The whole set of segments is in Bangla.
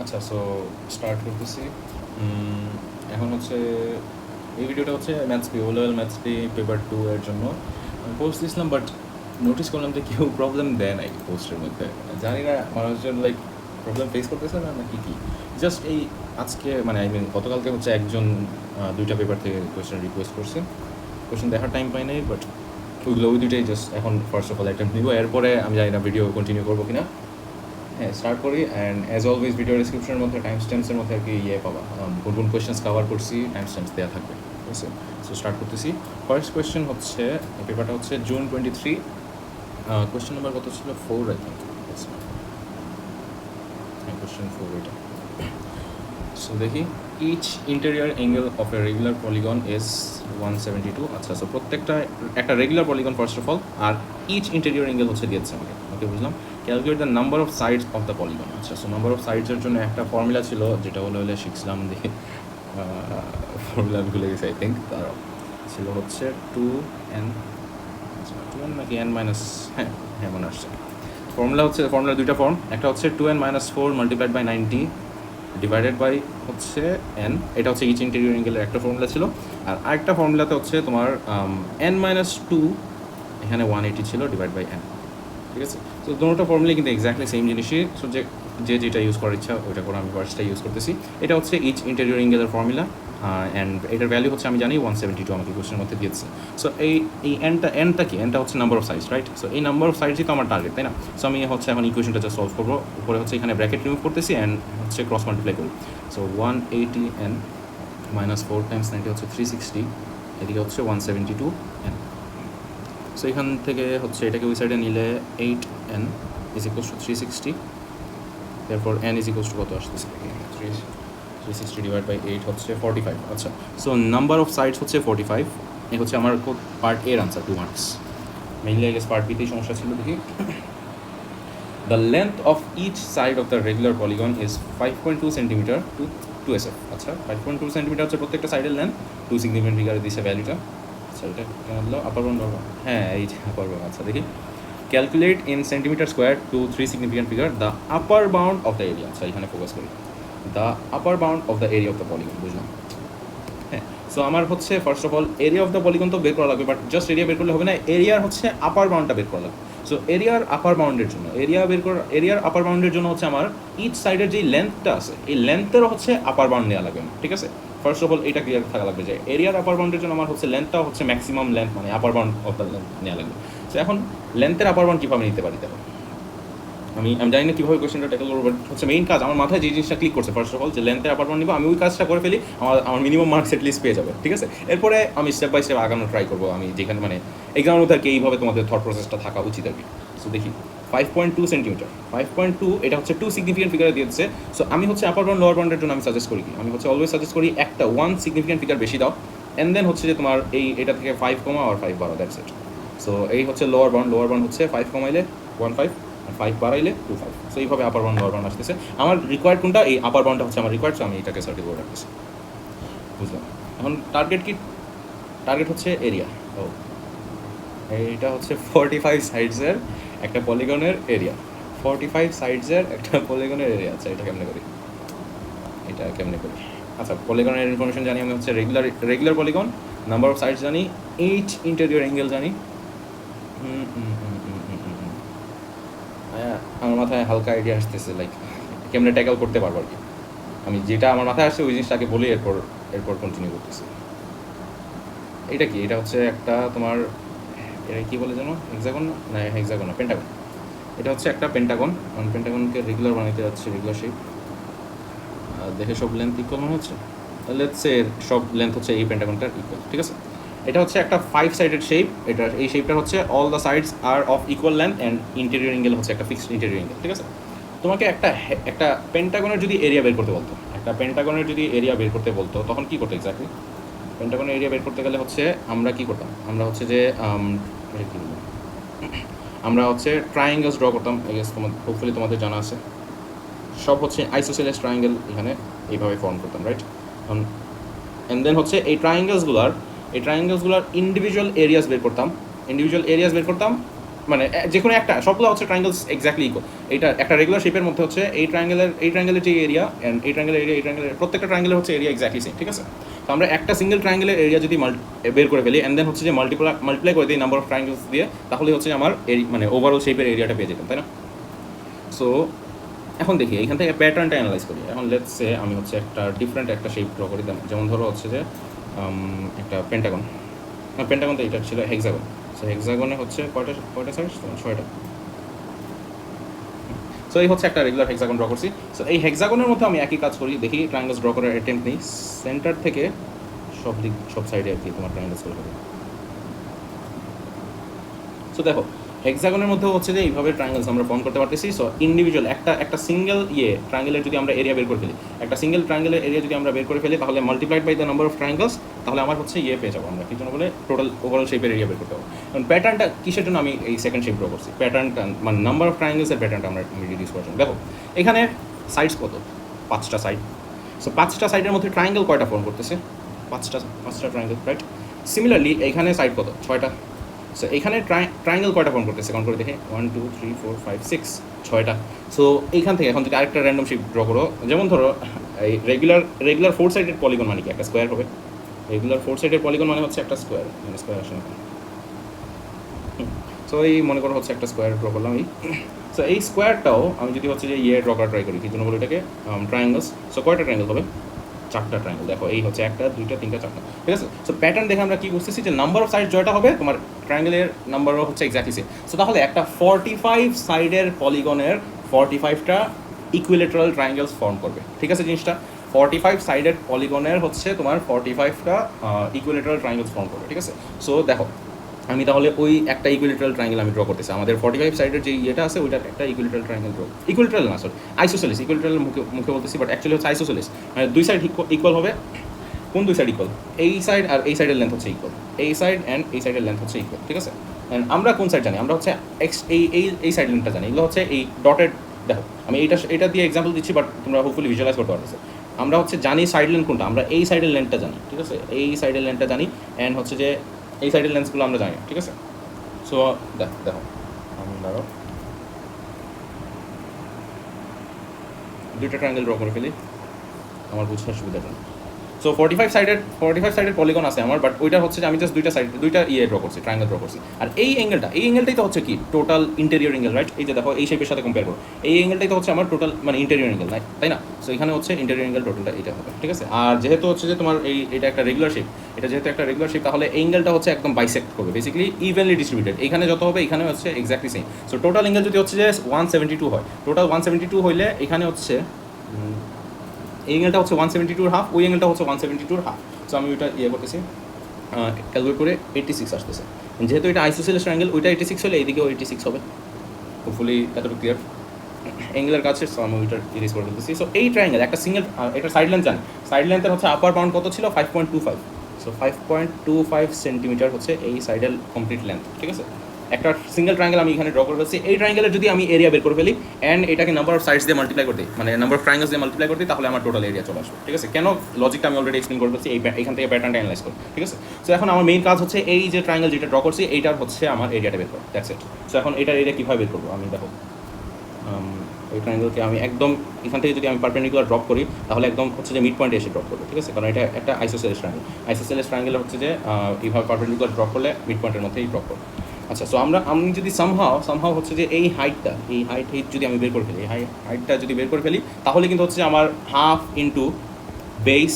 আচ্ছা, সো স্টার্ট করতেছি। এখন হচ্ছে এই ভিডিওটা হচ্ছে ম্যাথস বি, ও লেভেল ম্যাথস বি পেপার 2 এর জন্য আমি পোস্ট দিয়েছিলাম, বাট নোটিস করলাম যে কেউ প্রবলেম দেয় নাই পোস্টের মধ্যে। জানি না মানুষজন লাইক প্রবলেম ফেস করতেছে না নাকি কি। জাস্ট এই আজকে মানে আই মিন গতকালকে হচ্ছে একজন 2টা পেপার থেকে কোয়েশ্চেন রিকোয়েস্ট করছে। কোয়েশ্চেন দেখার টাইম পাই নাই, বাট ওই দুইটাই জাস্ট এখন ফার্স্ট অফ অল অ্যাটেম্প্ট নিব। এরপরে আমি জানি না ভিডিও কন্টিনিউ করবো কিনা। হ্যাঁ, স্টার্ট করি। অ্যান্ড অ্যাজ অলওয়েজ ভিডিও ডিসক্রিপশনের মধ্যে টাইম স্ট্যাম্পসের মধ্যে আর কি পাবা, কোন কোন কোয়েশ্চেন্স কভার করছি টাইম স্ট্যাম্পস দেওয়া থাকবে, ঠিক আছে। সো স্টার্ট করতেছি। ফার্স্ট কোয়েশ্চেন হচ্ছে, এই পেপারটা হচ্ছে June 23। কোয়েশ্চেন নাম্বার কত ছিল? 4 আই থিঙ্ক। হ্যাঁ, কোয়েশ্চেন 4 এটা। সো দেখি, each interior angle of a regular polygon is 172। আচ্ছা, সো প্রত্যেকটা একটা regular polygon first of all, আর ইচ ইন্টেরিয়ার অ্যাঙ্গেল হচ্ছে দিয়েছে আমাকে। ওকে, বুঝলাম। Calculate the number of sides of the polygon. আচ্ছা, সো নাম্বার অফ সাইডসের জন্য একটা ফর্মুলা ছিল, যেটা হলে শিখছিলাম দিয়ে ফর্মুলা ভুলে গেছি আই থিঙ্ক। তার ছিল হচ্ছে 2n, আচ্ছা 2n নাকি n মাইনাস, হ্যাঁ হ্যাঁ মনে আসছে। ফর্মুলা দুইটা ফর্ম, একটা হচ্ছে 2n-4 multiplied by 90 divided by হচ্ছে n। এটা হচ্ছে ইচ ইন্টেরিয়র অ্যাঙ্গেলের একটা ফর্মুলা ছিল। আর আরেকটা ফর্মুলাতে হচ্ছে তোমার n-2, এখানে 180 ছিল, ডিভাইড বাই n, ঠিক আছে। তো দুটো ফর্মুলা কিন্তু এক্স্যাক্টলি সেম জিনিসই। সো যে যেটা ইউজ করার ইচ্ছা ওইটা করে আমি ফার্স্টটা ইউজ করতেছি। এটা হচ্ছে ইচ ইন্টেরিয়র অ্যাঙ্গেলের ফর্মুলা, অ্যান্ড এটার ভ্যালু হচ্ছে আমি জানি 172 আমাকে কোশ্চেনের মধ্যে দিয়েছে। সো এই এনটা কি? এনটা হচ্ছে number of sides, right? So এই নাম্বার অফ সাইডসই তো আমার টার্গেট, তাই না? সো আমি হচ্ছে এখন ইকুয়েশনটা জাস্ট সলভ করবো। উপরে হচ্ছে এখানে ব্র্যাকেট রিমুভ করতেছি অ্যান্ড হচ্ছে ক্রস মাল্টিপ্লাই করি। সো 180n মাইনাস 4 টাইমস 90 হচ্ছে 360, এদিকে হচ্ছে 172n। সো এখান থেকে হচ্ছে এটাকে ওই সাইডে নিলে 8n ইজ ইকুয়ালস টু 360, এরপর n ইজ ইকুয়ালস টু কত আসতেছে? 360 ডিভাইড বাই 8 হচ্ছে 45। আচ্ছা, সো নাম্বার অফ সাইডস হচ্ছে 45। এই হচ্ছে আমার পার্ট এর answer, 2 marks. Mainly I guess part বিতেই সমস্যা ছিল। দেখি, the length of each side of the regular polygon is 5.2 centimetre to 2SF। আচ্ছা, 5.2 সেন্টিমিটার হচ্ছে প্রত্যেকটা সাইডের লেন্থ। 2 সিগনিফিকেন্ট ফিগারে দিছে ভ্যালুটা। আচ্ছা, এটা কেমন হলো? আপার বাউন্ড, হ্যাঁ এই যে আপার বাউন্ড। আচ্ছা দেখি, calculate in centimetre square to 3 significant figure the upper bound of the area. আচ্ছা, এখানে ফোকাস করি, the upper bound of the area of the polygon, বুঝলাম। হ্যাঁ, সো আমার হচ্ছে first of all area of the polygon তো বের করা লাগবে, বাট জাস্ট এরিয়া বের করলে হবে না, এরিয়ার হচ্ছে আপার বাউন্ডটা বের করা লাগবে। সো এরিয়ার আপার বাউন্ডের জন্য এরিয়ার আপার বাউন্ডের জন্য হচ্ছে আমার ইচ সাইডের যেই লেন্থটা আছে এই লেন্থেরও হচ্ছে আপার বাউন্ড নেওয়া লাগবে, ঠিক আছে। ফার্স্ট অফ অল এটা ক্লিয়ার থাকা লাগবে যে এরিয়ার আপার বাউন্ডের জন্য আমার হচ্ছে লেন্থটা হচ্ছে ম্যাক্সিমাম লেন্থ, মানে আপার বাউন্ড অফ দ্য লেন্থ নেওয়া লাগবে। সো এখন লেন্থের আপার বাউন্ড কীভাবে নিতে পারি? দেখো, আমি জানি না কীভাবে কোয়েশ্চেনটা ট্যাকল করবো, বাট হচ্ছে মেইন কাজ আমার মাথায় যে জিনিসটা ক্লিক করছে ফার্স্ট অফ অল, যে লেন্থের অ্যাপার্টমেন্ট নিবো, আমি ওই কাজটা করে ফেলি, আমার মিনিমাম মার্কস এটলিস্ট পেয়ে যাবে, ঠিক আছে। এরপরে আমি স্টেপ বাই স্টেপ আগানো ট্রাই করবো, আমি যেখানে মানে এক্সামের মধ্যে আর কি এইভাবে তোমাদের থট প্রসেসটা থাকা উচিত আর কি। সো দেখি, 5.2 সেন্টিমিটার, 5.2 এটা হচ্ছে 2 সিগনিফিকেন্ট ফিগারে দিয়েছে। সো আমি হচ্ছে আপার বাউন্ড লোয়ার বাউন্ডের জন্য আমি সাজেস্ট করি কি, আমি হচ্ছে অলওয়েজ সাজেস্ট করি একটা 1 সিগনিফিকেন্ট ফিগার বেশি দাও, অ্যান্ড দেন হচ্ছে যে তোমার এটা থেকে 5 কমা আর 5 বাড়ো, দ্যাটস ইট। সো এই হচ্ছে লোয়ার বাউন্ড হচ্ছে 5 কমাইলে 1.5, 5 বাড়াইলে 2.5। সো এইভাবে আপার বাউন্ড লোয়ার বাউন্ড আসতেছে। আমার রিকোয়ার্ড কোনটা? এই আপার বাউন্ডটা হচ্ছে আমার রিকোয়ার্ড, সো আমি এটাকে সার্টিফাই করে রাখতেছি, বুঝলাম। এখন টার্গেট কি? টার্গেট হচ্ছে এরিয়া। ও, এইটা হচ্ছে 45 সাইডসের একটা পলিগনের এরিয়া, 45 সাইডসের একটা পলিগনের এরিয়া। আচ্ছা, এটা কেমনে করি? আচ্ছা, পলিগনের ইনফরমেশন জানি আমি হচ্ছে regular polygon, number of sides জানি, এইচ ইন্টেরিয়র অ্যাঙ্গেল জানি। আমার মাথায় হালকা আইডিয়া আসতেছে, লাইক কেমনে ট্যাকল করতে পারবো আর কি। আমি যেটা আমার মাথায় আসছে ওই জিনিসটাকে বলি, এরপর কন্টিনিউ করতেছি। এটা কি? এটা হচ্ছে একটা তোমার, এটা কী বলে যেন, হেক্সাগন না, হেক্সাগন না, পেন্টাগন। এটা হচ্ছে একটা পেন্টাগন। পেন্টাগনকে রেগুলার বানাইতে যাচ্ছে, রেগুলার শেপ। দেখে সব লেন্থ ইকুয়াল মনে হচ্ছে, লেটস সে সব লেন্থ হচ্ছে এই পেন্টাগনটার ইকুয়াল, ঠিক আছে। এটা হচ্ছে একটা 5 সাইডেড শেপ। এই শেপটা হচ্ছে all the sides are of equal length and interior angle হচ্ছে একটা ফিক্সড ইন্টেরিয়র অ্যাঙ্গেল, ঠিক আছে। তোমাকে একটা পেন্টাগনের যদি এরিয়া বের করতে বলতো, তখন কী করতো এক্স্যাক্টলি? পেন্টাগনের এরিয়া বের করতে গেলে হচ্ছে আমরা কী করতাম? আমরা হচ্ছে যে আমরা হচ্ছে ট্রায়াঙ্গেলস ড্র করতাম, আই গেস হোপফুলি তোমাদের জানা আছে। সব হচ্ছে আইসোসেলেস ট্রায়াঙ্গেল এখানে এইভাবে ফর্ম করতাম, রাইট? অ্যান্ড দেন হচ্ছে এই ট্রায়াঙ্গেলসগুলার ইন্ডিভিজুয়াল এরিয়াস বের করতাম, মানে যে কোনো একটা, সবগুলো হচ্ছে ট্রায়াঙ্গেলস এক্স্যাক্টলি ইকুয়াল। এটা একটা রেগুলার শেপের মধ্যে হচ্ছে এই ট্রায়াঙ্গেলের যে এরিয়া অ্যান্ড এই ট্রায়াঙ্গেলের প্রত্যেকটা ট্রায়াঙ্গেলের হচ্ছে এরিয়া এক্স্যাক্টলি সেম, ঠিক আছে? তো আমরা একটা সিঙ্গেল ট্রায়াঙ্গেলের এরিয়া যদি বের করে ফেলি অ্যান্ড দেন হচ্ছে যে মাল্টিপ্লাই করে দিই নাম্বার অফ ট্রায়াঙ্গেলস দিয়ে, তাহলে হচ্ছে আমার মানে ওভারঅল শেপের এরিয়াটা পেয়ে যেতাম, তাই না? সো এখন দেখি এখান থেকে প্যাটার্নটা অ্যানালাইজ করি। এখন লেটস সে আমি হচ্ছে একটা ডিফারেন্ট একটা শেপ ড্র করি, যেমন ধরো হচ্ছে যে একটা পেন্টাগন। পেন্টাগন তো এটা ছিল হেক্সাগন। সো হেক্সাগনে হচ্ছে কয়টা সাইড? 6টা। সো এই হচ্ছে একটা রেগুলার হেক্সাগন ড্র করছি। সো এই হেক্সাগনের মধ্যে আমি একই কাজ করি, দেখি ট্রায়াঙ্গেলস ড্র করার অ্যাটেম্প্ট নিই। সেন্টার থেকে সব সাইডে আর কি তোমার ট্রায়াঙ্গেলস করে হবে। সো দেখো হেক্সাগনের মধ্যে হচ্ছে যে এইভাবে ট্রায়াঙ্গেলস আমরা ফর্ম করতে পারতেছি। সো ইন্ডিভিজুয়াল একটা সিঙ্গেল ট্রায়াঙ্গেলের যদি আমরা এরিয়া বের করে ফেলি, একটা সিঙ্গেল ট্রায়াঙ্গেলের এরিয়া যদি আমরা বের করে ফেলি, তাহলে multiplied by the number of triangles, তাহলে আমার হচ্ছে পেয়ে যাবো আমরা, কি জন্য বলে টোটাল ওভারঅল শেপের এরিয়া বের করতে হবে। কারণ প্যাটার্নটা কিসের জন্য আমি এই সেকেন্ড শেপ ড্র করছি, প্যাটার্নটা মানে নাম্বার অফ ট্রায়াঙ্গেলসের প্যাটার্নটা আমরা রিডিউস করার জন্য। দেখো এখানে সাইডস কত? 5টা সাইড। সো 5টা সাইডের মধ্যে ট্রায়াঙ্গেল কয়টা ফর্ম করতেছে? 5টা ট্রায়াঙ্গেল, রাইট? সিমিলারলি এইখানে সাইড কত? 6টা। সো এখানে ট্রায়াঙ্গেল কয়টা ফর্ম করতেছে কাউন্ট করে দেখে? 1 2 3 4 5 6, 6টা। সো এখন থেকে আরেকটা র্যান্ডম শেপ ড্র করো। যেমন ধরো এই রেগুলার 4 সাইডেড পলিগন মানে কি? একটা স্কোয়ার হবে। রেগুলার 4 সাইডেড পলিগন মানে হচ্ছে একটা স্কোয়ার, মানে স্কোয়ার আসে না। সো এই মনে করো হচ্ছে একটা স্কোয়ার ড্র করলাম এই। সো এই স্কোয়ারটাও আমি যদি হচ্ছে যে ড্র করা ট্রাই করি, কি জন্য বলি এটাকে ট্রায়াঙ্গলস। সো কয়টা ট্রায়াঙ্গেল হবে? 4টা ট্রায়াঙ্গেল। দেখো এই হচ্ছে 1 2 3 4, ঠিক আছে? সো প্যাটার্ন দেখে আমরা কি বুঝতেছি যে নাম্বার অফ সাইড জয়টা হবে তোমার ট্রায়াঙ্গেলের নাম্বারও হচ্ছে এক্স্যাক্টলি সেম। সো তাহলে একটা 45 সাইডের পলিগনের 45টা ইকুইলেটারাল ট্রায়াঙ্গেলস ফর্ম করবে, ঠিক আছে? জিনিসটা 45 সাইডের পলিগনের হচ্ছে তোমার 45টা ইকুইলেটারাল ট্রায়াঙ্গেলস ফর্ম করবে, ঠিক আছে? সো দেখো আমি তাহলে ওই একটা ইকুইলেটারাল ট্রায়াঙ্গেল আমি ড্র করতেছি। আমাদের 45 সাইডের যে আছে ওইটার একটা ইকুইলেটারাল ট্রায়াঙ্গেল ড্র, ইকুইলেটারাল না সরি আইসোসেলিস, ইকুইলেটারাল মুখে বলতেছি বাট অ্যাকচুয়ালি হচ্ছে আইসোসেলিস। মানে দুই সাইড ইকুয়াল হবে। কোন দুই সাইড ইকুয়াল? এই সাইড আর এই সাইডের লেন্থ হচ্ছে ইকুয়াল, এই সাইড অ্যান্ড এই সাইডের লেন্থ হচ্ছে ইকুয়াল, ঠিক আছে? অ্যান্ড আমরা কোন সাইড জানি? আমরা হচ্ছে এই সাইড লেন্থটা জানি। এগুলো হচ্ছে এই ডটেড। দেখো আমি এটা দিয়ে এক্সাম্পল দিচ্ছি বাট তোমরা হোপফুলি ভিজুয়ালাইজ করতে পারতেছো। আমরা হচ্ছে জানি সাইড লেন্থ কোনটা, আমরা এই সাইডের লেন্থটা জানি, ঠিক আছে? এই সাইডের লেন্থটা জানি অ্যান্ড হচ্ছে যে এই সাইডের লেন্থগুলো আমরা জানি, ঠিক আছে? সো দেখো আমরা দুইটা ট্রায়াঙ্গেল ড্র করে ফেলি আমার বুঝার সুবিধার জন্য। সো 45 সাইডের পলিগন আছে আমার, বাট ওইটা হচ্ছে যে আমি জাস্ট দুইটা ড্র করছি, ট্রায়াঙ্গেল ড্র করছি। আর এই অ্যাঙ্গেলটাই তো হচ্ছে কি টোটাল ইন্টেরিয়র অ্যাঙ্গেল, রাইট? এই যে দেখো এই শেপের সাথে কম্পেয়ার করো, এই অ্যাঙ্গেলটাই তো হচ্ছে আমার টোটাল মানে ইন্টেরিয়র অ্যাঙ্গেল, তাই না? সো এখানে হচ্ছে ইন্টেরিয়র অ্যাঙ্গেল টোটালটা এটা হবে, ঠিক আছে? আর যেহেতু হচ্ছে যে তোমার এটা একটা রেগুলার শেপ, তাহলে অ্যাঙ্গেলটা হচ্ছে একদম বাইসেক্ট করবে, বেসিক্যালি ইভেনলি ডিস্ট্রিবিউটেড। এখানে যত হবে এখানে হচ্ছে exactly same. So total angle যদি হচ্ছে যে 172 হয়, টোটাল 172 হইলে এখানে হচ্ছে এই অ্যাঙ্গেলটা হচ্ছে 172 হাফ, ওই অ্যাঙ্গেলটা হচ্ছে 172 হাফ। সো আমি ওইটা করতেছি, ক্যালকুলেট করে 86 আসতেছে। যেহেতু এটা আইসোসেলেস ট্রায়াঙ্গেল, ওইটা 86 হলে এইদিকেও 86 হবে। হোপফুলি এতটুকু ক্লিয়ার অ্যাঙ্গেলের কাছে। সো আমি ওইটা ইরেজ করে দিতেছি। সো এই ট্রায়াঙ্গেল একটা সিঙ্গেল, এটা সাইড লেন্থ জানি, সাইড লেন্থের হচ্ছে আপার বাউন্ড কত ছিল? 5.25। সো 5.25 সেন্টিমিটার হচ্ছে এই সাইডের কমপ্লিট লেন্থ, ঠিক আছে? একটা সিঙ্গেল ট্রায়াঙ্গেল আমি এখানে ড্র করে ফেলছি। এই ট্রায়াঙ্গেলের যদি আমি এরিয়া বের করে ফেলি অ্যান্ড এটাকে নাম্বার অফ সাইডস দিয়ে মাল্টিপ্লাই করতে, মানে নাম্বার অফ ট্রায়াঙ্গেলস দিয়ে মাল্টিপ্লাই করতে, তাহলে আমার টোটাল এরিয়া চলে আসবে, ঠিক আছে? কেন লজিকটা আমি অলরেডি এক্সপ্লেন করে ফেলছি, এখান থেকে প্যাটার্নটা অ্যানালাইজ করি, ঠিক আছে? সো এখন আমার মেইন কাজ হচ্ছে এই যে ট্রায়াঙ্গেল যেটা ড্র করছি এইটার হচ্ছে আমার এরিয়াটা বের করা, দ্যাটস ইট। সো এখন এটার এরিয়া কীভাবে বের করবো আমি দেখো। এই ট্রায়াঙ্গেলকে আমি একদম এখান থেকে যদি আমি পারপেন্ডিকুলার ড্রপ করি তাহলে একদম হচ্ছে যে মিড পয়েন্টে এসে ড্রপ করবে, ঠিক আছে? কারণ এটা একটা আইসোসেলেস ট্রায়াঙ্গেল হচ্ছে যে এইভাবে পারপেন্ডিকুলার ড্রপ করলে মিড পয়েন্টের মধ্যেই ড্রপ করবে। আচ্ছা, সো আমি যদি সামহাও হচ্ছে যে এই হাইট যদি আমি বের করে ফেলি, হাইটটা যদি বের করে ফেলি তাহলে কিন্তু হচ্ছে আমার half into base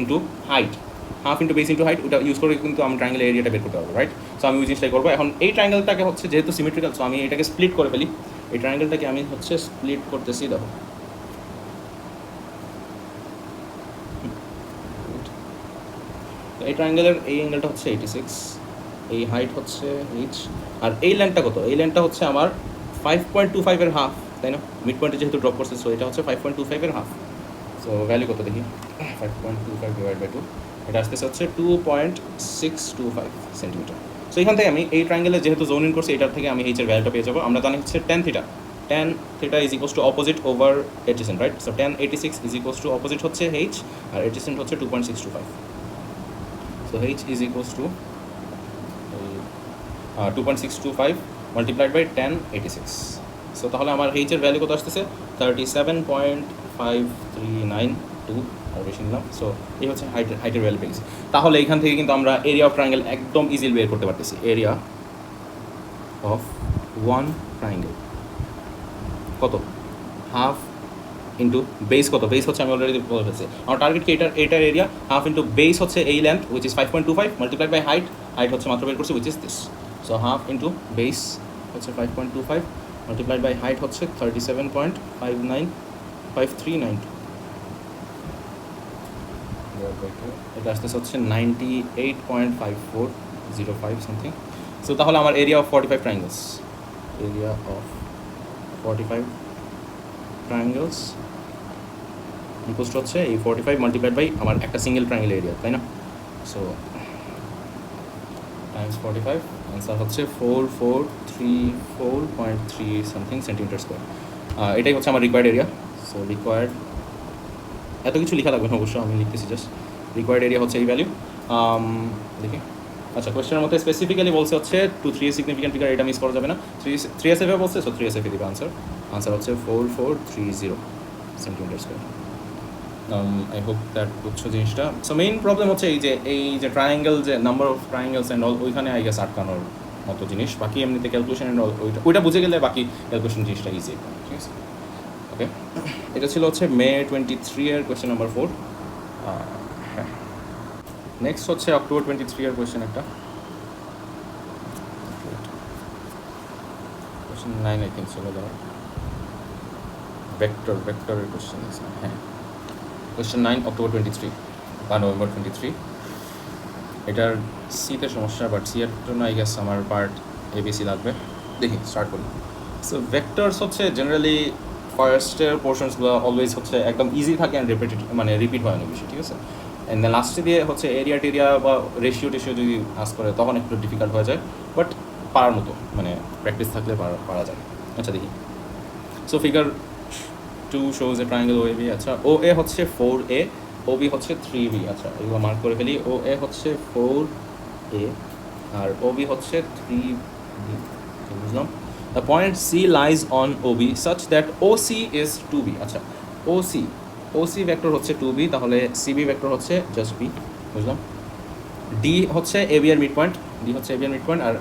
into height ওটা ইউজ করে কিন্তু আমি ট্রায়াঙ্গেল এরিয়াটা বের করতে পারবো, রাইট? সো আমি ওই জিনিসটাই করবো। এখন এই ট্রায়াঙ্গেলটাকে হচ্ছে যেহেতু সিমেট্রিক্যাল, সো আমি এটাকে স্প্লিট করে ফেলি। এই ট্রায়াঙ্গেলটাকে আমি হচ্ছে স্প্লিট করতেছি, দেখো এই ট্রায়াঙ্গেলের এই অ্যাঙ্গেলটা হচ্ছে 86, এই হাইট হচ্ছে এইচ, আর এই লেন্থটা কত? এই লেন্থটা হচ্ছে আমার 5.25 এর হাফ, তাই না? মিড পয়েন্টে যেহেতু ড্রপ করছে, সো এটা হচ্ছে 5.25 এর হাফ। সো ভ্যালু কত দেখি? 5.25 ডিভাইড বাই 2, এটা আসতেছে হচ্ছে 2.625 সেন্টিমিটার। সো এখান থেকে আমি এই ট্রায়াঙ্গেলে যেহেতু জোন ইন করছি, এটার থেকে আমি এইচের ভ্যালুটা পেয়ে যাবো। আমরা জানি হচ্ছে tan theta is equals to opposite over adjacent, right? So tan 86 is equals to opposite হচ্ছে এইচ আর এডজেসেন্ট হচ্ছে 2.625। So H is equals to 2.625 multiplied by 1086। So তাহলে আমার এইচের ভ্যালু কত আসতেছে 37.5392, আর বেশি নিলাম। সো এই হচ্ছে হাইটের ভ্যালু পেয়ে গেছি। তাহলে এখান থেকে কিন্তু আমরা এরিয়া অফ ট্রায়াঙ্গেল একদম ইজিলি বের করতে পারতেছি। এরিয়া অফ ওয়ান ট্রায়াঙ্গেল কত, হাফ ইন্টু বেস কত, বেস হচ্ছে আমি অলরেডি বলে ফেলছি আমার টার্গেট কি এটার এরিয়া, হাফ ইন্টু বেস হচ্ছে এই length which is 5.25 multiplied by height হচ্ছে মাত্র বের করছি which is this. So half into base হচ্ছে 5.25 মাল্টিপ্লাইড বাই হাইট হচ্ছে 37.5392, এটা আসতেছে হচ্ছে 98.5405 সামথিং। সো তাহলে আমার area of 45 triangles, area of 45 triangles equal to হচ্ছে এই 45 মাল্টিপ্লাইড বাই আমার একটা সিঙ্গেল ট্রায়াঙ্গেল এরিয়া, তাই না? সো টাইমস 45, অ্যান্সার হচ্ছে 4434.3 সামথিং সেন্টিমিটার স্কোয়ার। এটাই হচ্ছে আমার রিকোয়ার্ড এরিয়া। সো রিকোয়ার্ড, এত কিছু লেখা লাগবে না অবশ্য, আমি লিখতেছি জাস্ট রিকোয়ার্ড এরিয়া হচ্ছে এই ভ্যালু। দেখি, আচ্ছা কোয়েশ্চেনের মধ্যে স্পেসিফিক্যালি বলছে হচ্ছে 2-3 সিগনিফিকেন্ট ফিগার, এটা মিস করা যাবে না। 3SF বলছে, সো 3SF দিবে আনসার হচ্ছে 4430 centimetre square. I hope that বুঝছো জিনিসটা। সো মেইন প্রবলেম হচ্ছে এই যে ট্রায়াঙ্গেল, যে number of triangles and all, ওইখানে আই গেস আটকানোর মতো জিনিস। বাকি এমনিতে ক্যালকুলেশন অ্যান্ড অল ওইটা বুঝে গেলে বাকি ক্যালকুলেশন জিনিসটা ইজি, ঠিক আছে? ওকে, এটা ছিল হচ্ছে মে 23 এর কোয়েশ্চেন নাম্বার 4। হ্যাঁ, নেক্সট হচ্ছে অক্টোবর 23 এর কোয়েশ্চেন একটা, কোয়েশ্চেন 9 আই থিঙ্ক ছিল, ধরো ভেক্টরের কোয়েশ্চেন আছে। হ্যাঁ, কোয়েশ্চেন 9 অক্টোবর 23 বা নভেম্বর 23। এটার সিতে সমস্যা, বাট সি এর জন্য আই গেস আমার পার্ট এবিসি লাগবে। দেখি স্টার্ট করি। সো ভেক্টরস হচ্ছে জেনারেলি ফার্স্টের পোর্শনসগুলো অলওয়েজ হচ্ছে একদম ইজি থাকে অ্যান্ড রিপিট হয় অনেক বেশি, ঠিক আছে? অ্যান্ড দেন লাস্টে দিয়ে হচ্ছে এরিয়া টেরিয়া বা রেশিও টেশিও যদি আস করে তখন একটু ডিফিকাল্ট হয়ে যায়, বাট পারার মতো, মানে প্র্যাকটিস থাকলে পারা যায়। আচ্ছা দেখি। So figure 2 shows a triangle OAB। আচ্ছা, OA হচ্ছে 4A, OB হচ্ছে 3B। আচ্ছা, এগুলো মার্ক করে ফেলি। OA হচ্ছে 4A আর OB হচ্ছে 3B, বুঝলাম। The point C lies on OB such that OC is 2B। আচ্ছা, OC ভেক্টর হচ্ছে 2B, তাহলে CB ভেক্টর হচ্ছে জাস্ট B, বুঝলাম। D হচ্ছে AB এর মিড পয়েন্ট, আর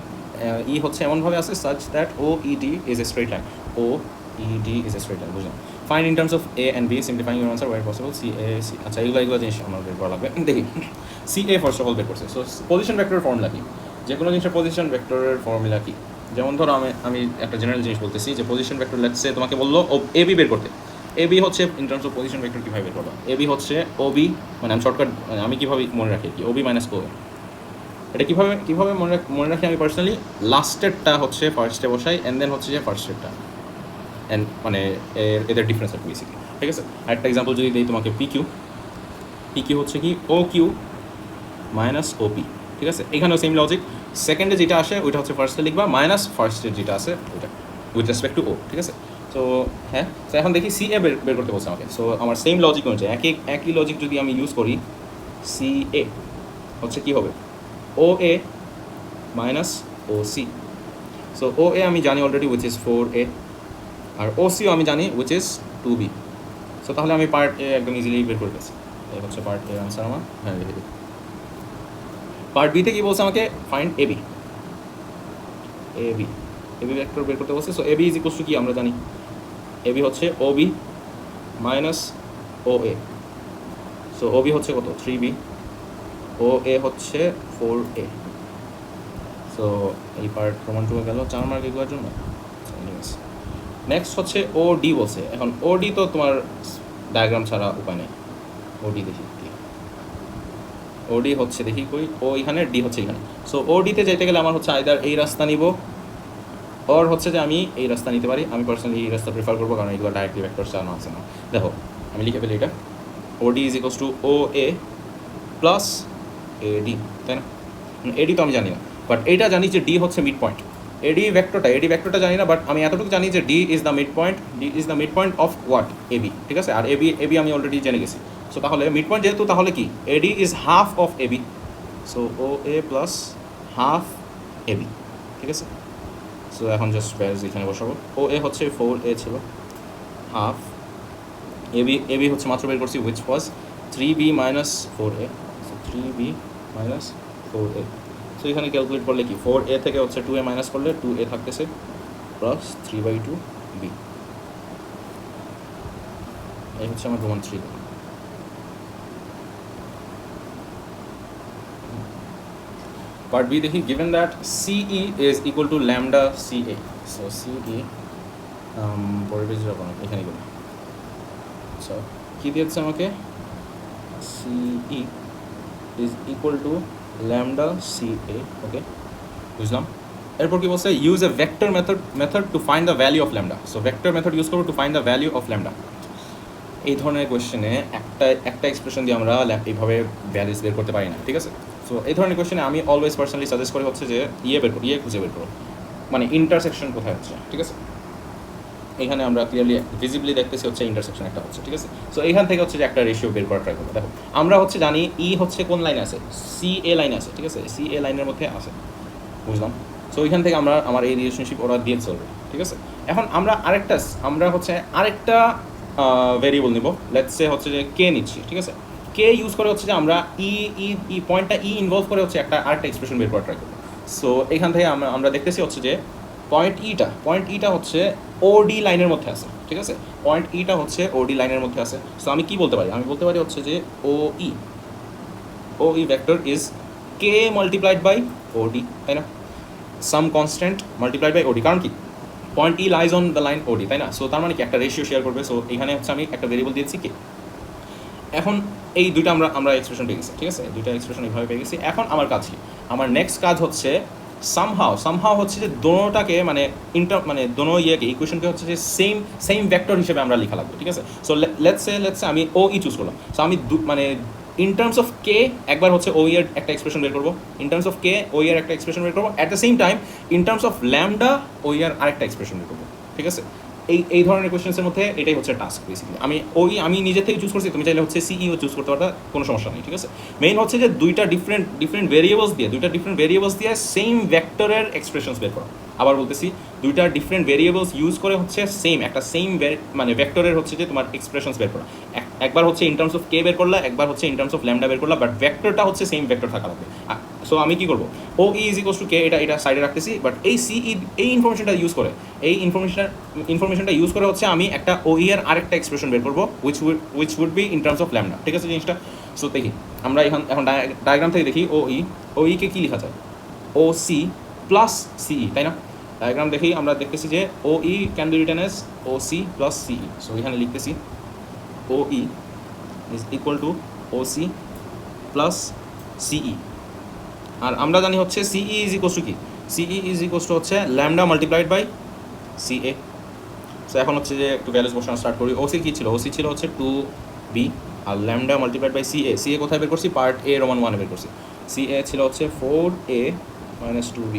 E হচ্ছে এমনভাবে আছে such that OED is a straight line, OED is a straight line, বুঝলাম। Find in terms of A and B, simplifying your answer where possible. CA, C। আচ্ছা, এগুলো জিনিস আমার বের করা লাগবে। দেখি, CA ফার্স্ট অফ অল বের করছে। সো পজিশন ভেক্টরের ফর্মুলা কি, যে কোনো জিনিসের পজিশন ভেক্টরের ফর্মুলা কি? যেমন ধরো আমি একটা জেনারেল জিনিস বলতেছি যে পজিশন ভেক্টর, লেটস সে তোমাকে বললো AB বের করতে। AB হচ্ছে in terms of position vector কীভাবে বের করবা? AB হচ্ছে OB, মানে আমি শর্টকাট, মানে আমি কীভাবে মনে রাখি কি, OB মাইনাস OA। এটা কীভাবে মনে রাখি আমি পার্সোনালি, লাস্টেরটা হচ্ছে ফার্স্টে বসাই, অ্যান্ড দেন হচ্ছে যে ফার্স্টেরটা, অ্যান্ড মানে এদের ডিফারেন্স আর বেসিকলি, ঠিক আছে? আরেকটা এক্সাম্পল যদি দিই তোমাকে, PQ হচ্ছে কি OQ মাইনাস OP, ঠিক আছে? এখানেও সেম লজিক, সেকেন্ডে যেটা আসে ওইটা হচ্ছে ফার্স্টে লিখবা, মাইনাস ফার্স্টের যেটা আছে ওইটা উইথ রেসপেক্ট টু O, ঠিক আছে? সো হ্যাঁ, তো এখন দেখি CA বের করতে বলছে আমাকে। সো আমার সেম লজিক অনুযায়ী একই লজিক যদি আমি ইউজ করি, CA হচ্ছে কী হবে, OA minus OC। So OA আমি জানি অলরেডি উইচ ইজ 4A, আর OCও আমি জানি উইচ ইজ 2B। সো তাহলে আমি পার্ট এ একদম ইজিলি বের করে ফেলছি। এই হচ্ছে পার্ট এ আনসার আমার। হ্যাঁ, লিখে দিই। পার্ট বিতে কি বলছে আমাকে, ফাইন্ড AB ভেক্টর বের করতে বলছে। So AB is equals two কি আমরা জানি, AB হচ্ছে OB minus OA। So OB হচ্ছে কত, 3B, OA হচ্ছে 4A। সো এই পার্ট প্রমাণ টুকু গেল 4 মার্ক এগুলোর জন্য। নেক্সট হচ্ছে OD বলছে। এখন OD তো তোমার ডায়াগ্রাম ছাড়া উপায় নেই। OD দেখি কি, OD হচ্ছে দেখি কই, ও এখানে, D হচ্ছে এখানে। সো ODতে যেতে গেলে আমার হচ্ছে আইদার এই রাস্তা নিব, ওর হচ্ছে যে আমি এই রাস্তা নিতে পারি। আমি পার্সোনালি এই রাস্তা প্রেফার করবো, কারণ এগুলো ডাইরেক্টলি ভেক্টর চালানো আছে না। দেখো আমি লিখে ফেলি এটা, OD is equals two OA plus AD, তাই না? AD তো আমি জানি না, বাট এইটা জানি যে D হচ্ছে মিড পয়েন্ট। AD ভেক্টরটা জানি না, বাট আমি এতটুকু জানি যে D is the mid point of what, AB, ঠিক আছে? আর AB আমি অলরেডি জেনে গেছি। সো তাহলে মিড পয়েন্ট যেহেতু, তাহলে কি AD is half of AB। So OA plus half AB, ঠিক আছে? সো এখন জাস্ট ভ্যালুজ এখানে বসাবো। ও এ হচ্ছে 4a ছিল, হাফ এবি হচ্ছে মাত্র বের করছি, which was 3b minus 4a, so 3b minus 4a। So এখানে ক্যালকুলেট করলে কি 4a থেকে হচ্ছে 2a মাইনাস করলে 2a থাকতেছে প্লাস 3/2b। এই হচ্ছে আমার রোমান 3। পার্ট বি দেখি, গিভেন দ্যাট সিই is equal to lambda CA. So সিই পরের পেজে যাবো এখানে গেলে। আচ্ছা কী দিয়েছে আমাকে, CE is equal to lambda CA, okay বুঝলাম। এরপর কি বলছে, use a vector method to find the value of lambda. So vector method use করবো to find the value of lambda. এই ধরনের কোয়েশ্চেনে একটা এক্সপ্রেশন দিয়ে আমরা এইভাবে ভ্যালিউজ বের করতে পারি না, ঠিক আছে। সো এই ধরনের কোয়েশ্চেনে আমি অলওয়েজ পার্সোনালি সাজেস্ট করি হচ্ছে যে ইয়ে খুঁজে বের করো, মানে ইন্টারসেকশন কোথায় হচ্ছে, ঠিক আছে। এখানে আমরা ক্লিয়ারলি ভিজিবলি দেখতেছি হচ্ছে ইন্টারসেকশন একটা হচ্ছে, ঠিক আছে। সো এখান থেকে হচ্ছে যে একটা রেশিও বের করা ট্রাই করবো। দেখো আমরা হচ্ছে জানি ই হচ্ছে কোন লাইনে আছে, সি এ লাইনে আছে, ঠিক আছে, সি এ লাইনের মধ্যে আছে, বুঝলাম। সো এখান থেকে আমার এই রিলেশনশিপ ওরা দিয়ে চলবে, ঠিক আছে। এখন আমরা আরেকটা ভেরিয়েবল নিব, লেটস সে হচ্ছে যে কে নিচ্ছি, ঠিক আছে। কে ইউজ করে হচ্ছে যে আমরা পয়েন্টটা ইনভলভ করে হচ্ছে আরেকটা এক্সপ্রেশন বের করা ট্রাই করবো। সো এখান থেকে আমরা দেখতেছি হচ্ছে যে পয়েন্ট ইটা হচ্ছে ওডি লাইনের মধ্যে আছে, ঠিক আছে। পয়েন্ট ইটা হচ্ছে ওডি লাইনের মধ্যে আছে। সো আমি কি বলতে পারি, আমি বলতে পারি হচ্ছে যে O E vector is K multiplied by OD, তাই না, সাম কনস্ট্যান্ট মাল্টিপ্লাইড বাই ওডি, কারণ কি point E lies on the line OD, তাই না। সো তার মানে কি একটা রেশিও শেয়ার করবে। সো এখানে হচ্ছে আমি একটা ভেরিয়েবল দিয়েছি কে। এখন এই দুইটা আমরা এক্সপ্রেশন পেয়ে গেছি, ঠিক আছে, দুইটা এক্সপ্রেশন এইভাবে পেয়ে গেছি। এখন আমার কাজ কি, আমার নেক্সট কাজ হচ্ছে সামহাও হচ্ছে যে দোনোটাকে মানে দোনো ইয়েকে ইকুয়েশনকে হচ্ছে যে সেম ভেক্টর হিসেবে আমরা লেখা লাগবে, ঠিক আছে। সো লেটস সে আমি ও ই চুজ করলাম। সো আমি মানে ইন টার্মস অফ কে একবার হচ্ছে ও এর একটা এক্সপ্রেশন বের করবো, in terms of K O এর একটা এক্সপ্রেশন বের করবো, at the same time in terms of lambda O এর আরেকটা এক্সপ্রেশন বের করবো, ঠিক আছে। এই ধরনের কোয়েশ্চেন্সের মধ্যে এটাই হচ্ছে টাস্ক বেসিক্যালি। আমি নিজে থেকে চুজ করছি, তুমি চাইলে হচ্ছে সিইও চুজ করতে পারবে, কোনো সমস্যা নেই, ঠিক আছে। মেইন হচ্ছে যে দুইটা ডিফারেন্ট ভেরিয়েবলস দিয়ে সেম ভেক্টরের এক্সপ্রেশনস বের করা। আবার বলতেছি, দুইটা ডিফারেন্ট ভেরিয়েবলস ইউজ করে হচ্ছে সেম মানে ভেক্টরের হচ্ছে যে তোমার এক্সপ্রেশনস বের করা। একবার হচ্ছে ইন টার্মস অফ কে বের করলা, একবার হচ্ছে ইন টার্মস অফ ল্যামডা বের করলা, বাট ভেক্টরটা হচ্ছে সেম ভেক্টর থাকা লাগবে। সো আমি কি করবো, ও ইজ ইকুয়ালস টু কে, এটা সাইডে রাখতেছি, বাট এই এই ইনফরমেশনটা ইউজ করে হচ্ছে আমি একটা ও এর আরেকটা এক্সপ্রেশন বের করবো, which would be in terms of lambda, ঠিক আছে জিনিসটা। সো দেখি আমরা এখন ডায়াগ্রাম থেকে দেখি ও কে কী লেখা যায়, ও সি প্লাস সিই, তাই না। ডায়াগ্রাম দেখি আমরা দেখতেছি যে O can be written as O C plus CE. So এখানে লিখতেছি O is equal to O C plus CE. আর আমরা জানি হচ্ছে সিই ইজ ইকুয়াল টু কি, সিই ইজ ইকুয়াল টু হচ্ছে lambda multiplied by CA. So এখন হচ্ছে যে একটু ভ্যালুস বসানো স্টার্ট করি। ওসি কী ছিল, ওসি ছিল হচ্ছে 2b, আর ল্যামডা মাল্টিপ্লাইড বাই সিএ কোথায় বের করছি, পার্ট এ রোমান 1 বের করছি। সিএ ছিল হচ্ছে 4a মাইনাস 2b।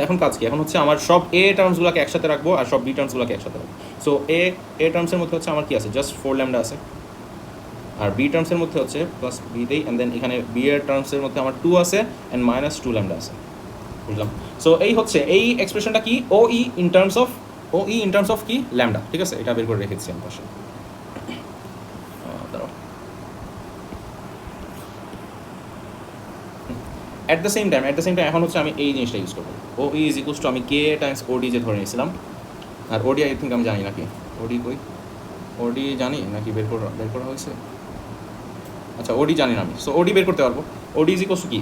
এখন কাজ কি, এখন হচ্ছে আমার সব এ টার্মসগুলোকে একসাথে রাখবো আর সব বি টার্মসগুলোকে একসাথে রাখবো। সো এ টার্মসের মধ্যে হচ্ছে আমার কি আছে, জাস্ট 4 ল্যামডা আছে, আর বি টার্মসের মধ্যে হচ্ছে প্লাস বি দেই, অ্যান্ড দেন এখানে বি এর টার্মসের মধ্যে আমার 2 আছে অ্যান্ড মাইনাস 2 ল্যামডা আছে, বুঝলাম। সো এই হচ্ছে এই এক্সপ্রেশনটা কি, ও ইন টার্মস অফ কি ল্যামডা, ঠিক আছে। এটা বের করে রেখেছি আমি পাশে। অ্যাট দ্য সেম টাইম এখন হচ্ছে আমি এই জিনিসটা ইউজ করবো, ও ইজ ইকুয়ালস টু আমি কে টাইমস ওডি যে ধরে নিয়েছিলাম, আর ওডি আই থিঙ্ক আমি জানি নাকি, ওডি জানি নাকি বের করা হয়েছে, আচ্ছা ওডি জানি না আমি। সো ওডি বের করতে পারবো, ওডি ইজ ইকুয়ালস টু কি,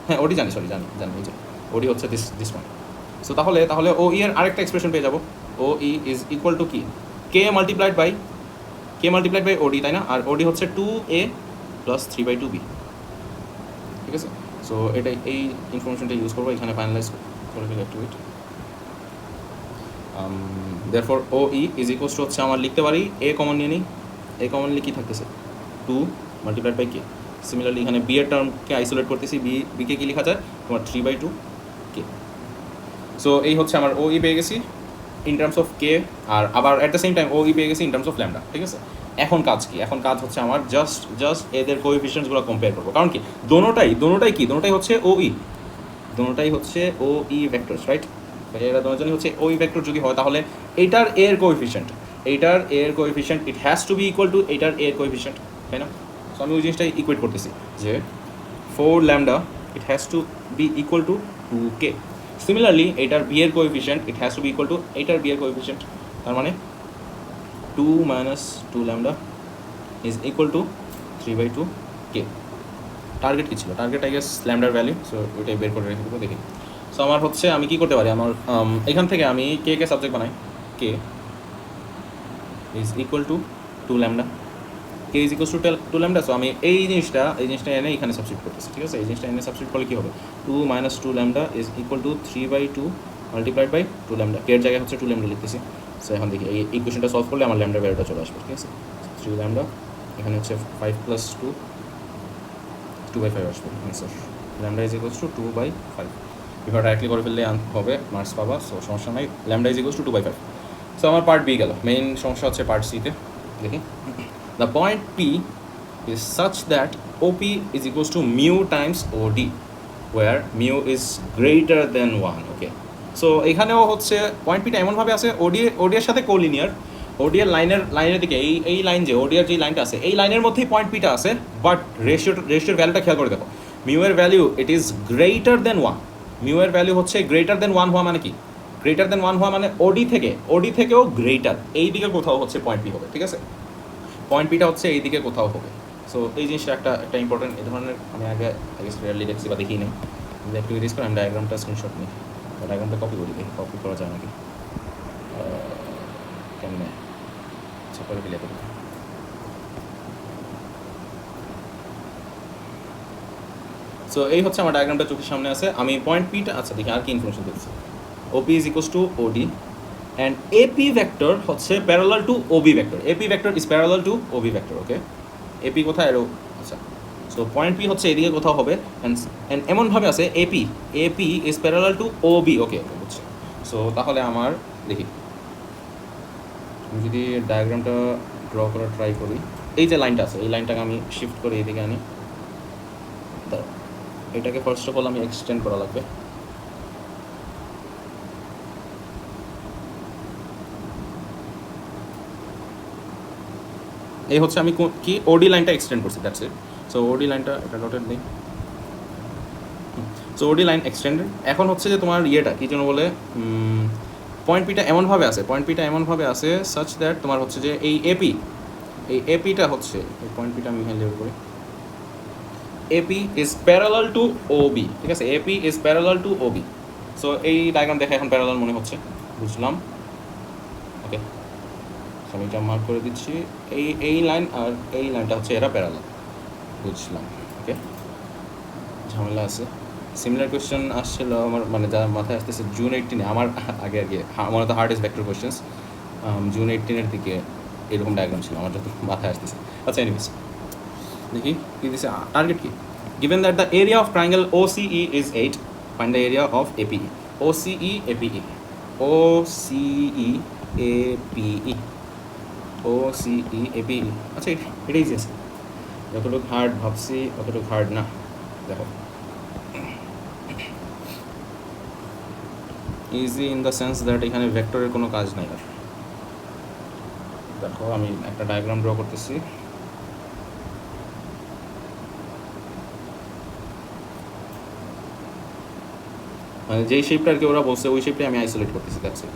হ্যাঁ ওডি জানি, জানি এই যে ওডি হচ্ছে দিস ওয়ান। সো তাহলে ও এর আরেকটা এক্সপ্রেশন পেয়ে যাবো, ও ইজ ইকুয়াল টু কি, কে মাল্টিপ্লাইড বাই ওডি, তাই না। আর ওডি হচ্ছে 2a প্লাস 3/2b, ঠিক আছে। সো এই ইনফরমেশনটা ইউজ করবো এখানে ফাইনালাইজ করে দিলে একটু wait. Therefore O is equals to হচ্ছে আমার লিখতে পারি এ কমন নিয়ে নিই, এ কমন নিয়ে কী থাকতেছে 2 মাল্টিপ্লাইড বাই কে। সিমিলারলি এখানে বি এর টার্মকে আইসোলেট করতেছি, বিকে কী লেখা যায় তোমার 3/2 কে। সো এই হচ্ছে আমার ও পেয়ে গেছি ইন টার্মস অফ কে, আর আবার অ্যাট দ্য সেম টাইম ও পেয়ে গেছি ইন টার্মস অফ ল্যামডা, ঠিক আছে। এখন কাজ কি, এখন কাজ হচ্ছে আমার জাস্ট এদের কোএফিসিয়েন্টসগুলো কম্পেয়ার করবো, কারণ কি দোনোটাই হচ্ছে ও দুটোটাই হচ্ছে ও ই ভেক্টরস, রাইট? এরা দুজনই হচ্ছে ও ই ভেক্টর যদি হয় তাহলে এইটার এর coefficient it has to be equal to এইটার এর কোএফিসিয়েন্ট, তাই না? সো আমি ওই জিনিসটাই ইকুয়েট করতেছি যে 4 lambda it has to be equal to 2k। Similarly এইটার বি এর coefficient it has to be equal to এইটার বি এর কোএফিসিয়েন্ট, তার মানে 2 minus 2 lambda is equal to 3/2k। Target কী ছিল? টার্গেট আই গেস ল্যামডার ভ্যালু, সো ওইটাই বের করে রেখে দেবো। দেখি, সো আমার হচ্ছে আমি কী করতে পারি, আমার এখান থেকে আমি কে সাবজেক্ট বানাই, K is equal to 2 lambda, K is equal to 2 lambda। So আমি এই জিনিসটা এনে এখানে সাবস্টিটিউট করতেছি, ঠিক আছে? এই জিনিসটা এনে সাবস্টিটিউট করলে কী হবে, 2 minus 2 lambda is equal to 3/2 multiplied by 2 lambda। K এর জায়গায় হচ্ছে 2 lambda লিখতেছি। সো এখন দেখি এই ইকুয়েশনটা সলভ করলে আমার ল্যামডার ভ্যালুটা চলে আসবে, ঠিক আছে? 3 lambda এখানে হচ্ছে 5 + 2 2/5 আসবে answer. Lambda is equals two 2/5। এবার ডাইরেক্টলি করে ফেললে হবে, মার্কস পাবা, সো সমস্যা নাই। Lambda is equals two 2/5। So আমার পার্ট বি গেল। মেইন সমস্যা হচ্ছে পার্ট সিতে। দেখি, the point P is such that OP is equals to mu times OD where mu is greater than 1, okay? So এখানেও হচ্ছে পয়েন্ট পিটা এমনভাবে আছে ওডি এর সাথে কোলিনিয়ার, ওডি এর লাইনের দিকে এই লাইন যে ওডি এর যে লাইনটা আছে এই লাইনের মধ্যেই পয়েন্ট পিটা আছে, বাট রেশিওর ভ্যালুটা খেয়াল করে দেখো, মিউ এর value it is greater than 1। Mu এর ভ্যালু হচ্ছে গ্রেটার দেন 1 হওয়া মানে কি? গ্রেটার দেন 1 হওয়া মানে ওডি থেকেও গ্রেটার, এই দিকে কোথাও হচ্ছে পয়েন্ট পি হবে, ঠিক আছে? পয়েন্ট পিটা হচ্ছে এই দিকে কোথাও হবে। সো এই জিনিসটা একটা ইম্পর্টেন্ট, এই ধরনের আমি আগে রেয়ারলি দেখছি বা দেখি নাই। একটু রিস্ক করে আমি ডায়াগ্রামটা স্ক্রিনশট নিই, ডায়াগ্রামটা কপি করি, দেখি কপি করা যায় নাকি, কেমনে আচ্ছা করে দিলে। সো এই হচ্ছে আমার ডায়াগ্রামটা চোখের সামনে আছে। আমি পয়েন্ট পিটা, আচ্ছা দেখি আর কি ইনফরমেশন দিচ্ছি। OP is equals to OD and AP vector হচ্ছে parallel to OB vector. AP vector is parallel to OB vector, okay? AP কোথায় এরো, আচ্ছা। সো পয়েন্ট পি হচ্ছে এদিকে কোথাও হবে, অ্যান্ড এমনভাবে আছে AP is parallel to OB, okay বুঝছি। সো তাহলে আমার দেখি, আমি যদি ডায়াগ্রামটা ড্র করার ট্রাই করি, এই যে লাইনটা আছে এই লাইনটাকে আমি শিফট করে এদিকে আনি। এটাকে ফার্স্ট অফ অল আমি এক্সটেন্ড করা লাগবে। এই হচ্ছে আমি কি ওডি লাইনটা এক্সটেন্ড করছি, দ্যাটস ইট। সো ওডি লাইনটা এটা ডটেড নেই, সো ওডি লাইন এক্সটেন্ডেড। এখন হচ্ছে যে তোমার ইয়েটা কী যেন বলে, পয়েন্ট পিটা এমনভাবে আছে সাচ দ্যাট তোমার হচ্ছে যে এই এপিটা হচ্ছে, এই পয়েন্ট পিটা আমি এখানে লেবেল করি, AP is parallel to OB, ঠিক আছে? AP is parallel to OB. So এই ডায়াগ্রাম দেখে এখন প্যারালাল মনে হচ্ছে, বুঝলাম, ওকে? আমি এটা মার্ক করে দিচ্ছি, এই লাইন আর এই লাইনটা হচ্ছে এরা প্যারালাল, বুঝলাম, ওকে? ঝামেলা আছে। সিমিলার কোয়েশ্চেন আসছিল আমার, মানে যা মাথায় আসতেছে জুন 18-এ আমার আগে আমার তো হার্ডেস্ট ভেক্টর কোয়েশ্চেন্স জুন 18-এর দিকে এরকম ডায়াগ্রাম ছিল আমার যত মাথায় আসতেছে। আচ্ছা, এনিওয়েজ দেখি কী দিচ্ছে টার্গেট কি। Given that the area of triangle OCE is 8, find the area of APE. OCE APE আচ্ছা এটাই ইজি আছে, যতটুকু হার্ড ভাবছি অতটুকু হার্ড না। দেখো, easy in the sense that এখানে ভেক্টরের কোনো কাজ নাই আর। দেখো আমি একটা ডায়াগ্রাম ড্র করতেছি, মানে যেই শেপটা আর কি ওরা বলছে ওই শেপটাই আমি আইসোলেট করতেছি, দ্যাটস ইট।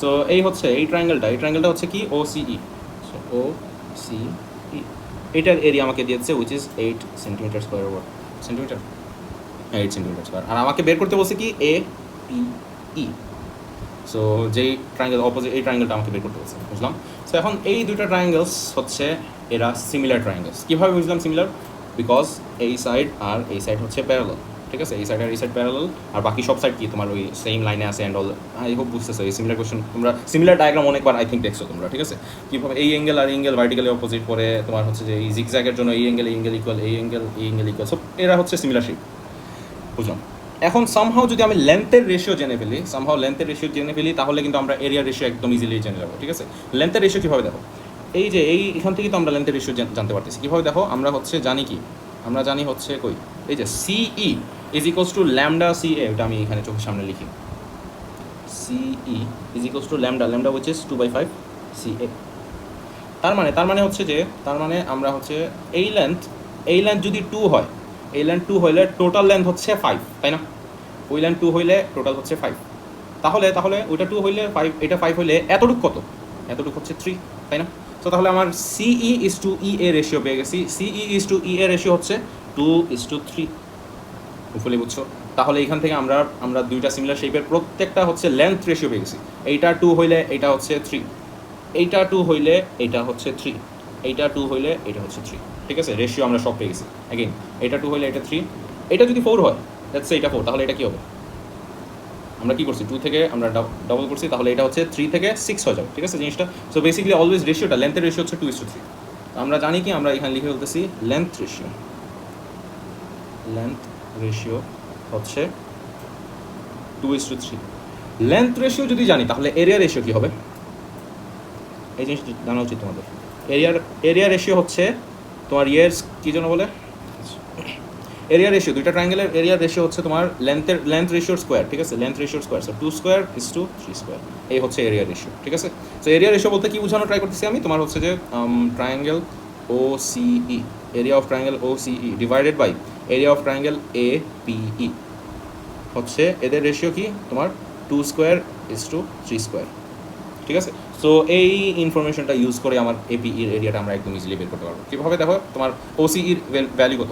সো এই হচ্ছে এই ট্রায়াঙ্গেলটা হচ্ছে কি OCE। সো OCE এটার এরিয়া আমাকে দিয়েছে which is 8 centimetre square, over centimetre, 8 centimetre square. আর আমাকে বের করতে বলছে কি APE। সো যেই ট্রায়াঙ্গেল অপোজিট এই ট্রায়াঙ্গেলটা আমাকে বের করতে বলছে, বুঝলাম। সো এখন এই দুইটা ট্রায়াঙ্গেলস হচ্ছে এরা সিমিলার ট্রায়াঙ্গেলস। কীভাবে বুঝলাম সিমিলার? বিকজ এই সাইড আর এই সাইড হচ্ছে প্যারালাল, ঠিক আছে? এই সাইড আর এই সাইড প্যারালাল, আর বাকি সব সাইড কি তোমার ওই সেম লাইনে আছে অ্যান্ড অল। আই হোপ বুঝতেছো এই সিমিলার কোয়েশ্চেন তোমরা, সিমিলার ডায়াগ্রাম অনেকবার আই থিঙ্ক দেখছো তোমরা, ঠিক আছে? কীভাবে এই অ্যাঙ্গেল আর অ্যাঙ্গেল ভার্টিক্যালি অপোজিট করে তোমার হচ্ছে যে এই জিগজ্যাগের জন্য এই অ্যাঙ্গেল ইকুয়াল, এই অ্যাঙ্গেল ইকুয়াল, সব এরা হচ্ছে সিমিলার শেপ, বুঝলাম। এখন সামহাও যদি আমি লেন্থের রেশিও জেনে ফেলি তাহলে কিন্তু আমরা এরিয়া রেশিও একদম ইজিলি জেনে যাবো, ঠিক আছে? লেন্থের রেশিও কীভাবে দেখো, এই যে এখান থেকে তো আমরা লেন্থের রেশিও জানতে পারতেছি কীভাবে দেখো আমরা হচ্ছে জানি কি আমরা জানি হচ্ছে কই এই যে CE is equals to lambda C A, ওটা আমি এখানে চোখের সামনে লিখি CE is equals to lambda lambda which is 2/5 C A. তার মানে হচ্ছে যে আমরা হচ্ছে এই লেন্থ যদি 2 হয়, এই লেন্থ 2 হইলে টোটাল লেন্থ হচ্ছে 5, তাই না? ওই লেন্থ 2 হইলে টোটাল হচ্ছে 5, তাহলে ওইটা 2 হইলে 5, এটা 5 হইলে এতটুকু কত? এতটুকু হচ্ছে 3, তাই না? সো তাহলে আমার CE is to E A ratio পেয়ে গেছি। CE is to E A ratio হচ্ছে 2:3, হুফুলি বুঝছো? তাহলে এখান থেকে আমরা দুইটা সিমিলার শেপের প্রত্যেকটা হচ্ছে লেন্থ রেশিও পেয়ে গেছি। এইটা 2 হইলে এইটা হচ্ছে 3, এইটা 2 হইলে এইটা হচ্ছে 3, এইটা 2 হইলে এটা হচ্ছে 3, ঠিক আছে? রেশিও আমরা সব পেয়ে গেছি। অ্যাগেন এটা 2 হইলে এটা 3, এটা যদি 4 হয়, লেটস সে এটা 4, তাহলে এটা কী হবে? আমরা কী করছি, 2 থেকে আমরা ডাবল করছি, তাহলে এটা হচ্ছে 3 থেকে 6 হয়ে যাবে, ঠিক আছে জিনিসটা? সো বেসিক্যালি অলওয়েজ রেশিওটা লেন্থের রেশিও হচ্ছে 2:3। আমরা জানি কি, আমরা এখানে লিখে ফেলতেছি লেন্থ রেশিও হচ্ছে 2:3। লেন্থ রেশিও যদি জানি তাহলে এরিয়া রেশিও কী হবে? এই জিনিসটা জানা উচিত তোমাদের। এরিয়া রেশিও হচ্ছে তোমার কী জন্য বলে এরিয়া রেশিও, দুইটা ট্রায়াঙ্গেলের এরিয়া রেশিও হচ্ছে তোমার লেন্থ রেশিওর স্কোয়ার, ঠিক আছে? লেন্থ রেশিওর square, so 2 square is to 3 square, এই হচ্ছে এরিয়া রেশিও, ঠিক আছে? সো এরিয়া রেশিও বলতে কি বোঝানো ট্রাই করতেছি আমি, তোমার হচ্ছে যে ট্রায়াঙ্গেল ও সিই, area of triangle O CE divided by area of triangle A PE হচ্ছে এদের রেশিও কি তোমার 2 স্কোয়ার ইজ টু 3 স্কোয়ার, ঠিক আছে? সো এই ইনফরমেশনটা ইউজ করে আমার এপিইর এরিয়াটা আমরা একদম ইজিলি বের করতে পারবো। কীভাবে দেখো, তোমার ওসিইর ভ্যালু কত,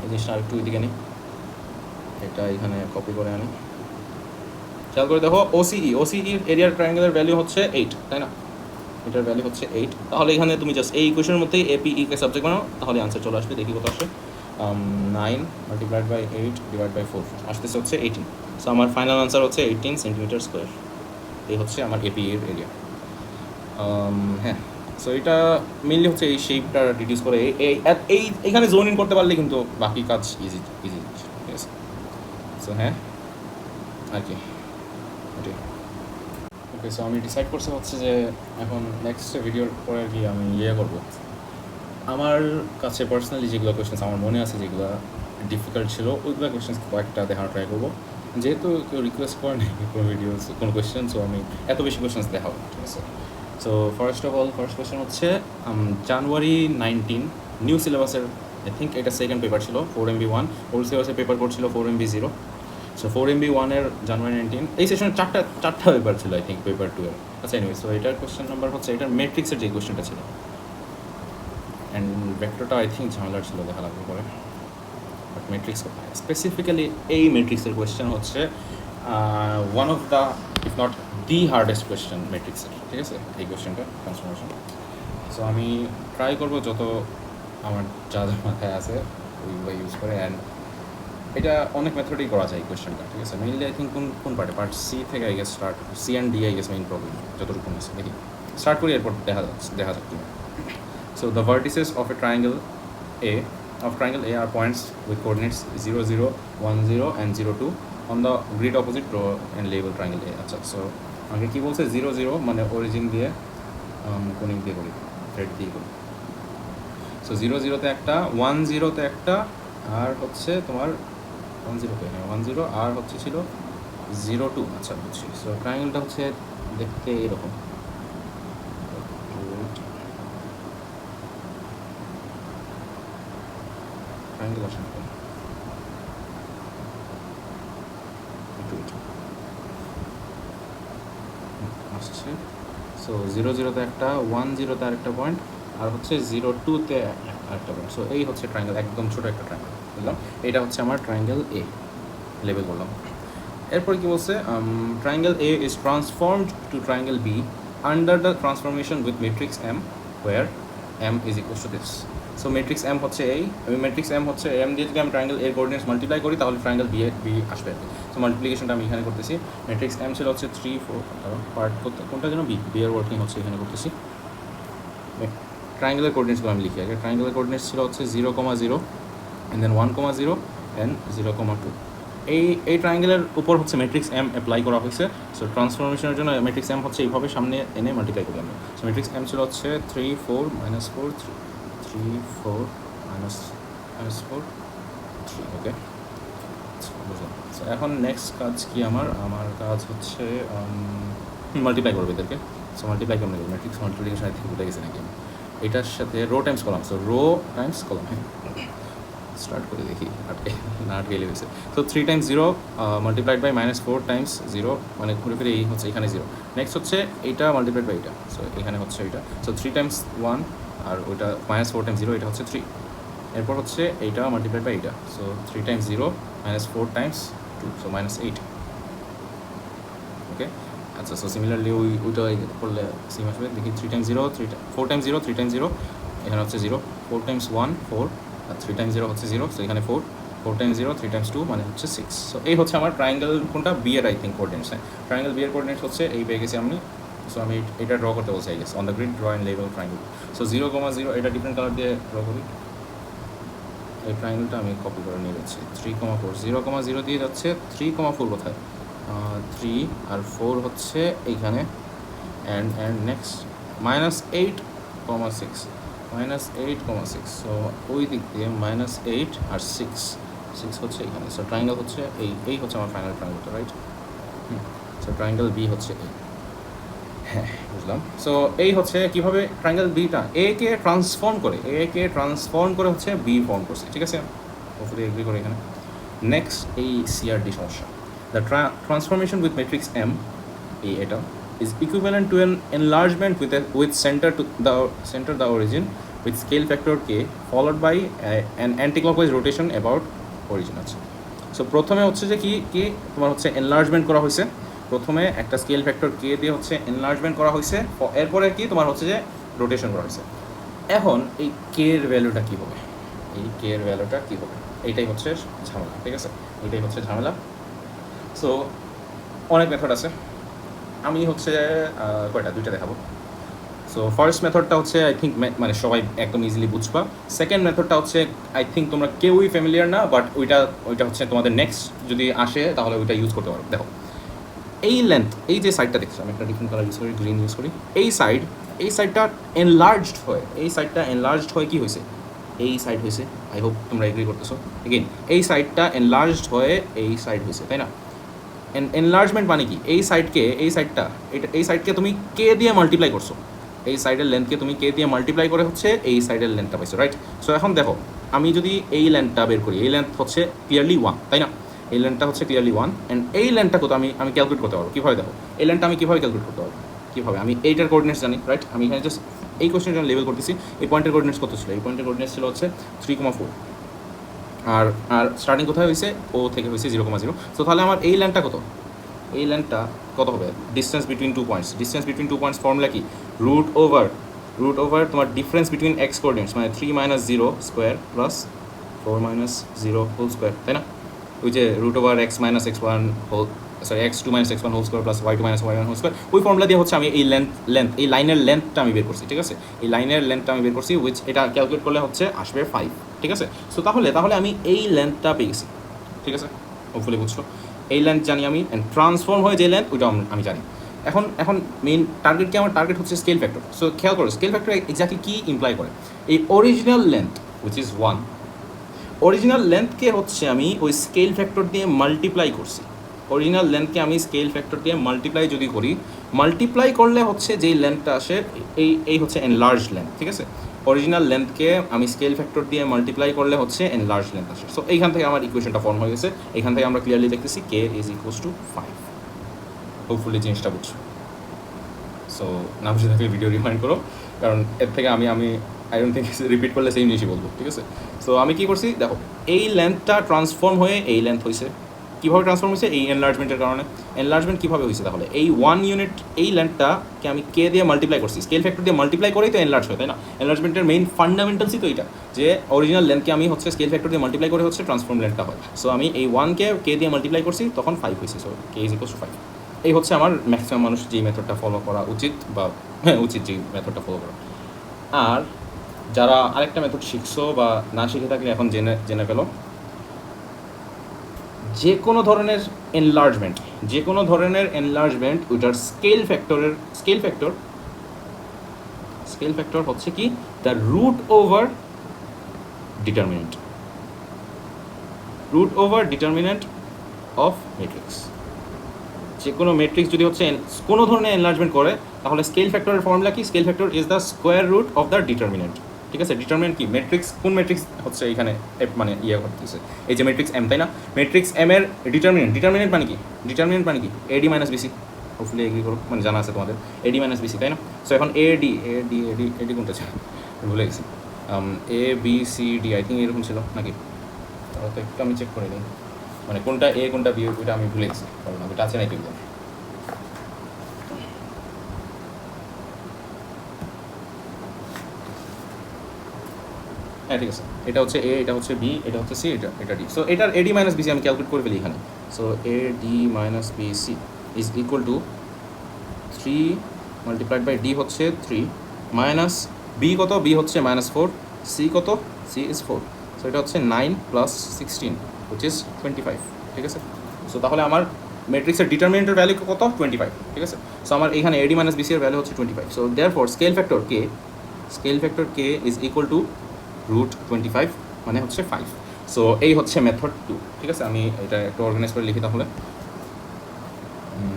এই জিনিসটা আরেকটু এদিকে নিই, এটা এখানে কপি করে আনি, খেয়াল করে দেখো ওসিইর এরিয়ার ট্রায়াঙ্গেলের ভ্যালু হচ্ছে 8, তাই না? এটার ভ্যালু হচ্ছে 8, তাহলে এখানে তুমি জাস্ট এই ইকুয়েশনের মধ্যেই এপিইকে সাবজেক্ট বানাও, তাহলে আনসার চলে আসবে। দেখি কত আসে, 9 মাল্টিপ্লাইড বাই 8 ডিভাইড বাই 4 আসতেছে হচ্ছে 18। সো আমার ফাইনাল আনসার হচ্ছে 18 সেন্টিমিটার স্কোয়ার। এই হচ্ছে আমার এপিইর এরিয়া। হ্যাঁ, সো এটা মেনলি হচ্ছে এই শেপটা রিডিউস করে এইখানে জোন ইন করতে পারলে কিন্তু বাকি কাজ ইজি, ঠিক আছে? সো হ্যাঁ আর কি ওটাই। ওকে, সো আমি ডিসাইড করছি হচ্ছে যে এখন নেক্সট ভিডিওর পরে আর কি আমি করবো, আমার কাছে পার্সোনালি যেগুলো কোয়েশ্চেন্স আমার মনে আছে যেগুলো ডিফিকাল্ট ছিল, ওইগুলো কোয়েশ্চেন্স কয়েকটা দেখানোর ট্রাই করবো। যেহেতু কেউ রিকোয়েস্ট করে নেই কোনো ভিডিওস কোনো কোয়েশ্চেন, সো আমি এত বেশি কোয়েশ্চেন্স দেখাবো, ঠিক আছে? সো ফার্স্ট কোয়েশ্চেন হচ্ছে জানুয়ারি 19 নিউ সিলেবাসের, আই থিঙ্ক এটা সেকেন্ড পেপার ছিল, 4MB1, ওল্ড সিলেবাসের পেপার কোড ছিল 4MB0। সো 4MB1-এর জানুয়ারি 19 এই সেশনে চারটা পেপার ছিল, আই থিঙ্ক পেপার 2 এর। আচ্ছা এনিওয়ে, সো এটার কোয়েশ্চেন নাম্বার হচ্ছে, এটার ম্যাট্রিক্সের যে কোয়েশ্চেনটা ছিল, অ্যান্ড ভেক্টরটা আই থিঙ্ক ঝামেলার ছিল, দেখা লাগবে পরে, বাট ম্যাট্রিক্স স্পেসিফিক্যালি এই ম্যাট্রিক্সের কোয়েশ্চেন হচ্ছে one of the if not the hardest question ম্যাট্রিক্সের, ঠিক আছে? এই কোয়েশ্চেনটা ট্রান্সফরমেশন। সো আমি ট্রাই করবো যত আমার যা মাথায় আছে ওইগুলো ইউজ করে, অ্যান্ড এটা অনেক মেথডেই করা যায় এই কোয়েশ্চেনটা, ঠিক আছে? মেইনলি আই থিঙ্ক কোন পার্ট সি থেকে I guess start, C and D I guess main problem যতটুকু আছে, দেখি স্টার্ট করি, এরপর দেখা যাক কি। So the vertices of a triangle A are points with coordinates 0, 0, 1, 0 and 0, 2 on the grid opposite draw and label triangle A। আচ্ছা, সো আমাকে কী বলছে, 0, 0 মানে অরিজিন দিয়ে কোনিক দিয়ে করি, থ্রেড দিয়ে করি। সো 0, 0-তে একটা, 1, 0-তে একটা, আর হচ্ছে তোমার 1, 0-তে, হ্যাঁ 1, 0, আর হচ্ছে ছিল 0, 2। আচ্ছা বুঝছি। সো ট্রায়াঙ্গেলটা হচ্ছে দেখতে এরকম, ট্রায়াঙ্গেল আসে আসছে। সো 0, 0-তে একটা, 1, 0-তে আরেকটা পয়েন্ট, আর হচ্ছে 0, 2-তে আরেকটা পয়েন্ট। সো এই হচ্ছে ট্রায়াঙ্গেল, একদম ছোটো একটা ট্রায়াঙ্গেল, বুঝলাম? এটা হচ্ছে আমার ট্রায়াঙ্গেল এ, লেবেল করলাম। এরপর কি বলছে, triangle A is transformed to triangle B under the transformation with matrix M where M is equals to this. So matrix M হচ্ছে এই, ম্যাট্রিক্স এম হচ্ছে এম দিয়ে যদি আমি ট্রায়াঙ্গেল এর কোঅর্ডিনেটস মাল্টিপ্লাই করি তাহলে ট্রায়াঙ্গেল বি আসবে আর কি। সো মাল্টিপ্লিকেশনটা আমি এখানে করতেছি। ম্যাট্রিক্স এম ছিল হচ্ছে 3, 4, পার্ট কোনটা যেন বি এর ওয়ার্কিং হচ্ছে এখানে করতেছি। ট্রায়াঙ্গেলের কোঅর্ডিনেটসগুলো আমি লিখি আগে। ট্রায়াঙ্গেলের কোঅর্ডিনেটস ছিল হচ্ছে 0, 0 অ্যান্ড দেন 1, 0 অ্যান্ড 0, 2। এই ট্রায়াঙ্গেলের উপর হচ্ছে ম্যাট্রিক্স এম অ্যাপ্লাই করা হয়েছে। সো ট্রান্সফরমেশনের জন্য ম্যাট্রিক্স এম হচ্ছে এইভাবে সামনে এনে মাল্টিপ্লাই করলাম। সো ম্যাট্রিক্স এম ছিল হচ্ছে 3 4 -4 3 4 -4 3 ওকে বুঝলাম। সো এখন নেক্সট কাজ কি আমার কাজ হচ্ছে মাল্টিপ্লাই করবে এদেরকে। সো মাল্টিপ্লাই করবে ম্যাট্রিক্স মাল্টিপ্লিকেশন আই থিঙ্ক ভুলে গেছি নাকি এটার সাথে row times column. So row times column, হ্যাঁ স্টার্ট করে দেখি না আটকে গেছে। তো 3 টাইমস 0 মাল্টিপ্লাইড বাই -4 টাইমস 0 মানে ঘুরে ফিরে এই হচ্ছে এখানে 0। নেক্সট হচ্ছে এইটা মাল্টিপ্লাইড বাই এটা। সো এখানে হচ্ছে এইটা। সো 3 টাইমস 1 আর ওইটা -4 টাইমস 0 এটা হচ্ছে 3। এরপর হচ্ছে এইটা মাল্টিপ্লাইড বাই এইটা। সো 3 টাইমস 0 -4 টাইমস 2 সো -8 ওকে। আচ্ছা সো সিমিলারলি ওইটা করলে সেম আসবে দেখি। 3 টাইমস 0 4 টাইমস 0 3 টাইমস 0 এখানে হচ্ছে 0 4 টাইমস 1 4 আর 3 টাইমস 0 হচ্ছে 0 সো এখানে 4 টাইমস 0 3 টাইমস 2 মানে হচ্ছে 6। সো এই হচ্ছে আমার ট্রায়াঙ্গেল কোনটা বি এর আই থিঙ্ক কোঅর্ডিনেটস। হ্যাঁ ট্রায়াঙ্গেল বি এর কোঅর্ডিনেটস হচ্ছে এই পেয়ে গেছি আমি। সো আমি এটা ড্র করতে বলছি I guess on the grid draw and label triangle. So 0,0 এটা ডিফারেন্ট কালার দিয়ে ড্র করি। এই ট্রায়াঙ্গেলটা আমি কপি করে নিয়ে যাচ্ছি। 3,4 0,0 দিয়ে যাচ্ছে 3,4 কোথায় 3 আর 4 হচ্ছে এইখানে অ্যান্ড নেক্সট -8,6 -8,6 সো ওই দিক দিয়ে -8 আর 6 হচ্ছে এখানে। সো ট্রায়াঙ্গেল হচ্ছে এই হচ্ছে আমার ফাইনাল ট্রায়াঙ্গেলটা রাইট। সো ট্রায়াঙ্গেল বি হচ্ছে এই, হ্যাঁ বুঝলাম। সো এই হচ্ছে কীভাবে ট্রায়াঙ্গেল বিটা এ কে ট্রান্সফর্ম করে হচ্ছে বি ফর্ম করছে, ঠিক আছে হোপফুলি এগ্রি করে এখানে। নেক্সট এই সিআরডি সমস্যা, the transformation with matrix M এটা is equivalent to an enlargement with center the origin with scale factor k followed by an anticlockwise rotation about origin আছে। সো প্রথমে হচ্ছে যে কি তোমার হচ্ছে এনলার্জমেন্ট করা হয়েছে, প্রথমে একটা স্কেল ফ্যাক্টর কে দিয়ে হচ্ছে এনলার্জমেন্ট করা হয়েছে, এরপরে কি তোমার হচ্ছে যে রোটেশন করা হয়েছে। এখন এই কে এর ভ্যালুটা কী হবে, এইটাই হচ্ছে ঝামেলা, ঠিক আছে এইটাই হচ্ছে ঝামেলা। সো অনেক মেথড আছে, আমি হচ্ছে দুইটা দেখাবো। সো ফার্স্ট মেথডটা হচ্ছে আই থিঙ্ক মানে সবাই একদম ইজিলি বুঝবা। সেকেন্ড মেথডটা হচ্ছে আই থিঙ্ক তোমরা কেউই ফ্যামিলিয়ার না, বাট ওইটা হচ্ছে তোমাদের নেক্সট যদি আসে তাহলে ওইটা ইউজ করতে পারো। দেখো এই লেন্থ, এই যে সাইডটা দেখছো, আমি একটা ডিফারেন্ট কালার ইউজ করি, গ্রিন ইউজ করি। এই সাইডটা এনলার্জড হয়ে কী হয়েছে, এই সাইড হয়েছে। আই হোপ তোমরা এগ্রি করতেছো। এগেইন এই সাইডটা এনলার্জড হয়ে এই সাইড হয়েছে, তাই না? এনলার্জমেন্ট মানে কি, এই সাইডকে তুমি কে দিয়ে মাল্টিপ্লাই করছো, এই সাইডের লেন্থকে তুমি কে দিয়ে মাল্টিপ্লাই করে হচ্ছে এই সাইডের লেন্থটা পাইছো, রাইট? সো এখন দেখো আমি যদি এই লেন্থটা বের করি, এই লেন্থ হচ্ছে ক্লিয়ারলি 1, তাই না? এই লেন্থটা হচ্ছে ক্লিয়ারলি 1 অ্যান্ড এই লেন্থটা কত আমি ক্যালকুলেট করতে পারবো কীভাবে? দেখো এই লেন্থটা আমি কীভাবে ক্যালকুলেট করতে পারবো, কীভাবে? আমি এইটার কোঅর্ডিনেটস জানি, রাইট? আমি এখানে জাস্ট এই কোয়েশ্চেনের জন্য লেভেল করতেছি। এই পয়েন্টের কোঅর্ডিনেটস কত ছিল? এই পয়েন্টের কোঅর্ডিনেটস ছিল হচ্ছে 3,4 আর স্টার্টিং কোথায় হয়েছে, ও থেকে হয়েছে 0,0। সো তাহলে আমার এই লেন্থটা কত, এই লেন্থটা কত হবে? Distance between two points formula কি? রুট ওভার তোমার ডিফারেন্স বিটুইন এক্স কোঅর্ডিনেটস মানে 3 - 0 স্কোয়ার প্লাস 4 - 0 হোল স্কোয়ার, তাই না? ওই যে root over x - x1 whole x2 - x1 whole square plus y2 - y1 whole square, ওই ফর্মুলা দিয়ে হচ্ছে আমি এই এই লাইনের লেন্থটা আমি বের করছি, ঠিক আছে? এই লাইনের লেন্থটা আমি বের করছি, উইচ এটা ক্যালকুলেট করলে হচ্ছে আসবে 5, ঠিক আছে? সো তাহলে আমি এই লেন্থটা পেয়ে গেছি, ঠিক আছে? হোপফুলি বুঝছো। এই লেন্থ জানি আমি, অ্যান্ড ট্রান্সফর্ম হয়ে যে লেন্থ ওইটা আমি জানি। এখন মেইন টার্গেট কি? আমার টার্গেট হচ্ছে স্কেল ফ্যাক্টর। সো খেয়াল করো স্কেল ফ্যাক্টর এক্স্যাক্টলি কী ইমপ্লাই করে। এই original length which is 1, original লেন্থকে হচ্ছে আমি ওই স্কেল ফ্যাক্টর দিয়ে মাল্টিপ্লাই করছি। অরিজিনাল লেন্থকে আমি স্কেল ফ্যাক্টর দিয়ে মাল্টিপ্লাই যদি করি, মাল্টিপ্লাই করলে হচ্ছে যেই লেন্থটা আসে এই হচ্ছে এনলার্জ লেন্থ, ঠিক আছে? অরিজিনাল লেন্থকে আমি স্কেল ফ্যাক্টর দিয়ে মাল্টিপ্লাই করলে হচ্ছে এনলার্জ লেন্থ আসে। সো এইখান থেকে আমার ইকুয়েশনটা ফর্ম হয়ে গেছে। এখান থেকে আমরা ক্লিয়ারলি দেখতেছি k = 5। হোপফুলি জিনিসটা বুঝছো। সো না বুঝে থাকলে ভিডিও রিমাইন্ড করো, কারণ এর থেকে আমি আই ডোন্ট থিঙ্ক রিপিট করলে সেম জিনিসই বলবো, ঠিক আছে? সো আমি কী করছি দেখো, এই লেন্থটা ট্রান্সফর্ম হয়ে এই লেন্থ হয়েছে। কীভাবে ট্রান্সফর্ম হয়েছে? এই এনলার্জমেন্টের কারণে। এনলার্জমেন্ট কীভাবে হয়েছে? তাহলে এই 1 ইউনিট এই লেন্থটাকে আমি কে দিয়ে মাল্টিপ্লাই করছি, স্কেল ফ্যাক্টর দিয়ে মাল্টিপ্লাই করেই তো এনলার্জ হয়, তাই না? এনলার্জমেন্টের মেইন ফান্ডামেন্টালসই তো এইটা, যে অরিজিনাল লেন্থকে আমি হচ্ছে স্কেল ফ্যাক্টর দিয়ে মাল্টিপ্লাই করে হচ্ছে ট্রান্সফর্ম লেন্থটা হয়। সো আমি এই 1কে কে দিয়ে মাল্টিপ্লাই করছি, তখন 5 হয়েছে। So k = 5। এই হচ্ছে আমার ম্যাক্সিমাম মানুষ যেই মেথডটা ফলো করা উচিত, বা যেই মেথডটা ফলো করা। আর যারা আরেকটা মেথড শিখছো বা না শিখে থাকলে এখন জেনে ফেলো, যে কোনো ধরনের এনলার্জমেন্ট ওইটার স্কেল ফ্যাক্টর হচ্ছে কি the root over determinant of matrix. যে কোনো ম্যাট্রিক্স যদি হচ্ছে কোনো ধরনের এনলার্জমেন্ট করে তাহলে স্কেল ফ্যাক্টরের ফর্মুলা কি? Scale factor is the square root of the determinant. ঠিক আছে, ডিটারমিনেন্ট কি? ম্যাট্রিক্স, কোন ম্যাট্রিক্স হচ্ছে এখানে মানে ইয়ে করতেছে, এই যে ম্যাট্রিক্স এম, তাই না? ম্যাট্রিক্স এম এর ডিটারমিনেন্ট মানে কি? AD minus BC. Hopefully agree করো, মানে জানা আছে তোমাদের এডি মাইনাস বিসি, তাই না? সো এখন এডি কোনটা ছিল ভুলে গেছি। A B C D I think এরকম ছিল নাকি? তাহলে তো একটু আমি চেক করে নিই, মানে কোনটা এ কোনটা বি ওইটা আমি ভুলে গেছি, কারণ ওইটা আছে না কি। হ্যাঁ ঠিক আছে, এটা হচ্ছে এ, এটা হচ্ছে বি, এটা হচ্ছে সি, এটা ডি। সো এটার এডি মাইনাস বিসি আমি ক্যালকুলেট করে ফেলি এখানে। So A D minus BC is equal to 3 multiplied by D হচ্ছে 3 মাইনাস বি কত? বি হচ্ছে -4, সি কত? C is 4। সো এটা হচ্ছে 9 + 16 হুইচ ইজ 25। ঠিক আছে, সো তাহলে আমার ম্যাট্রিক্সের ডিটারমিনেন্টের ভ্যালু কত? 25। ঠিক আছে, সো আমার এখানে এডি মাইনাস বিসি এর ভ্যালু হচ্ছে 25। So therefore scale factor K is equal two √25, মানে হচ্ছে 5। সো এই হচ্ছে মেথড 2। ঠিক আছে, আমি এটা একটু অর্গানাইজ করে লিখি তাহলে।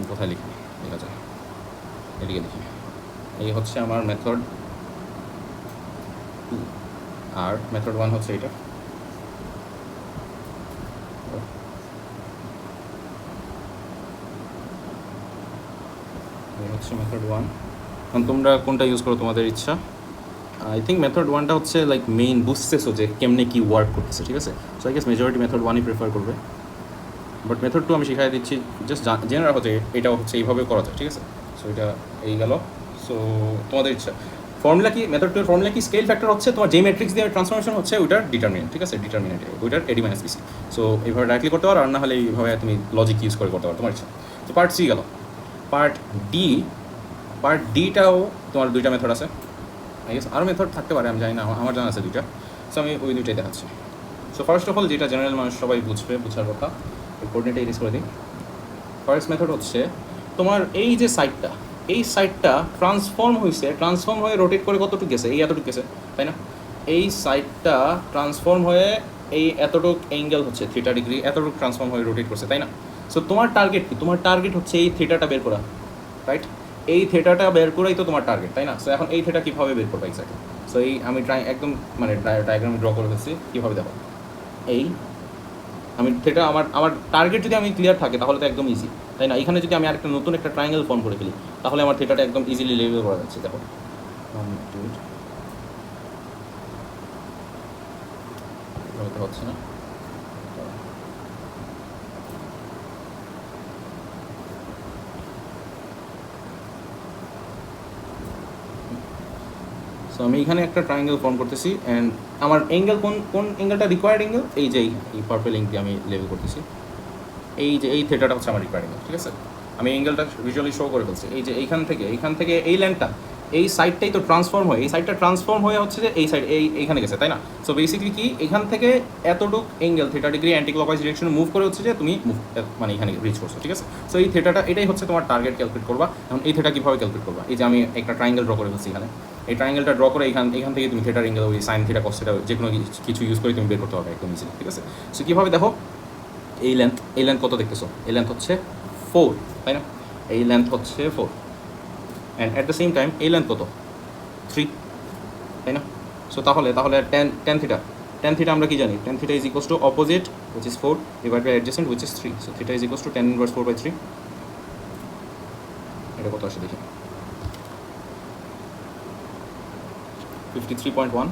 কোথায় লিখি? লেখা যায়, এদিকে লিখি। এই হচ্ছে আমার মেথড 2 আর মেথড 1 হচ্ছে এটা। এই হচ্ছে মেথড 1। এখন তোমরা কোনটা ইউজ করো তোমাদের ইচ্ছা। আই থিঙ্ক মেথড 1টা হচ্ছে লাইক মেইন, বুঝতেছো যে কেমনে কি ওয়ার্ক করতেছে। ঠিক আছে, so I guess majority method 1ই প্রেফার করবে, বাট মেথড 2 আমি শিখাই দিচ্ছি, জাস্ট জেনে রাখো যে এটাও হচ্ছে এইভাবে করা যায়। ঠিক আছে, সো এটা এই গেল। সো তোমাদের ইচ্ছা। ফর্মুলা কি? মেথড 2 এর ফর্মুলা কি? স্কেল ফ্যাক্টর হচ্ছে তোমার যে ম্যাট্রিক্স দিয়ে ট্রান্সফরমেশন হচ্ছে ওইটার ডিটারমিনেন্ট। ঠিক আছে, ডিটারমিনেন্ট ওইটার এডি মাইনাস বিসি। সো এইভাবে ডাইরেক্টলি করতে পারো, আর না হলে এইভাবে তুমি লজিক ইউজ করে করতে পারো, তোমার ইচ্ছা। তো পার্ট সি গেল। পার্ট ডিটাও তোমার দুইটা মেথড আছে। আই গেস আরও মেথড থাকতে পারে, আমি জানি না, আমার জানা আছে দুইটা। সো আমি ওই দুইটাই দেখাচ্ছি। সো ফার্স্ট অফ অল যেটা জেনারেল মানুষ সবাই বুঝার কথা, এই কোঅর্ডিনেটে ইউজ করে দিই। ফার্স্ট মেথড হচ্ছে তোমার এই যে সাইডটা ট্রান্সফর্ম হয়ে রোটেট করে কতটুকু গেছে? এই এতটুকু গেছে, তাই না? এই সাইডটা ট্রান্সফর্ম হয়ে এই এতটুক অ্যাঙ্গেল হচ্ছে θ ডিগ্রি, এতটুকু ট্রান্সফর্ম হয়ে রোটেট করছে, তাই না? সো তোমার টার্গেট কি? তোমার টার্গেট হচ্ছে এই থিটাটা বের করা, রাইট? এই থিটাটা বের করাই তো তোমার টার্গেট, তাই না? সো এখন এই থিটা কীভাবে বের করবে এক্স্যাক্টলি? সো এই আমি একদম মানে ডায়াগ্রাম ড্র করে ফেলছি। কীভাবে দেখো, এই আমি থিটা আমার টার্গেট যদি আমি ক্লিয়ার থাকে তাহলে তো একদম ইজি, তাই না? এখানে যদি আমি আরেকটা নতুন একটা ট্রায়াঙ্গেল ফর্ম করে ফেলি তাহলে আমার থিটাটা একদম ইজিলি লেভেল করা যাচ্ছে। দেখো হচ্ছে না। সো আমি এখানে একটা ট্রায়াঙ্গেল ফর্ম করতেছি, অ্যান্ড আমার অ্যাঙ্গেল কোন অ্যাঙ্গেলটা রিকোয়ার্ড অ্যাঙ্গেল? এই যে এই পার্পল লিঙ্ক দিয়ে আমি লেভেল করতেছি। এই যে এই থিটাটা হচ্ছে আমার রিকোয়ার্ড অ্যাঙ্গেল। ঠিক আছে, আমি অ্যাঙ্গেলটা ভিজুয়ালি শো করে ফেলছি। এই যে এইখান থেকে এই ল্যান্ডটা, এই সাইডটাই তো ট্রান্সফর্ম হয়, এই সাইডটা ট্রান্সফর্ম হয়ে হচ্ছে যে এই সাইড এইখানে গেছে, তাই না? সো বেসিক্যালি কি, এখান থেকে এতটুক অ্যাঙ্গেল θ ডিগ্রি অ্যান্টি ক্লকওয়াইজ ডিরেকশনে মুভ করে হচ্ছে যে তুমি মানে এখানে রিচ করছো। ঠিক আছে, সো এই থিটাটা এটাই হচ্ছে তোমার টার্গেট ক্যালকুলেট করবা। এখন এই থিটা কীভাবে ক্যালকুলেট করবা? এই যে আমি একটা ট্রায়াঙ্গেল ড্র করে ফেলছি এখানে। এই ট্রায়াঙ্গেলটা ড্র করে এখান থেকে তুমি থিটার অ্যাঙ্গেল, ওই সাইন থিটা কস থিটা যে কোনো কিছু ইউজ করে তুমি বের করতে পারবে একদম ইজিলি। ঠিক আছে, সো কীভাবে দেখো, এই লেন্থ কত দেখতেছো? এই লেন্থ হচ্ছে 4, তাই না? এই লেন্থ হচ্ছে 4, and at the same time এই লেন্থ কত? 3, তাই না? সো তাহলে tan থিটা আমরা কি জানি? tan theta is equals to opposite which is 4 divide by adjacent which is 3। So theta is equals to tan inverse 4/3। এটা কত আসে দেখি, 53.1।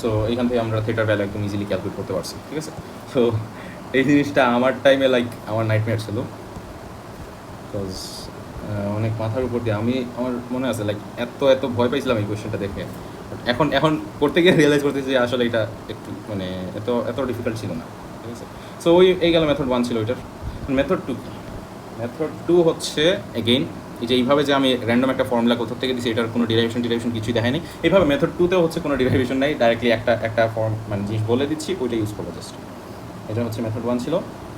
সো এইখান থেকে আমরা থিটার ভ্যালু একদম ইজিলি ক্যালকুলেট করতে পারছি। ঠিক আছে, সো এই জিনিসটা আমার টাইমে লাইক আমার নাইটমেয়ার ছিল, বিকজ অনেক মাথার উপর দিয়ে আমার মনে আছে লাইক এত ভয় পাইছিলাম এই কোয়েশ্চেনটা দেখে। এখন করতে গিয়ে রিয়েলাইজ করতেছি যে আসলে এটা একটু মানে এত ডিফিকাল্ট ছিল না। ঠিক আছে, সো এই গেল মেথড 1 ছিল ওইটার। মেথড 2 হচ্ছে এগেইন এই যে এইভাবে যে আমি র্যান্ডম একটা ফর্মুলা কোথা থেকে দিচ্ছি, এটার কোনো ডিরাইভেশন কিছুই দেখায়নি। এইভাবে মেথড 2তেও হচ্ছে কোনো ডিরাইভেশন নাই, ডাইরেক্টলি একটা ফর্ম মানে জিনিস বলে দিচ্ছি, ওইটা ইউজ করবো জাস্ট। এটা হচ্ছে মেথড 1 ছিল।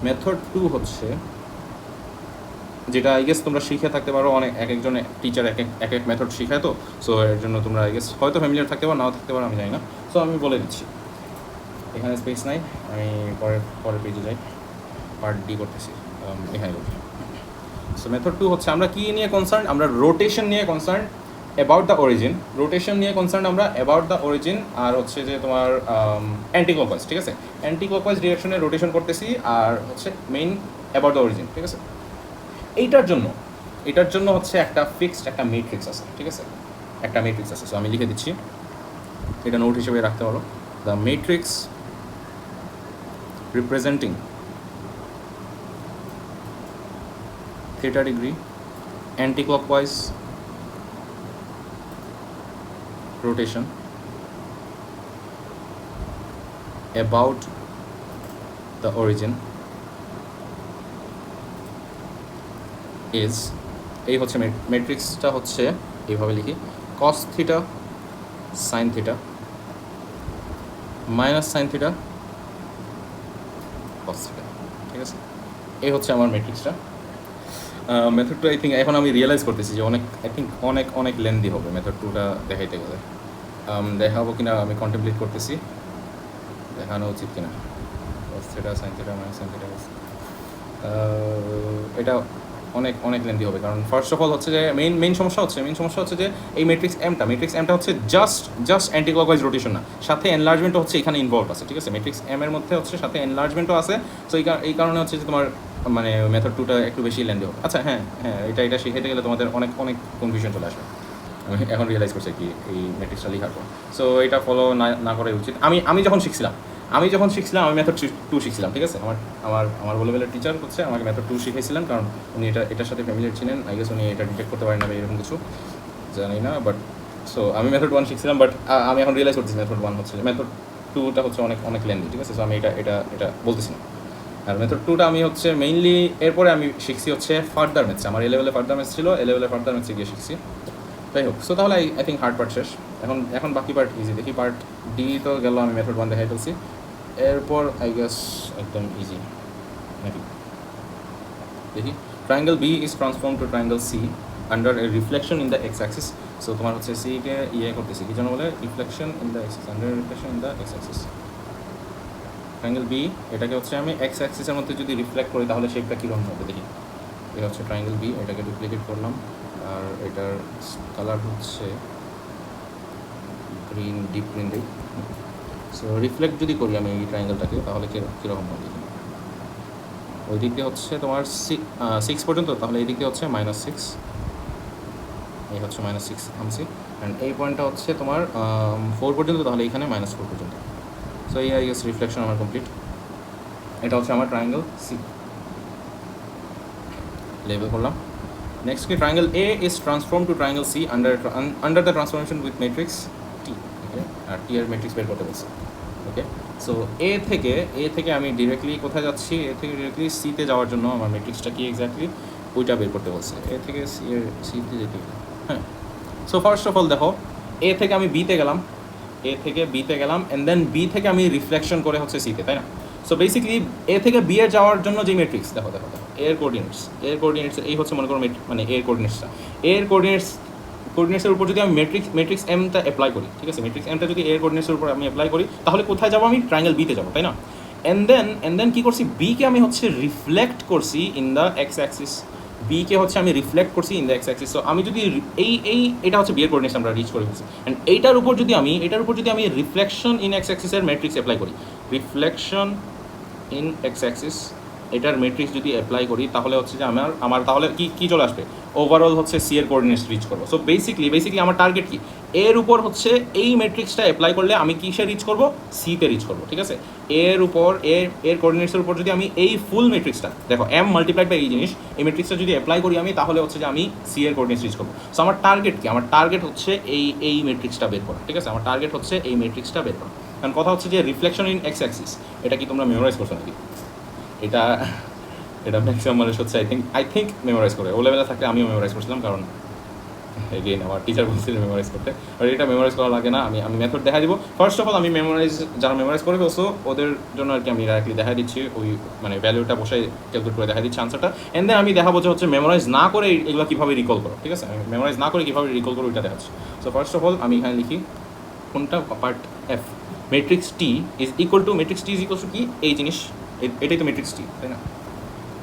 মেথড 2 হচ্ছে যেটা আই গেস তোমরা শিখে থাকতে পারো, অনেক এক একজন টিচার এক এক মেথড শিখায়, তো সো এর জন্য তোমরা আই গেস হয়তো ফ্যামিলিয়ার থাকতে পারো, নাও থাকতে পারো, আমি জানি না। সো আমি বলে দিচ্ছি, এখানে স্পেস নাই, আমি পরের পেজে যাই, পার্ট ডি করতেছি, এখানে করছি। সো মেথড 2 হচ্ছে আমরা কি নিয়ে কনসার্ন, আমরা রোটেশন নিয়ে concern about the origin, rotation নিয়ে কনসার্ন আমরা অ্যাবাউট দ্য অরিজিন, আর হচ্ছে যে তোমার অ্যান্টি ক্লকওয়াইজ, ঠিক আছে, অ্যান্টি ক্লকওয়াইজ ডিরেকশনে রোটেশন করতেছি, আর হচ্ছে মেইন অ্যাবাউট দ্য অরিজিন, ঠিক আছে। এটার জন্য হচ্ছে একটা ফিক্সড একটা ম্যাট্রিক্স আছে, ঠিক আছে, একটা ম্যাট্রিক্স আছে। সো আমি লিখে দিচ্ছি, এটা নোট হিসেবে রাখতে পারো। The matrix representing theta degree anti-clockwise rotation about the origin is, এই হচ্ছে ম্যাট্রিক্সটা হচ্ছে এইভাবে লিখি, cos theta sin theta minus sin theta cos theta, ঠিক আছে। এই হচ্ছে আমার ম্যাট্রিক্সটা। মেথড 2 আই থিঙ্ক এখন আমি রিয়েলাইজ করতেছি যে অনেক লেন্দি হবে মেথড 2টা দেখাইতে গেলে। দেখাবো কিনা আমি কন্টেমপ্লেট করতেছি, দেখানো উচিত কিনা। cos theta sin theta minus sin theta, এটা অনেক লেন্দি হবে, কারণ ফার্স্ট অফ অল হচ্ছে যে মেইন সমস্যা হচ্ছে যে এই ম্যাট্রিক্স এমটা হচ্ছে জাস্ট অ্যান্টি ক্লকওয়াইজ রোটেশন না, সাথে এনলার্জমেন্টও হচ্ছে এখানে ইনভলভ আছে, ঠিক আছে। ম্যাট্রিক্স এম এর মধ্যে হচ্ছে সাথে এনলার্জমেন্টও আছে। সো এই কারণে হচ্ছে যে তোমার মানে মেথড 2টা একটু বেশি লেন্দি হবে। আচ্ছা হ্যাঁ, এটা শিখাইতে গেলে তোমাদের অনেক কনফিউশন চলে আসবে। আমি এখন রিয়েলাইজ করছি কি এই ম্যাট্রিক্সটা লেখার পর। সো এটা ফলো না করাই উচিত। আমি যখন শিখছিলাম আমি মেথড 2 শিখছিলাম, ঠিক আছে। আমার লেভেলের টিচার হচ্ছে আমাকে মেথড 2 শিখাইছিলেন, কারণ উনি এটার সাথে ফ্যামিলিয়ার ছিলেন, আই গেস উনি এটা ডিটেক্ট করতে পারেন না বা এরকম কিছু, জানি না। বাট সো আমি মেথড 1 শিখছিলাম, বাট আমি এখন রিয়েলাইজ করতেছি মেথড 1 হচ্ছে, মেথড 2টা হচ্ছে অনেক লেন্দি, ঠিক আছে। সো আমি এটা বলতেছি না। আর মেথড 2টা আমি হচ্ছে মেইনলি এরপরে আমি শিখছি হচ্ছে ফার্দার ম্যাথস, আমার লেভেলে ফার্দার ম্যাথস ছিল, লেভেলে ফার্দার ম্যাথসে গিয়ে শিখছি। যাই হোক, সো তাহলে আই থিঙ্ক হার্ড পার্ট শেষ। এখন বাকি পার্ট ইজি, দেখি পার্ট ডি তো গেল, আমি মেথড 1 দেখাই ফেলছি, এরপর আই গেস একদম ইজি নাকি। দেখি, triangle B is transform to triangle C under a reflection in the X axis. So তোমার হচ্ছে সিকে করতেছি কি যেন বলে, reflection in the axis, under reflection in the X axis. Triangle B, এটাকে হচ্ছে আমি এক্স অ্যাক্সিসের মধ্যে যদি রিফ্লেক্ট করি তাহলে শেপটা কীরকম হবে দেখি। এটা হচ্ছে ট্রায়াঙ্গেল বি, এটাকে ডুপ্লিকেট করলাম, আর এটার কালার হচ্ছে গ্রিন, ডিপ গ্রিন দিই। সো রিফ্লেক্ট যদি করি আমি এই ট্রায়াঙ্গেলটাকে, তাহলে কীরকম হবে? ওই দিক দিয়ে হচ্ছে তোমার 6 পর্যন্ত, তাহলে এই দিক দিয়ে হচ্ছে -6, এই হচ্ছে -6 আনছি, অ্যান্ড এই পয়েন্টটা হচ্ছে তোমার 4 পর্যন্ত, তাহলে এইখানে -4 পর্যন্ত। সো এই আই গেস রিফ্লেকশন আমার কমপ্লিট। এটা হচ্ছে আমার ট্রায়াঙ্গেল সি, লেবেল করলাম। নেক্সট কি, triangle A is transform to triangle C under the transformation with matrix T, okay. আর টি এর ম্যাট্রিক্স বের করতে বলছে, ওকে। সো এ থেকে আমি ডিরেক্টলি কোথায় যাচ্ছি, এ থেকে ডিরেক্টলি সিতে যাওয়ার জন্য আমার ম্যাট্রিক্সটা কি এক্স্যাক্টলি ওইটা বের করতে বলছে। এ থেকে সিতে যেতে, হ্যাঁ। সো ফার্স্ট অফ অল দেখো, এ থেকে আমি বিতে গেলাম, অ্যান্ড দেন বি থেকে আমি রিফ্লেকশন করে হচ্ছে সিতে, তাই না? সো বেসিক্যালি এ থেকে বি এর যাওয়ার জন্য যে ম্যাট্রিক্স, দেখো এর কোঅর্ডিনেটস এই হচ্ছে মনে করো মানে এর কোঅর্ডিনেটসের উপর যদি আমি ম্যাট্রিক্স এমটা অ্যাপ্লাই করি, ঠিক আছে, ম্যাট্রিক্স এমটা যদি এর কোঅর্ডিনেটসের উপর আমি অ্যাপ্লাই করি, তাহলে কোথায় যাবো? আমি ট্রায়াঙ্গেল বিতে যাবো, তাই না? অ্যান্ড দেন কী করছি, বিকে আমি হচ্ছে রিফ্লেক্ট করছি ইন দ্য এক্স অ্যাক্সিস, বিকে হচ্ছে আমি রিফ্লেক্ট করছি in the X axis. So আমি যদি এটা হচ্ছে বি এর কোঅর্ডিনেটস আমরা রিচ করে ফেলছি, অ্যান্ড এইটার উপর যদি আমি রিফ্লেকশন ইন এক্স অ্যাক্সিসের ম্যাট্রিক্স অ্যাপ্লাই করি, রিফ্লেকশন ইন এক্স অ্যাক্সিস এটার ম্যাট্রিক্স যদি অ্যাপ্লাই করি, তাহলে হচ্ছে যে আমার তাহলে কি চলে আসবে, ওভারঅল হচ্ছে সি এর কোঅর্ডিনেটস রিচ করবো। সো বেসিক্যালি আমার টার্গেট কি, এর উপর হচ্ছে এই ম্যাট্রিক্সটা অ্যাপ্লাই করলে আমি কিসে রিচ করবো, সিতে রিচ করবো, ঠিক আছে। এর উপর এর কোঅর্ডিনেটসের উপর যদি আমি এই ফুল ম্যাট্রিক্সটা, দেখো এম মাল্টিপ্লাইড বাই এই জিনিস, এই ম্যাট্রিক্সটা যদি অ্যাপ্লাই করি আমি, তাহলে হচ্ছে যে আমি সি এর কোঅর্ডিনেটস রিচ করবো। সো আমার টার্গেট কি, আমার টার্গেট হচ্ছে এই ম্যাট্রিক্সটা বের করা, ঠিক আছে। আমার টার্গেট হচ্ছে এই ম্যাট্রিক্সটা বের করা। কারণ কথা হচ্ছে যে রিফ্লেকশন ইন এক্স অ্যাক্সিস, এটা কি তোমরা মেমোরাইজ করছো নাকি? এটা ম্যাক্সিমাম মানুষ হচ্ছে আই থিঙ্ক মেমোরাইজ করে, ও লেভেলে থাকলে আমিও মেমোরাইজ করছিলাম, কারণ এগেইন আমার টিচার বলছিল মেমোরাইজ করতে, আর এটা মেমোরাইজ করা লাগে না, আমি মেথড দেখা দিব। ফার্স্ট অফ অল আমি যারা মেমোরাইজ করে ফেলছো ওদের জন্য আর কি আমি ডাইরেক্টলি দেখা দিচ্ছি, ওই মানে ভ্যালুটা বসে ক্যালকুলেট করে দেখা দিচ্ছি আনসারটা, এন্ড দেন আমি দেখাবো যে হচ্ছে মেমোরাইজ না করে এগুলো কীভাবে রিকল করো, ঠিক আছে? আমি মেমোরাইজ না করে কীভাবে রিকল করো ওইটা দেখাচ্ছি। সো ফার্স্ট অফ অল আমি এখানে লিখি কোনটা, part F, matrix T is equal two, matrix T is equal to কি, এই জিনিস এটাই তো ম্যাট্রিক্স টি, তাই না?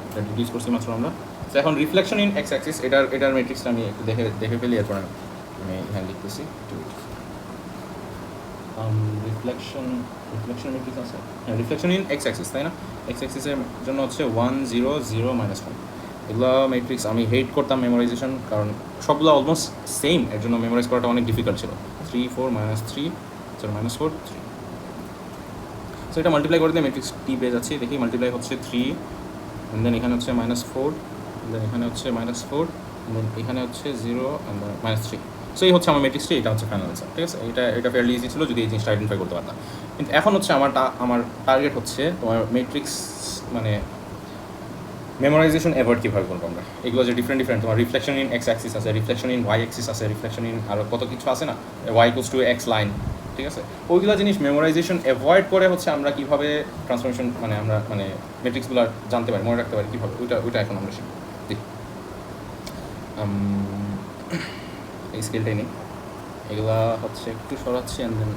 এটা ডিউস করছি মাত্র আমরা। তো এখন রিফ্লেকশন ইন এক্স অ্যাক্সিস, এটার ম্যাট্রিক্সটা আমি একটু দেখে ফেলি, এরপর আমি এখানে লিখতেছি রিফ্লেকশন ম্যাট্রিক্স আছে, হ্যাঁ রিফ্লেকশন ইন এক্স অ্যাক্সিস, তাই না? এক্স অ্যাক্সিসের জন্য হচ্ছে 1 0 0 -1। এগুলো ম্যাট্রিক্স আমি হেট করতাম মেমোরাইজেশন, কারণ সবগুলো অলমোস্ট সেম, এর জন্য মেমোরাইজ করাটা অনেক ডিফিকাল্ট ছিল। 3 4 -3 -4 3। সো এটা মাল্টিপ্লাই করে দিয়ে ম্যাট্রিক্স টি পেয়ে যাচ্ছি, দেখি মাল্টিপ্লাই হচ্ছে 3, দেন এখানে হচ্ছে -4, দেন এখানে হচ্ছে -4, দেন এখানে হচ্ছে 0 অ্যান্ড -3। সো এই হচ্ছে আমার ম্যাট্রিক্সটি, এটা হচ্ছে ফাইনাল অ্যান্সার, ঠিক আছে? এটা ফেয়ারলি ইজি ছিল যদি এই জিনিসটা আইডেন্টিফাই করতে পারতাম। কিন্তু এখন হচ্ছে আমার টার্গেট হচ্ছে তোমার ম্যাট্রিক্স মানে মেমোরাইজেশন অ্যাভয়েড কীভাবে করবো আমরা, এগুলো যে ডিফারেন্ট তোমার রিফ্লেকশন ইন এক্স অ্যাক্সিস আছে, রিফ্লেকশন ইন ওয়াই অ্যাক্সিস আছে, রিফ্লেকশন ইন আরও কত কিছু আছে না, Y equals to X line, ঠিক আছে? ওইগুলো জিনিস মেমোরাইজেশন অ্যাভয়েড করে হচ্ছে আমরা কীভাবে ট্রান্সফরমেশন মানে আমরা মানে ম্যাট্রিক্সগুলো জানতে পারি, মনে রাখতে পারি কীভাবে, ওইটা এখন আমরা শিখব। এই স্কেলটাই নেই, এগুলা হচ্ছে একটু সরাচ্ছি অ্যান্ড দেন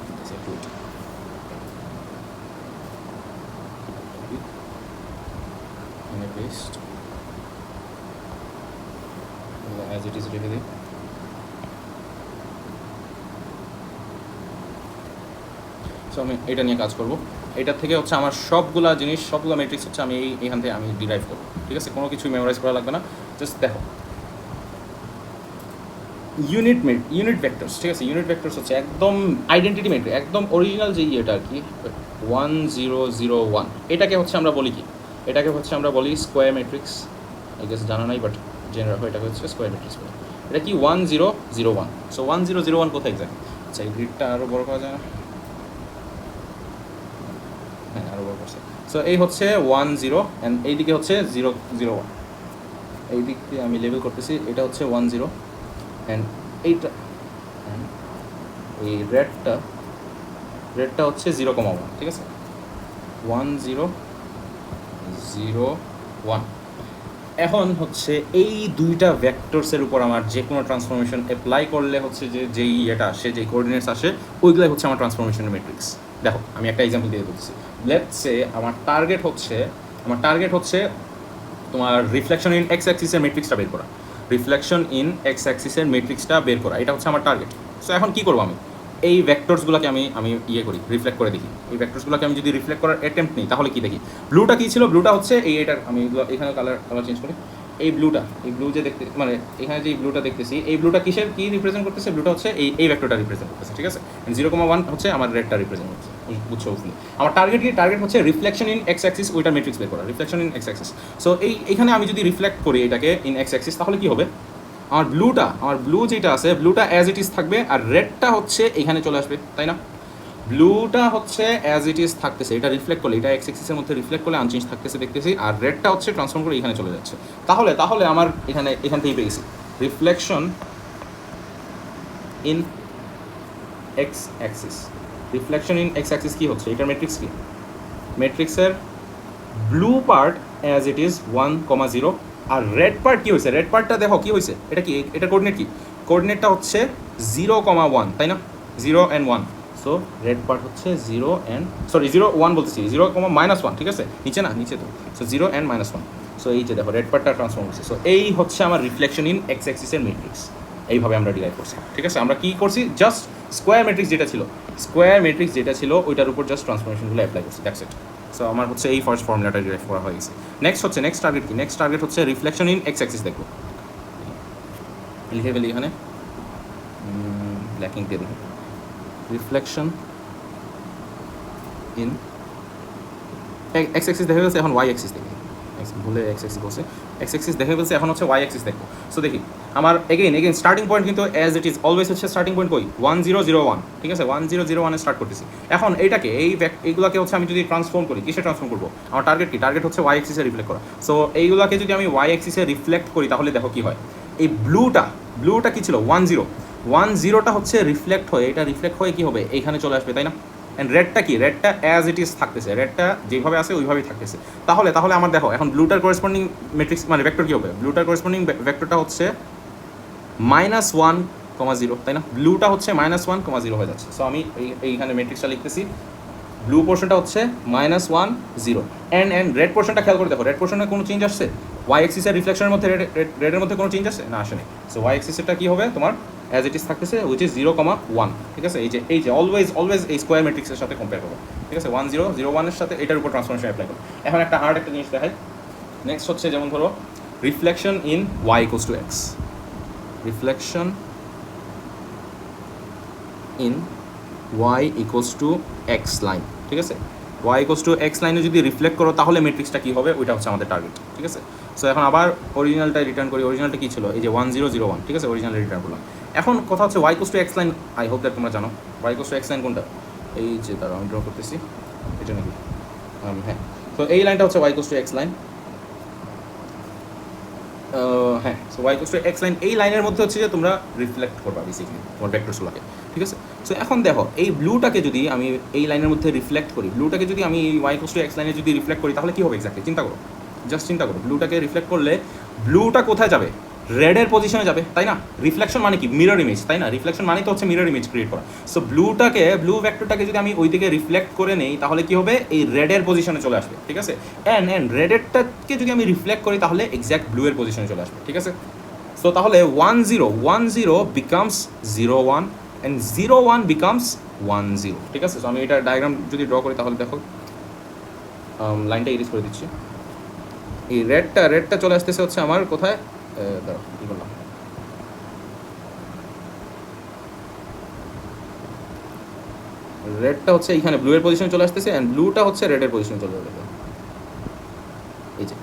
একটু পেস্ট অ্যাজ ইট ইজ রেখে দিই। সো আমি এটা নিয়ে কাজ করবো, এটার থেকে হচ্ছে আমার সবগুলা ম্যাট্রিক্স হচ্ছে আমি এইখান থেকে আমি ডিরাইভ করবো, ঠিক আছে? কোনো কিছু মেমোরাইজ করা লাগবে না, জাস্ট দেখো ইউনিট ভেক্টরস, ঠিক আছে? ইউনিট ভেক্টরস হচ্ছে একদম আইডেন্টিটি ম্যাট্রিক্স, একদম অরিজিনাল যে ইয়েটা আর কি 1 0 0 1, এটাকে হচ্ছে আমরা বলি কি, এটাকে হচ্ছে আমরা বলি স্কোয়ার ম্যাট্রিক্স। আই গেস জানা নাই, বাট জেনে রাখো এটাকে হচ্ছে স্কোয়ার ম্যাট্রিক্স বলে। এটা কি 1 0 0 1। সো 1 0 0 1 কোথায় যায়? আচ্ছা এই গ্রিডটা আরও বড় করা যায় না? হ্যাঁ আরও বড় করছে। সো এই হচ্ছে 1 0 অ্যান্ড এইদিকে হচ্ছে 0 0 1, এই দিক দিয়ে আমি লেবেল করতেছি, এটা হচ্ছে 1 0 অ্যান্ড এইটা এই রেডটা হচ্ছে 0,1, ঠিক আছে? 1 0 0 1। এখন হচ্ছে এই দুইটা ভেক্টরসের উপর আমার যে কোনো ট্রান্সফরমেশন অ্যাপ্লাই করলে হচ্ছে যেই এটা আসে, যেই কোঅর্ডিনেটস আসে, ওইগুলাই হচ্ছে আমার ট্রান্সফরমেশনের ম্যাট্রিক্স। দেখো আমি একটা এক্সাম্পল দিয়ে বলছি, লেটস সে আমার টার্গেট হচ্ছে তোমার রিফ্লেকশন ইন এক্স অ্যাক্সিসের ম্যাট্রিক্সটা বের করা, এটা হচ্ছে আমার টার্গেট। সো এখন কী করবো, আমি এই ভেক্টরসগুলোকে আমি করি, রিফ্লেক্ট করে দেখি। এই ভেক্টরসগুলোকে আমি যদি রিফ্লেক্ট করার অ্যাটেম্প্ট নিই তাহলে কি দেখি, ব্লুটা কী ছিল, ব্লুটা হচ্ছে এইটার, আমি এখানে কালার চেঞ্জ করি, এই ব্লু যে দেখতে মানে এখানে যে ব্লুটা দেখতেছি, এই ব্লুটা কি রিপ্রেজেন্ট করতেছে, ব্লুটা হচ্ছে এই ভেক্টরটা রিপ্রেজেন্ট করতেছে, ঠিক আছে? 0,1 হচ্ছে আমার রেডটা রিপ্রেজেন্ট করছে, বুঝছো? আমার টার্গেট হচ্ছে রিফ্লেকশন ইন এক্স অ্যাক্সিস, ওইটা ম্যাট্রিক্স বের করা, reflection in X axis. So এইখানে আমি যদি রিফ্লেক্ট করি এটাকে ইন এক্স অ্যাক্সিস তাহলে কি হবে, আমার ব্লু যেটা আছে, ব্লুটা অ্যাজ ইট ইজ থাকবে, আর রেডটা হচ্ছে এখানে চলে আসবে, তাই না? ব্লুটা হচ্ছে অ্যাজ ইট ইজ থাকতেছে, এটা রিফ্লেক্ট করলে, এটা এক্স অ্যাক্সিসের মধ্যে রিফ্লেক্ট করলে আনচেঞ্জ থাকতেছে দেখতেছি, আর রেডটা হচ্ছে ট্রান্সফর্ম করে এখানে চলে যাচ্ছে। তাহলে আমার এখান থেকেই পেয়েছি reflection in X axis. Reflection in X axis কী হচ্ছে, এটার ম্যাট্রিক্স কি, ম্যাট্রিক্সের blue part as it is 1,0, আর রেড পার্ট কী হয়েছে, রেড পার্টটা দেখো কী হয়েছে, এটা কি, এটা কোঅর্ডিনেট কি, কোঅর্ডিনেটটা হচ্ছে 0,1, তাই না? 0 and 1। সো রেড পার্ট হচ্ছে 0 1 বলতেছি, 0,-1, ঠিক আছে? নিচে তো। So 0 and -1। সো এই যে দেখো রেড পার্টটা ট্রান্সফর্ম হচ্ছে। সো এই হচ্ছে আমার রিফ্লেকশন ইন এক্স অ্যাক্সিসের ম্যাট্রিক্স, এইভাবে আমরা ডিরাইভ করছি, ঠিক আছে? আমরা কী করছি, জাস্ট স্কোয়ার ম্যাট্রিক্স যেটা ছিল ওইটার উপর জাস্ট ট্রান্সফরমেশনগুলো অ্যাপ্লাই করছি, দ্যাটস ইট। সো আমার হচ্ছে এই ফার্স্ট ফর্মুলাটা ডিরাইভ করা হয়ে গেছে। নেক্সট টার্গেট কি, নেক্সট টার্গেট হচ্ছে রিফ্লেকশন ইন এক্স অ্যাক্সিস দেখবো, লিখে ফেলি এখানে, ব্ল্যাকিং দিয়ে দেখি, রিফ্লেকশন ইন এক্স অ্যাক্সিস দেখে গেছে, এখন ওয়াই অ্যাক্সিস দেখি, ভুলে এক্স অ্যাক্সিস বলছে, এক্স অ্যাক্সিস দেখে ফেলছে, এখন হচ্ছে ওয়াই অ্যাক্সিস দেখবো। সো দেখি আমার এগেইন স্টার্টিং পয়েন্ট কিন্তু অ্যাজ ইট ইজ অলওয়েজ হচ্ছে স্টার্টিং পয়েন্ট কই, 1 0 0 1, ঠিক আছে? 1 0 0 1 স্টার্ট করতেছি। এখন এইটাকে এইগুলোকে হচ্ছে আমি যদি ট্রান্সফর্ম করি, কিসে ট্রান্সফর্ম করবো, আমার টার্গেট কি, টার্গেট হচ্ছে ওয়াই অ্যাক্সিসে রিফ্লেক্ট করা। সো এইগুলোকে যদি আমি ওয়াই অ্যাক্সিসে রিফ্লেক্ট করি তাহলে দেখো কি হয়, এই ব্লুটা কী ছিল 10 হচ্ছে রিফ্লেক্ট হয়ে, এটা রিফ্লেক্ট হয়ে কী হবে এইখানে চলে আসবে, তাই না? অ্যান্ড রেডটা কি, রেডটা অ্যাজ ইট ইজ থাকতেছে, রেডটা যেভাবে আছে ওইভাবেই থাকতেছে। তাহলে আমার দেখো এখন ব্লুটার করেসপন্ডিং ম্যাট্রিক্স মানে ভেক্টর কী হবে, ব্লুটার করেসপন্ডিং ভেক্টরটা হচ্ছে -1,0, তাই না? ব্লুটা হচ্ছে -1,0 হয়ে যাচ্ছে। সো আমি এইখানে ম্যাট্রিক্সটা লিখতেছি, ব্লু পোর্শনটা হচ্ছে -1,0 অ্যান্ড রেড পোর্শনটা খেয়াল করে দেখো, রেড পোর্শনে কোনো চেঞ্জ আসছে? ওয়াই এক্সিসের রিফ্লেকশনের মধ্যে রেডের মধ্যে কোনো চেঞ্জ আসছে না, আসেনি। সো ওয়াই এক্সিসটা কী হবে তোমার অ্যাজ ইট ইজ থাকতেছে, উইচ ইজ 0,1, ঠিক আছে? এই যে অলওয়েজ এই স্কোয়ার ম্যাট্রিক্সের সাথে কম্পেয়ার করবো, ঠিক আছে? 1,0,0,1 এর সাথে এটার উপর ট্রান্সফরমেশন অ্যাপ্লাই করবো। এখন একটা জিনিস দেখাই, নেক্সট হচ্ছে যেমন ধরো reflection in Y equals to X, reflection in Y equals to X line, ঠিক আছে? ওয়াই ইকুয়ালস টু এক্স লাইনে যদি রিফ্লেক্ট করো তাহলে ম্যাট্রিক্সটা কী হবে, ওইটা হচ্ছে আমাদের টার্গেট, ঠিক আছে? সো এখন আবার অরিজিনালটা রিটার্ন করি, অরিজিনালটা কী ছিল, এই যে 1001, ঠিক আছে? অরিজিনাল রিটার্ন করলাম। এখন কথা হচ্ছে Y equals to X line, I hope that তোমরা জানো Y equals to X line কোনটা, এই যে তারা আমি ড্র করতেছি, এটা নাকি হ্যাঁ। তো এই লাইনটা হচ্ছে Y equals to X line, হ্যাঁ। So Y equals to X line, এই লাইনের মধ্যে হচ্ছে যে তোমরা রিফ্লেক্ট করবা বেসিক্যালি তোমার ভেক্টরসগুলোকে, ঠিক আছে? সো এখন দেখো এই ব্লুটাকে যদি আমি এই লাইনের মধ্যে রিফ্লেক্ট করি, ব্লুটাকে যদি আমি এই ওয়াই ইকুয়ালস টু এক্স লাইনে যদি রিফ্লেক্ট করি তাহলে কী হবে এক্স্যাক্টলি চিন্তা করো, জাস্ট চিন্তা করো। ব্লুটাকে রিফ্লেক্ট করলে ব্লুটা কোথায় যাবে, রেডের পজিশনে যাবে, তাই না? রিফ্লেকশন মানে কি, মিরর ইমেজ, তাই না? রিফ্লেকশন মানে তো হচ্ছে মিরর ইমেজ ক্রিয়েট করা। সো ব্লু ভেক্টরটাকে যদি আমি ওই দিকে রিফ্লেক্ট করে নেই তাহলে কি হবে, এই রেডের পজিশনে চলে আসবে, ঠিক আছে? অ্যান্ড রেডেরটাকে যদি আমি রিফ্লেক্ট করি তাহলে এক্স্যাক্ট ব্লু এর পজিশনে চলে আসবে, ঠিক আছে? সো তাহলে 10 বিকামস 01 অ্যান্ড 01 বিকামস 10, ঠিক আছে? সো আমি এটা ডায়াগ্রাম যদি ড্র করি তাহলে দেখো, লাইনটা ইরেজ করে দিচ্ছি। এই রেডটা চলে আসতেছে হচ্ছে আমার কোথায়, দাঁড়াও কী করলাম, রেডটা হচ্ছে এইখানে ব্লু এর পজিশনে চলে আসতেছে অ্যান্ড ব্লুটা হচ্ছে রেডের পজিশনে চলে যাবে, এই যে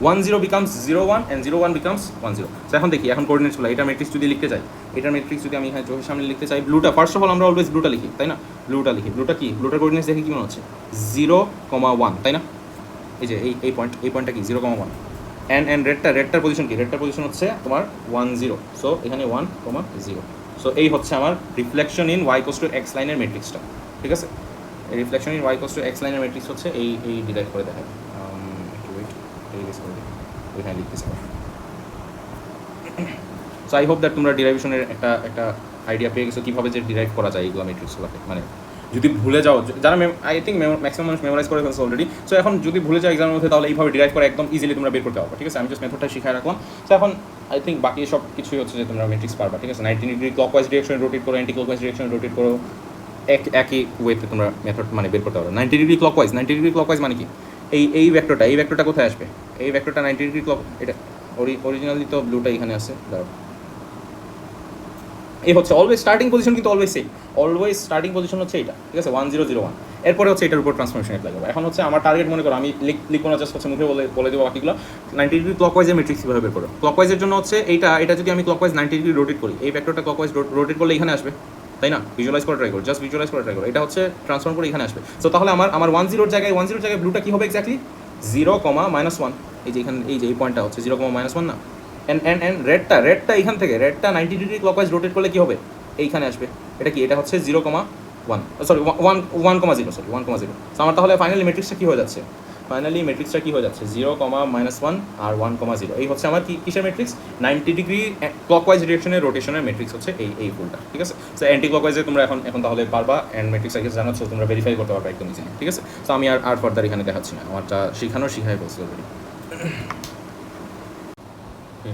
10 বিকামস 01 অ্যান্ড 01 বিকামস 10। সো এখন দেখি, এখন কোঅর্ডিনেটসগুলো, এটা ম্যাট্রিক্স যদি লিখতে চাই, এটার ম্যাট্রিক্স যদি আমি এখানে চোখের সামনে লিখতে চাই, ব্লুটা ফার্স্ট অফ অল আমরা অলওয়েজ ব্লুটা লিখি, তাই না? ব্লুটা লিখি, ব্লুটা কি, ব্লুটার কোঅর্ডিনেটস দেখি কি মনে হচ্ছে 0,1, তাই না? এই যে এই পয়েন্টটা কি 0,1 অ্যান্ড রেডটার পজিশন কি, রেডটার পজিশন হচ্ছে তোমার 10, সো এখানে 1,0। সো এই হচ্ছে আমার reflection in Y equals to X লাইনের ম্যাট্রিক্সটা, ঠিক আছে? এই reflection in Y equals to X লাইনের ম্যাট্রিক্স হচ্ছে এই ডিরাইভ করে দেখায়, একটু ওয়েট, রিলিজ করে দিই, ওইখানে লিখতেছি। সো আই হোপ দ্যাট তোমরা ডিরাইভেশনের একটা আইডিয়া পেয়ে গেছো কীভাবে যে ডিরাইভ করা যায় এইগুলো ম্যাট্রিক্সগুলোকে। মানে যদি ভুলে যাও, যারা আই থিঙ্ক ম্যাক্সিমাম মানুষ মেমোরাইজ করে ফেলছে অলরেডি, সো এখন যদি ভুলে যাও এক্সামের মধ্যে তাহলে এইভাবে ডিরাইভ করে একদম ইজিলি তোমরা বের করতে পারবে, ঠিক আছে? আমি জাস্ট মেথডটা শিখাই রাখলাম। সো এখন আই থিঙ্ক বাকি সব কিছুই হচ্ছে যে তোমরা ম্যাট্রিক্স পারবা, ঠিক আছে? 90 ডিগ্রি ক্লকওয়াইজ ডিরেকশনে রোটেট করো, অ্যান্টি ক্লকওয়াইজ ডিরেকশনে রোটেট করো, একই ওয়েতে তোমরা মেথড মানে বের করতে পারো। 90 ডিগ্রি ক্লকওয়াইজ মানে কি, এই ভেক্টরটা কোথায় আসবে, এই ভেক্টরটা 90 ডিগ্রি ক্লক, এটা অরিজিনালি তো ব্লুটা এখানে আছে, দাঁড়াও, এই হচ্ছে অলওয়েজ স্টার্টিং পজিশন, কিন্তু অলওয়েজ স্টার্টিং পজিশন হচ্ছে এটা, ঠিক আছে? 1001, এরপরে হচ্ছে এটার উপর ট্রান্সফরমেশন অ্যাপ্লাই করবো। এখন হচ্ছে আমার টার্গেট, মনে করো আমি লিখবো না, জাস্ট হচ্ছে মুখে বলে দেবো বাকিগুলো। 90 ডিগ্রি ক্লকওয়াইজের ম্যাট্রিক্স কীভাবে বের করো, ক্লকওয়াইজের জন্য হচ্ছে এটা যদি আমি ক্লকওয়াইজ 90 ডিগ্রি রোটেট করি, এই ভেক্টরটা ক্লকওয়াইজ রোটেট করলে এখানে আসবে, তাই না? ভিজুয়ালাইজ করে ট্রাই করো, জাস্ট ভিজুয়ালাইজ করে ট্রাই করো, এটা হচ্ছে ট্রান্সফর্ম করে এখানে আসবে। সো তাহলে আমার 10 জায়গায় ব্লুটা কী হবে এক্স্যাক্টলি 0,-1, এই যে এখানে এই পয়েন্টটা হচ্ছে 0,-1 না? অ্যান্ড রেডটা এখান থেকে 90 ডিগ্রি ক্লকওয়াইজ রোটেট করলে কী হবে, এইখানে আসবে। এটা কি, এটা হচ্ছে 0,1, সরি 1,0, সরি 1,0। সো আমার তাহলে ফাইনালি ম্যাট্রিক্সটা কী হয়ে যাচ্ছে, 0,-1 আর 1,0। এই হচ্ছে আমার কিসের ম্যাট্রিক্স, 90 ডিগ্রি ক্লকওয়াইজ ডিরেকশনের রোটেশনের ম্যাট্রিক্স হচ্ছে এই ফুলটা, ঠিক আছে? সো অ্যান্টি ক্লকওয়াইজে তোমরা এখন তাহলে পারবা, অ্যান্ড ম্যাট্রিক্স আগে জানাচ্ছ, তোমরা ভেরিফাই করতে পারবা একদম ইজিলি, ঠিক আছে? সো আমি আর ফার্দার এখানে দেখাচ্ছি না, আমারটা শিখাই বলছি অলরেডি।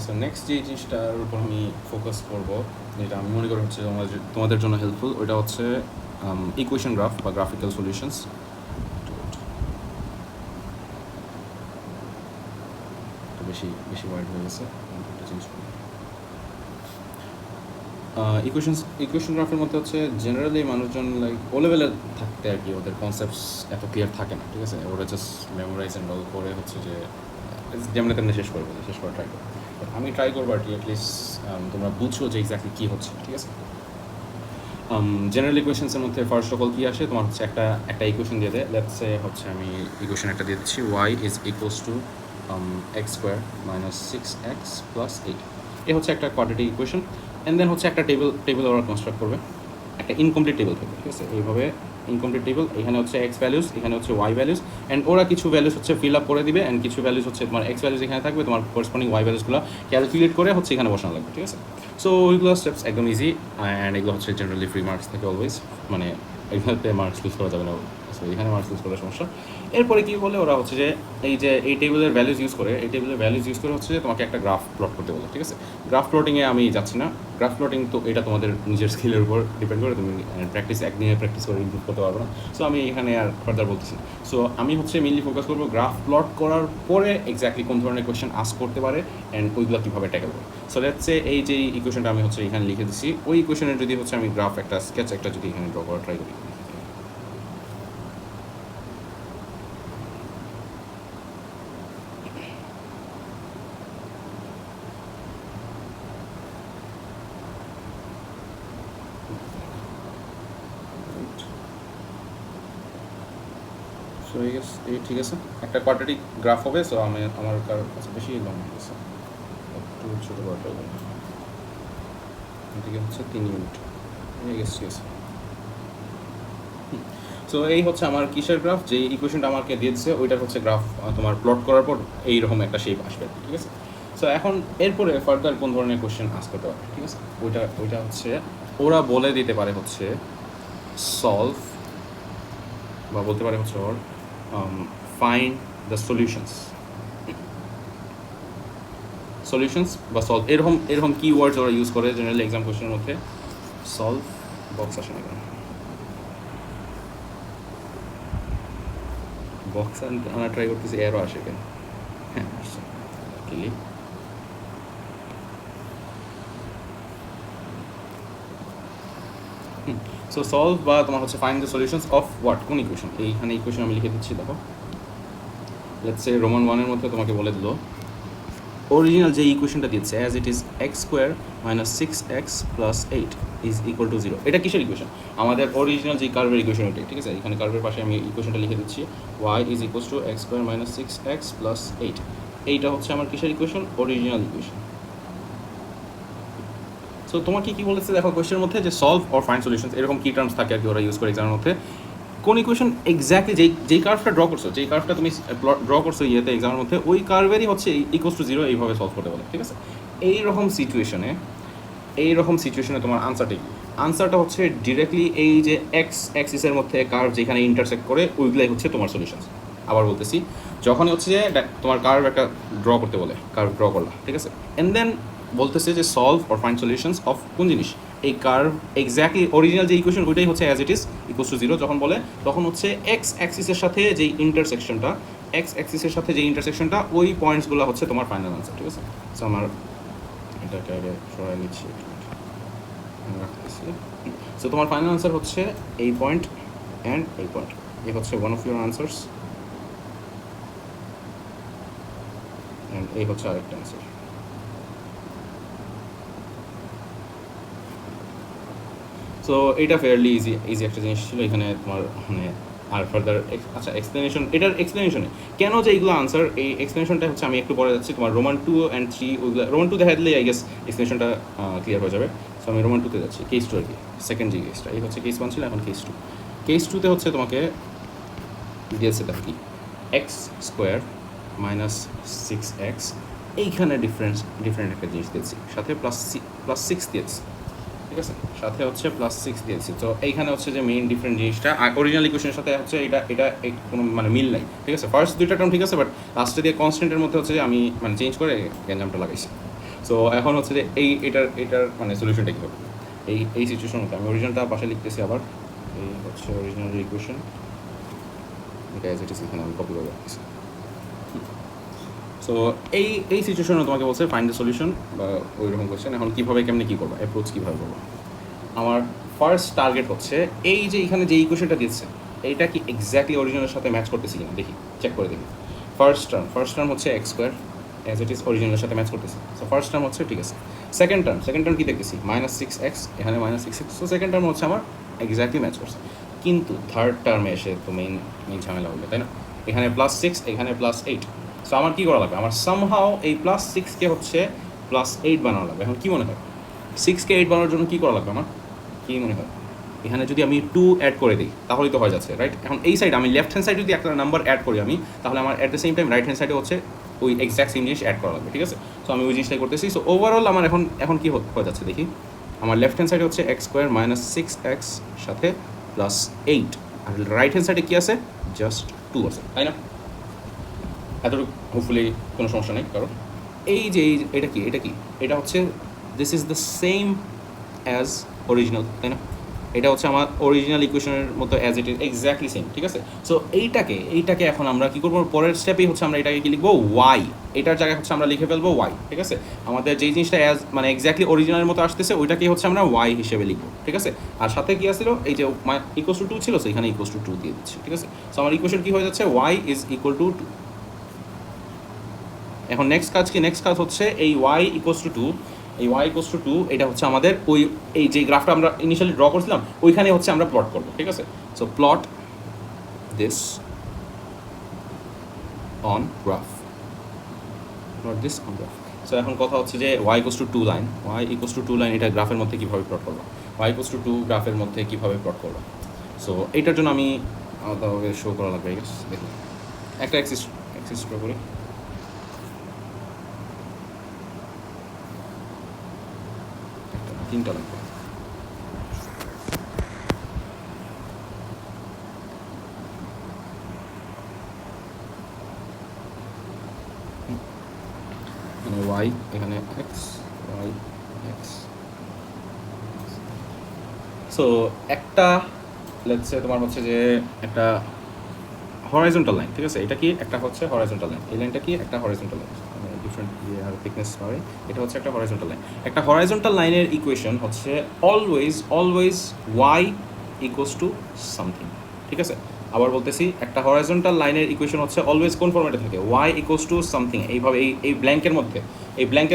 সো নেক্সট যে জিনিসটার উপর আমি ফোকাস করবো, যেটা আমি মনে করি হচ্ছে তোমাদের জন্য হেল্পফুল, ওইটা হচ্ছে ইকুয়েশন গ্রাফ বা গ্রাফিক্যাল সলিউশনস। বেশি ওয়াইড হয়ে গেছে, চেঞ্জ করি। ইকুয়েশন গ্রাফের মধ্যে হচ্ছে জেনারেলি মানুষজন লাইক ও লেভেলে থাকতে আর কি, ওদের কনসেপ্টস এত ক্লিয়ার থাকে না, ঠিক আছে? ওরা জাস্ট মেমোরাইজ অ্যান্ড অল করে হচ্ছে যে যেমনি তেমনি শেষ করা ট্রাই করবো। আমি ট্রাই করবো আর কি অ্যাটলিস্ট তোমরা বুঝছো যে এক্স্যাক্টলি কী হচ্ছে, ঠিক আছে? জেনারেল ইকুয়েশনসের মধ্যে ফার্স্ট অফ অল কী আসে, তোমার হচ্ছে একটা ইকুয়েশন দিয়ে দেয়, লেটস সে হচ্ছে আমি ইকুয়েশন একটা দিয়ে দিচ্ছি, y = x² - 6x + 8। এ হচ্ছে একটা কোয়াড্রেটিক ইকুয়েশন। অ্যান্ড দেন হচ্ছে একটা টেবিল ওরা কনস্ট্রাক্ট করবে, একটা ইনকমপ্লিট টেবিল থাকবে, ঠিক আছে, এইভাবে ইনকমপ্লিট টেবিল। এখানে হচ্ছে এক্স ভ্যালুস, এখানে হচ্ছে ওয়াই ভ্যালুস, অ্যান্ড ওরা কিছু ভ্যালুস হচ্ছে ফিল আপ করে দিবে, অ্যান্ড কিছু ভ্যালুস হচ্ছে তোমার এক্স ভ্যালুস এখানে থাকবে, তোমার করেসপন্ডিং ওয়াই ভ্যালুসগুলো ক্যালকুলেট করে হচ্ছে এখানে বসানো লাগবে, ঠিক আছে। সো ওইগুলো স্টেপস একদম ইজি, অ্যান্ড এগুলো হচ্ছে জেনারেলি ফ্রি মার্কস থাকে অলওয়েজ, মানে এগুলোতে মার্কস লুজ করা যাবে না, সো এখানে মার্কস লুজ করার সমস্যা। এরপরে কী বলে ওরা হচ্ছে যে এই টেবিলের ভ্যালুজ ইউজ করে, এই টেবিলের ভ্যালুজ ইউজ করে হচ্ছে যে তোমাকে একটা গ্রাফ প্লট করতে বলে, ঠিক আছে। গ্রাফ প্লটিংয়ে আমি যাচ্ছি না, গ্রাফ প্লটিং তো এটা তোমাদের নিজের স্কিলের উপর ডিপেন্ড করে, তুমি একদিনে প্র্যাকটিস করে ইমপ্রুভ করতে পারবে না, সো আমি এখানে আর ফার্দার বলতেছি না। সো আমি হচ্ছে মেনলি ফোকাস করবো গ্রাফ প্লট করার পরে এক্স্যাক্টলি কোন ধরনের কোয়েশ্চেন আস্ক করতে পারে অ্যান্ড ওইগুলো কীভাবে ট্যাকেল করবে। সো লেটস সে এই যে ইকুয়েশনটা আমি হচ্ছে এখানে লিখে দিচ্ছি, ওই ইকুয়েশনের যদি হচ্ছে আমি গ্রাফ একটা স্কেচ একটা যদি এখানে ড্র করা ট্রাই করি। সো এই ঠিক আছে, একটা কোয়াড্রেটিক গ্রাফ হবে। সো আমার কাছে বেশি লং হয়ে গেছে, একটু ছোটো করা ট্রাই করবো, এদিকে হচ্ছে 3 মিনিট হয়ে গেছে, ঠিক আছে। সো এই হচ্ছে আমার কিসের গ্রাফ, যে ইকুয়েশনটা আমাকে দিয়েছে ওইটার হচ্ছে গ্রাফ তোমার প্লট করার পর এইরকম একটা শেপ আসবে, ঠিক আছে। সো এখন এরপরে ফার্দার কোন ধরনের কোয়েশ্চেন আস্ক করতে পারে, ঠিক আছে, ওইটা হচ্ছে ওরা বলে দিতে পারে হচ্ছে সলভ, বা বলতে পারে হচ্ছে ওর ফাইন্ড দ্য সলিউশনস বা সলভ, এরকম কি ওয়ার্ডস ওরা ইউজ করে জেনারেলি এক্সাম কোয়েশ্চেনের মধ্যে। সলভ বক্স আসে না কেন, বক্স আনা ট্রাই করতেছি, এরও আসে কেন, হ্যাঁ আসছে লাকিলি। সো সলভ বা তোমার হচ্ছে find the solutions of what, কোন ইকুয়েশন, এইখানে ইকুয়েশন আমি লিখে দিচ্ছি, দেখো লেটস সে রোমান 1-এর মধ্যে তোমাকে বলে দিল অরিজিনাল যে ইকুয়েশনটা দিচ্ছে as it is x square minus 6x plus 8 is equal two 0। এটা কিসের ইকুয়েশন, আমাদের অরিজিনাল যে কার্ভের ইকুয়েশন ওইটাই, ঠিক আছে। এখানে কার্ভের পাশে আমি ইকুয়েশনটা লিখে দিচ্ছি, y is equals to x square minus 6x plus 8। এইটা হচ্ছে আমার কিসের ইকুয়েশন, অরিজিনাল ইকুয়েশন। সো তোমাকে কি বলেছে দেখো কোয়েশ্চেনের মধ্যে যে সলভ অর ফাইন্ড সলিউশনস, এরকম কি টার্মস থাকে আর কি ওরা ইউজ করে এক্সামের মধ্যে। কোন ইকুয়েশন এক্স্যাক্টলি যেই কার্ভটা ড্র করছো, যেই কার্ভটা তুমি ড্র করছো ইয়েতে এক্সামের মধ্যে, ওই কার্ভেরই হচ্ছে ইকুয়ালস টু 0 এইভাবে সলভ করতে বলে, ঠিক আছে। এইরকম সিচুয়েশনে তোমার আনসারটা হচ্ছে ডিরেক্টলি এই যে এক্স অ্যাক্সিসের মধ্যে কার্ভ যেখানে ইন্টারসেক্ট করে ওইগুলাই হচ্ছে তোমার সলিউশন। আবার বলতেছি, যখনই হচ্ছে যে তোমার কার্ভ একটা ড্র করতে বলে, কার্ভ ড্র করলা, ঠিক আছে, অ্যান্ড দেন বলতেছে যে solve or find solutions of কোন জিনিস, এই কার্ভ এক্স্যাক্টলি অরিজিনাল যে ইকুয়েশন ওইটাই হচ্ছে as it is equals two 0 যখন বলে, তখন হচ্ছে এক্স অ্যাক্সিসের সাথে যেই ইন্টারসেকশনটা ওই পয়েন্টসগুলো হচ্ছে তোমার ফাইনাল আনসার, ঠিক আছে। সো আমার এটাকে আগে সরাই নিচ্ছি, রাখতেছি। সো তোমার ফাইনাল আনসার হচ্ছে এই পয়েন্ট অ্যান্ড এই পয়েন্ট, এই হচ্ছে one of your answers, and এই হচ্ছে আরেকটা আনসার। সো এইটা ফেয়ারলি ইজি একটা জিনিস ছিল, এখানে তোমার মানে আর ফার্দার আচ্ছা এটার এক্সপ্লেনেশনে কেন যে এইগুলো আনসার, এই এক্সপ্লেনেশনটা হচ্ছে আমি একটু পরে যাচ্ছি। তোমার রোমান 2 and 3 ওইগুলো রোমান 2 দেখা দিলেই আই গেস এক্সপ্লেনেশনটা ক্লিয়ার হয়ে যাবে। সো আমি রোমান 2-তে যাচ্ছি, কেস 2 আর কি, সেকেন্ড যে কেসটা, এই হচ্ছে কেস 1 ছিল, এখন কেস 2-তে হচ্ছে তোমাকে দিয়েছে তার কি এক্স স্কোয়ার মাইনাস 6x, এইখানে ডিফারেন্ট একটা জিনিস দিয়েছি, সাথে প্লাস 6 দিয়েছি, ঠিক আছে, সাথে হচ্ছে প্লাস 6 দিয়েছি। তো এইখানে হচ্ছে যে মেইন ডিফারেন্ট জিনিসটা অরিজিনাল ইকুয়েশনের সাথে হচ্ছে এটা কোনো মানে মিল নাই, ঠিক আছে। ফার্স্ট দুইটা টার্ম ঠিক আছে, বাট লাস্টে দিয়ে কনস্ট্যান্টের মধ্যে হচ্ছে যে আমি মানে চেঞ্জ করে গ্যাঞ্জামটা লাগাইছি। সো এখন হচ্ছে যে এটার মানে সলিউশনটা কী হবে এই সিচুয়েশনের মধ্যে, আমি অরিজিনালটা পাশে লিখতেছি আবার, এই হচ্ছে অরিজিনাল ইকুয়েশন, এটা অ্যাজ ইট ইজ এখানে আমি কপি করে রাখতেছি। সো এই সিচুয়েশনে তোমাকে বলছে ফাইন্ড দ্য সলিউশন বা ওই রকম কোয়েশ্চেন। এখন কেমনে কী করবো, অ্যাপ্রোচ কীভাবে করবো। আমার ফার্স্ট টার্গেট হচ্ছে এই যে এখানে যে ইকুয়েশনটা দিচ্ছে এইটা কি এক্স্যাক্টলি অরিজিনালের সাথে ম্যাচ করতেছি কিনা দেখি, চেক করে দেখি। ফার্স্ট টার্ম হচ্ছে X square as it is অরিজিনালের সাথে ম্যাচ করতেছি, সো ফার্স্ট টার্ম হচ্ছে ঠিক আছে। সেকেন্ড টার্ম কি দেখতেছি মাইনাস 6x, এখানে minus 6x, so second term হচ্ছে আমার এক্স্যাক্টলি ম্যাচ করছে। কিন্তু থার্ড টার্মে এসে তো মেইন ঝামেলা হবে, তাই না। এখানে +6, এখানে +8, সো আমার কী করা লাগবে, আমার সামহাও এই +6কে হচ্ছে প্লাস 8 বানানো লাগবে। এখন কী মনে হয় 6কে 8 বানানোর জন্য কী করা লাগবে আমার, কী মনে হয়? এখানে যদি আমি 2 অ্যাড করে দিই তাহলেই তো হয়ে যাচ্ছে, রাইট? এখন এই সাইড আমি লেফট হ্যান্ড সাইড যদি একটা নাম্বার অ্যাড করি আমি, তাহলে আমার at the same time right hand সাইডে হচ্ছে ওই এক্স্যাক্ট সেম জিনিস অ্যাড করা লাগবে, ঠিক আছে? সো আমি ওই জিনিসটাই করতেছি। সো ওভারঅল আমার এখন কী হয়ে যাচ্ছে দেখি, আমার লেফট হ্যান্ড সাইডে হচ্ছে এক্স স্কোয়ার মাইনাস 6x সাথে প্লাস 8, আর রাইট হ্যান্ড সাইডে কী আছে, জাস্ট 2 আছে, তাই না? এতটুকু হোপফুলি কোনো সমস্যা নেই। কারণ এই যে এটা কি এটা হচ্ছে this is the same as original, তাই না? এটা হচ্ছে আমার অরিজিনাল ইকুয়েশনের মতো as it is exactly same, ঠিক আছে? সো এইটাকে এখন আমরা কী করবো, পরের স্টেপেই হচ্ছে আমরা এটাকে কি লিখবো, ওয়াই। এটার জায়গায় হচ্ছে আমরা লিখে ফেলবো ওয়াই, ঠিক আছে? আমাদের যেই জিনিসটা অ্যাজ মানে এক্স্যাক্টলি অরিজিনালের মতো আসতেছে ওইটাকেই হচ্ছে আমরা ওয়াই হিসেবে লিখবো, ঠিক আছে? আর সাথে কী আসছিল, এই যে ইকুয়াল টু 2 ছিল, সো এখানে ইকুয়াল টু 2 দিয়ে দিচ্ছি, ঠিক আছে? সো আমার ইকুয়েশন কী হয়ে যাচ্ছে, ওয়াই ইজ ইকুয়াল টু 2। এখন নেক্সট কাজ হচ্ছে এই ওয়াই ইকুয়াল টু 2, এই ওয়াই ইকুয়াল টু 2 এটা হচ্ছে আমাদের ওই এই যে গ্রাফটা আমরা ইনিশিয়ালি ড্র করছিলাম ওইখানে হচ্ছে আমরা প্লট করবো, ঠিক আছে? So plot this on graph, so এখন কথা হচ্ছে যে ওয়াই ইকুয়াল টু 2 লাইন, এটা গ্রাফের মধ্যে কীভাবে প্লট করবো, ওয়াই ইকুয়াল টু 2 গ্রাফের মধ্যে কীভাবে প্লট করবো। সো এইটার জন্য আমি আলাদাভাবে শো করা লাগবে, দেখুন একটা অ্যাক্সিস ড্র করি। তিনটা লাগবে। মানে ওয়াই এখানে এক্স, ওয়াই এক্স। সো একটা লেটস সে তোমার হচ্ছে যে একটা হরাইজন্টাল লাইন, ঠিক আছে? এটা কি একটা হচ্ছে হরাইজন্টাল লাইন, এই লাইনটা কি একটা হরাইজন্টাল লাইন, ডিফারেন্ট আর থিকনেস পাবে, এটা হচ্ছে একটা হরাইজন্টাল লাইন। একটা হরাইজন্টাল লাইনের ইকুয়েশন হচ্ছে always Y equals to something, ঠিক আছে? আবার বলতেছি, একটা হরাইজন্টাল লাইনের ইকুয়েশন হচ্ছে অলওয়েজ কোন ফর্মেটে থাকে, ওয়াই ইকুয়ালস টু সামথিং। এইভাবে এই ব্ল্যাঙ্কের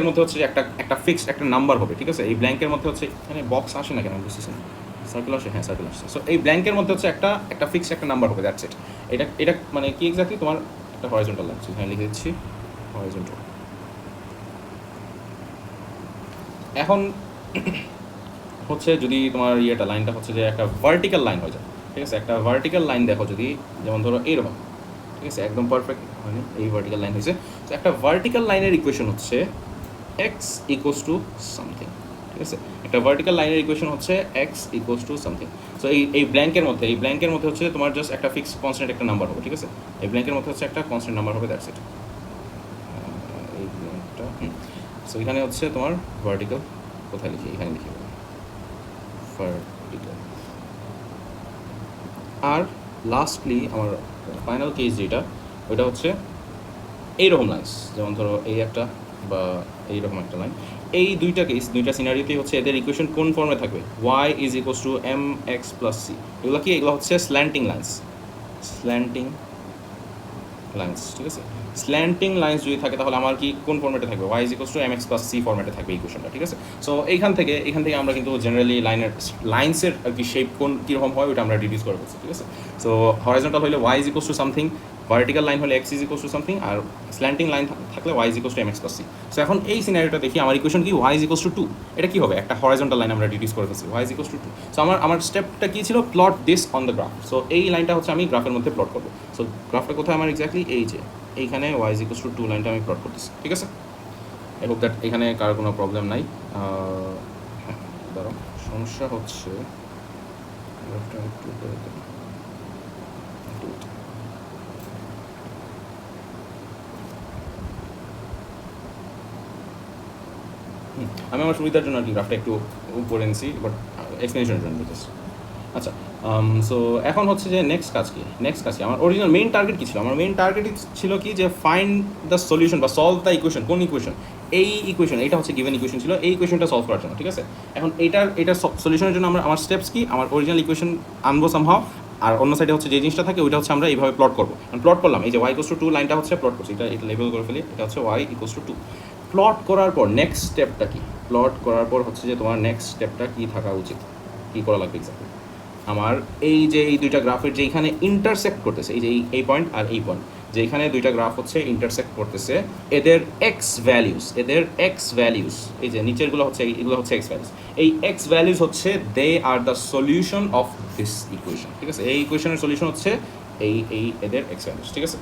মধ্যে হচ্ছে একটা ফিক্সড একটা নাম্বার হবে, ঠিক আছে? এই ব্ল্যাঙ্কের মধ্যে হচ্ছে, এখানে বক্স আসে না কেন বুঝতেছি না, সার্কেল আসে, হ্যাঁ সার্কেল আসছে। সো এই ব্ল্যাঙ্কের মধ্যে হচ্ছে একটা ফিক্সড একটা নাম্বার হবে, দ্যাটস ইট। এটা মানে কি এক্স্যাক্টলি তোমার একটা হরাইজন্টাল লাইন, এখানে লিখে দিচ্ছি হরাইজন্টাল। এখন হচ্ছে যদি তোমার লাইনটা হচ্ছে যে একটা ভার্টিক্যাল লাইন হয়ে যায়, ঠিক আছে? একটা ভার্টিক্যাল লাইন দেখো যদি, যেমন ধরো এইরকম, ঠিক আছে? একদম পারফেক্ট মানে এই ভার্টিক্যাল লাইন হয়েছে। তো একটা ভার্টিক্যাল লাইনের ইকুয়েশন হচ্ছে এক্স ইকুয়ালস টু সামথিং, ঠিক আছে? একটা ভার্টিক্যাল লাইনের ইকুয়েশন হচ্ছে x equals to something. So এই ব্ল্যাঙ্কের মধ্যে হচ্ছে তোমার জাস্ট একটা ফিক্স কনস্ট্যান্ট একটা নাম্বার হবে, ঠিক আছে? এই ব্ল্যাঙ্কের মধ্যে হচ্ছে একটা কনস্ট্যান্ট নাম্বার হবে, দ্যাটস ইট। এই ব্ল্যাঙ্কটা সো এখানে হচ্ছে তোমার ভার্টিক্যাল, কোথায় লিখি, এখানে লিখি ভার্টিক্যাল। আর লাস্টলি আমার ফাইনাল কেস যেটা, ওইটা হচ্ছে এইরকম লাইন্স, যেমন ধরো এই একটা বা এইরকম একটা লাইন। এই দুইটা সিনারিওতেই হচ্ছে এদের ইকুয়েশন কোন ফর্মে থাকবে, Y is equals to M X plus C. এগুলো হচ্ছে স্ল্যান্টিং লাইন্স, ঠিক আছে? স্ল্যান্টিং লাইন্স যদি থাকে তাহলে আমার কি কোন ফর্মেটে থাকবে, Y is equals to M X plus C ফর্মেটে থাকবে ইকুয়েশনটা, ঠিক আছে? সো এখান থেকে আমরা কিন্তু জেনারেলি লাইন্সের আর কি শেপ কোন কীরকম হয় ওটা আমরা ডিডিউস করে ফেলছি, ঠিক আছে? সো হরাইজন্টাল হলে Y is equals to something, vertical line হলে X is equals to something, আর স্ল্যান্টিং লাইন থাকলে Y is equals to M X plus C. So এখন এই সিনারিওটা দেখি, আমার ইকুয়েশন কি, ওয়াই ইজ ইকুয়ালস টু 2। এটা কী হবে, একটা হরাইজন্টাল লাইন আমরা ডিডিউস করে ফেলছি, Y is equals to 2। So আমার স্টেপটা কী ছিল, plot this on the graph. So এই লাইনটা হচ্ছে আমি গ্রাফের মধ্যে প্লট করবো। সো গ্রাফটা কোথায় আমার এক্স্যাক্টলি, এই যে এইখানে ওয়াই ইজ ইকুয়ালস টু 2 লাইনটা আমি প্লট করতেছি, ঠিক আছে? আই হোপ দ্যাট এখানে কার কোনো প্রবলেম নাই। ধরো সমস্যা হচ্ছে আমি আমার সুবিধার জন্য আর কি গ্রাফটা একটু উপরে এনেছি, বাট এক্সপ্লেনেশনের জন্য জাস্ট। আচ্ছা, সো এখন হচ্ছে যে নেক্সট কাজ কি আমার অরিজিনাল মেইন টার্গেট কী ছিল, আমার মেইন টার্গেটই ছিল কি, যে ফাইন্ড দ্য সলিউশন বা সলভ দ্য ইকুয়েশন। কোন ইকুয়েশন, এই ইকুয়েশন, এটা হচ্ছে গিভেন ইকুয়েশন ছিল, এই ইকুয়েশনটা সলভ করার জন্য, ঠিক আছে? এখন এইটার সলিউশনের জন্য আমার স্টেপস কি, আমার অরিজিনাল ইকুয়েশন আনবো সামহাও, আর অন্য সাইডে হচ্ছে যে জিনিসটা থাকে ওইটা হচ্ছে আমরা এইভাবে প্লট করবো। প্লট করলাম, এই যে ওয়াই ইকুয়ালস টু 2 লাইনটা হচ্ছে প্লট করছি, এটা লেবেল করে ফেলি, এটা হচ্ছে ওয়াই ইকুয়ালস টু 2। প্লট করার পর নেক্সট স্টেপটা কি, হচ্ছে যে তোমার নেক্সট স্টেপটা কী থাকা উচিত, কী করা লাগবে এক্স্যাক্টলি। আমার এই যে এই দুইটা গ্রাফের যেইখানে ইন্টারসেক্ট করতেছে, এই যে এই পয়েন্ট আর এই পয়েন্ট, যে এখানে দুইটা গ্রাফ হচ্ছে ইন্টারসেক্ট করতেছে, এদের এক্স ভ্যালিউস এই যে নিচেরগুলো হচ্ছে এগুলো হচ্ছে এক্স ভ্যালিউস, এই এক্স ভ্যালিউস হচ্ছে they are the solution of this equation, ঠিক আছে? এই ইকুয়েশনের সলিউশন হচ্ছে এই এদের এক্স ভ্যালিউস, ঠিক আছে?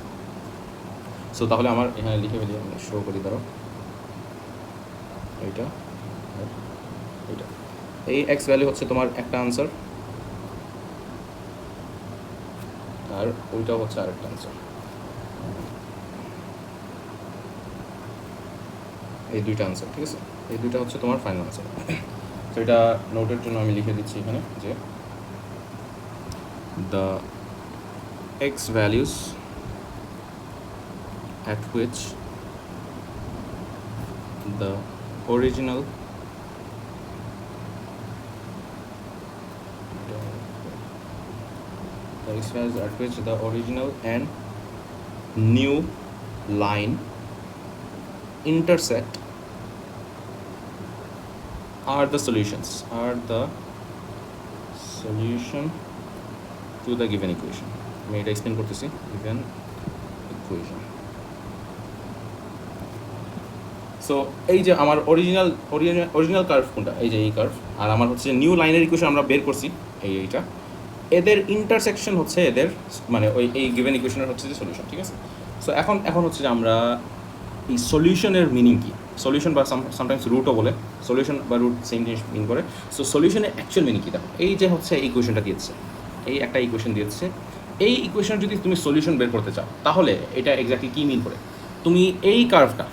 সো তাহলে আমার এখানে লিখে ফেলি, আমি শো করি, ধরো এইটা এইটা, এই এক্স ভ্যালু হচ্ছে তোমার একটা আনসার, আর ওইটাও হচ্ছে আরেকটা আনসার। এই দুইটা আনসার, ঠিক আছে? এই দুইটা হচ্ছে তোমার ফাইনাল আনসার। তো এটা নোটের জন্য আমি লিখে দিচ্ছি এখানে যে the x values at which the original and new line intersect are the solution to the given equation. আমি এটা এক্সপ্লেন করতেছি, given equation. সো এই যে আমার অরিজিনাল কার্ভ কোনটা, এই যে এই কার্ভ, আর আমার হচ্ছে নিউ লাইনের ইকুয়েশন আমরা বের করছি এইটা, এদের ইন্টারসেকশন হচ্ছে এদের মানে ওই এই গিভেন ইকুয়েশনের হচ্ছে যে সলিউশন, ঠিক আছে? সো এখন হচ্ছে যে আমরা এই সলিউশনের মিনিং কি, সলিউশন বা সামটাইমস রুটও বলে, সলিউশন বা রুট সেম জিনিস মিন করে। সো সলিউশনের অ্যাকচুয়াল মিনিং কি দেখো, এই যে হচ্ছে এই ইকুয়েশনটা দিয়েছে, এই একটা ইকুয়েশন দিয়েছে, এই ইকুয়েশন যদি তুমি সলিউশন বের করতে চাও তাহলে এটা এক্স্যাক্টলি কী মিন করে, তুমি এই কার্ভটা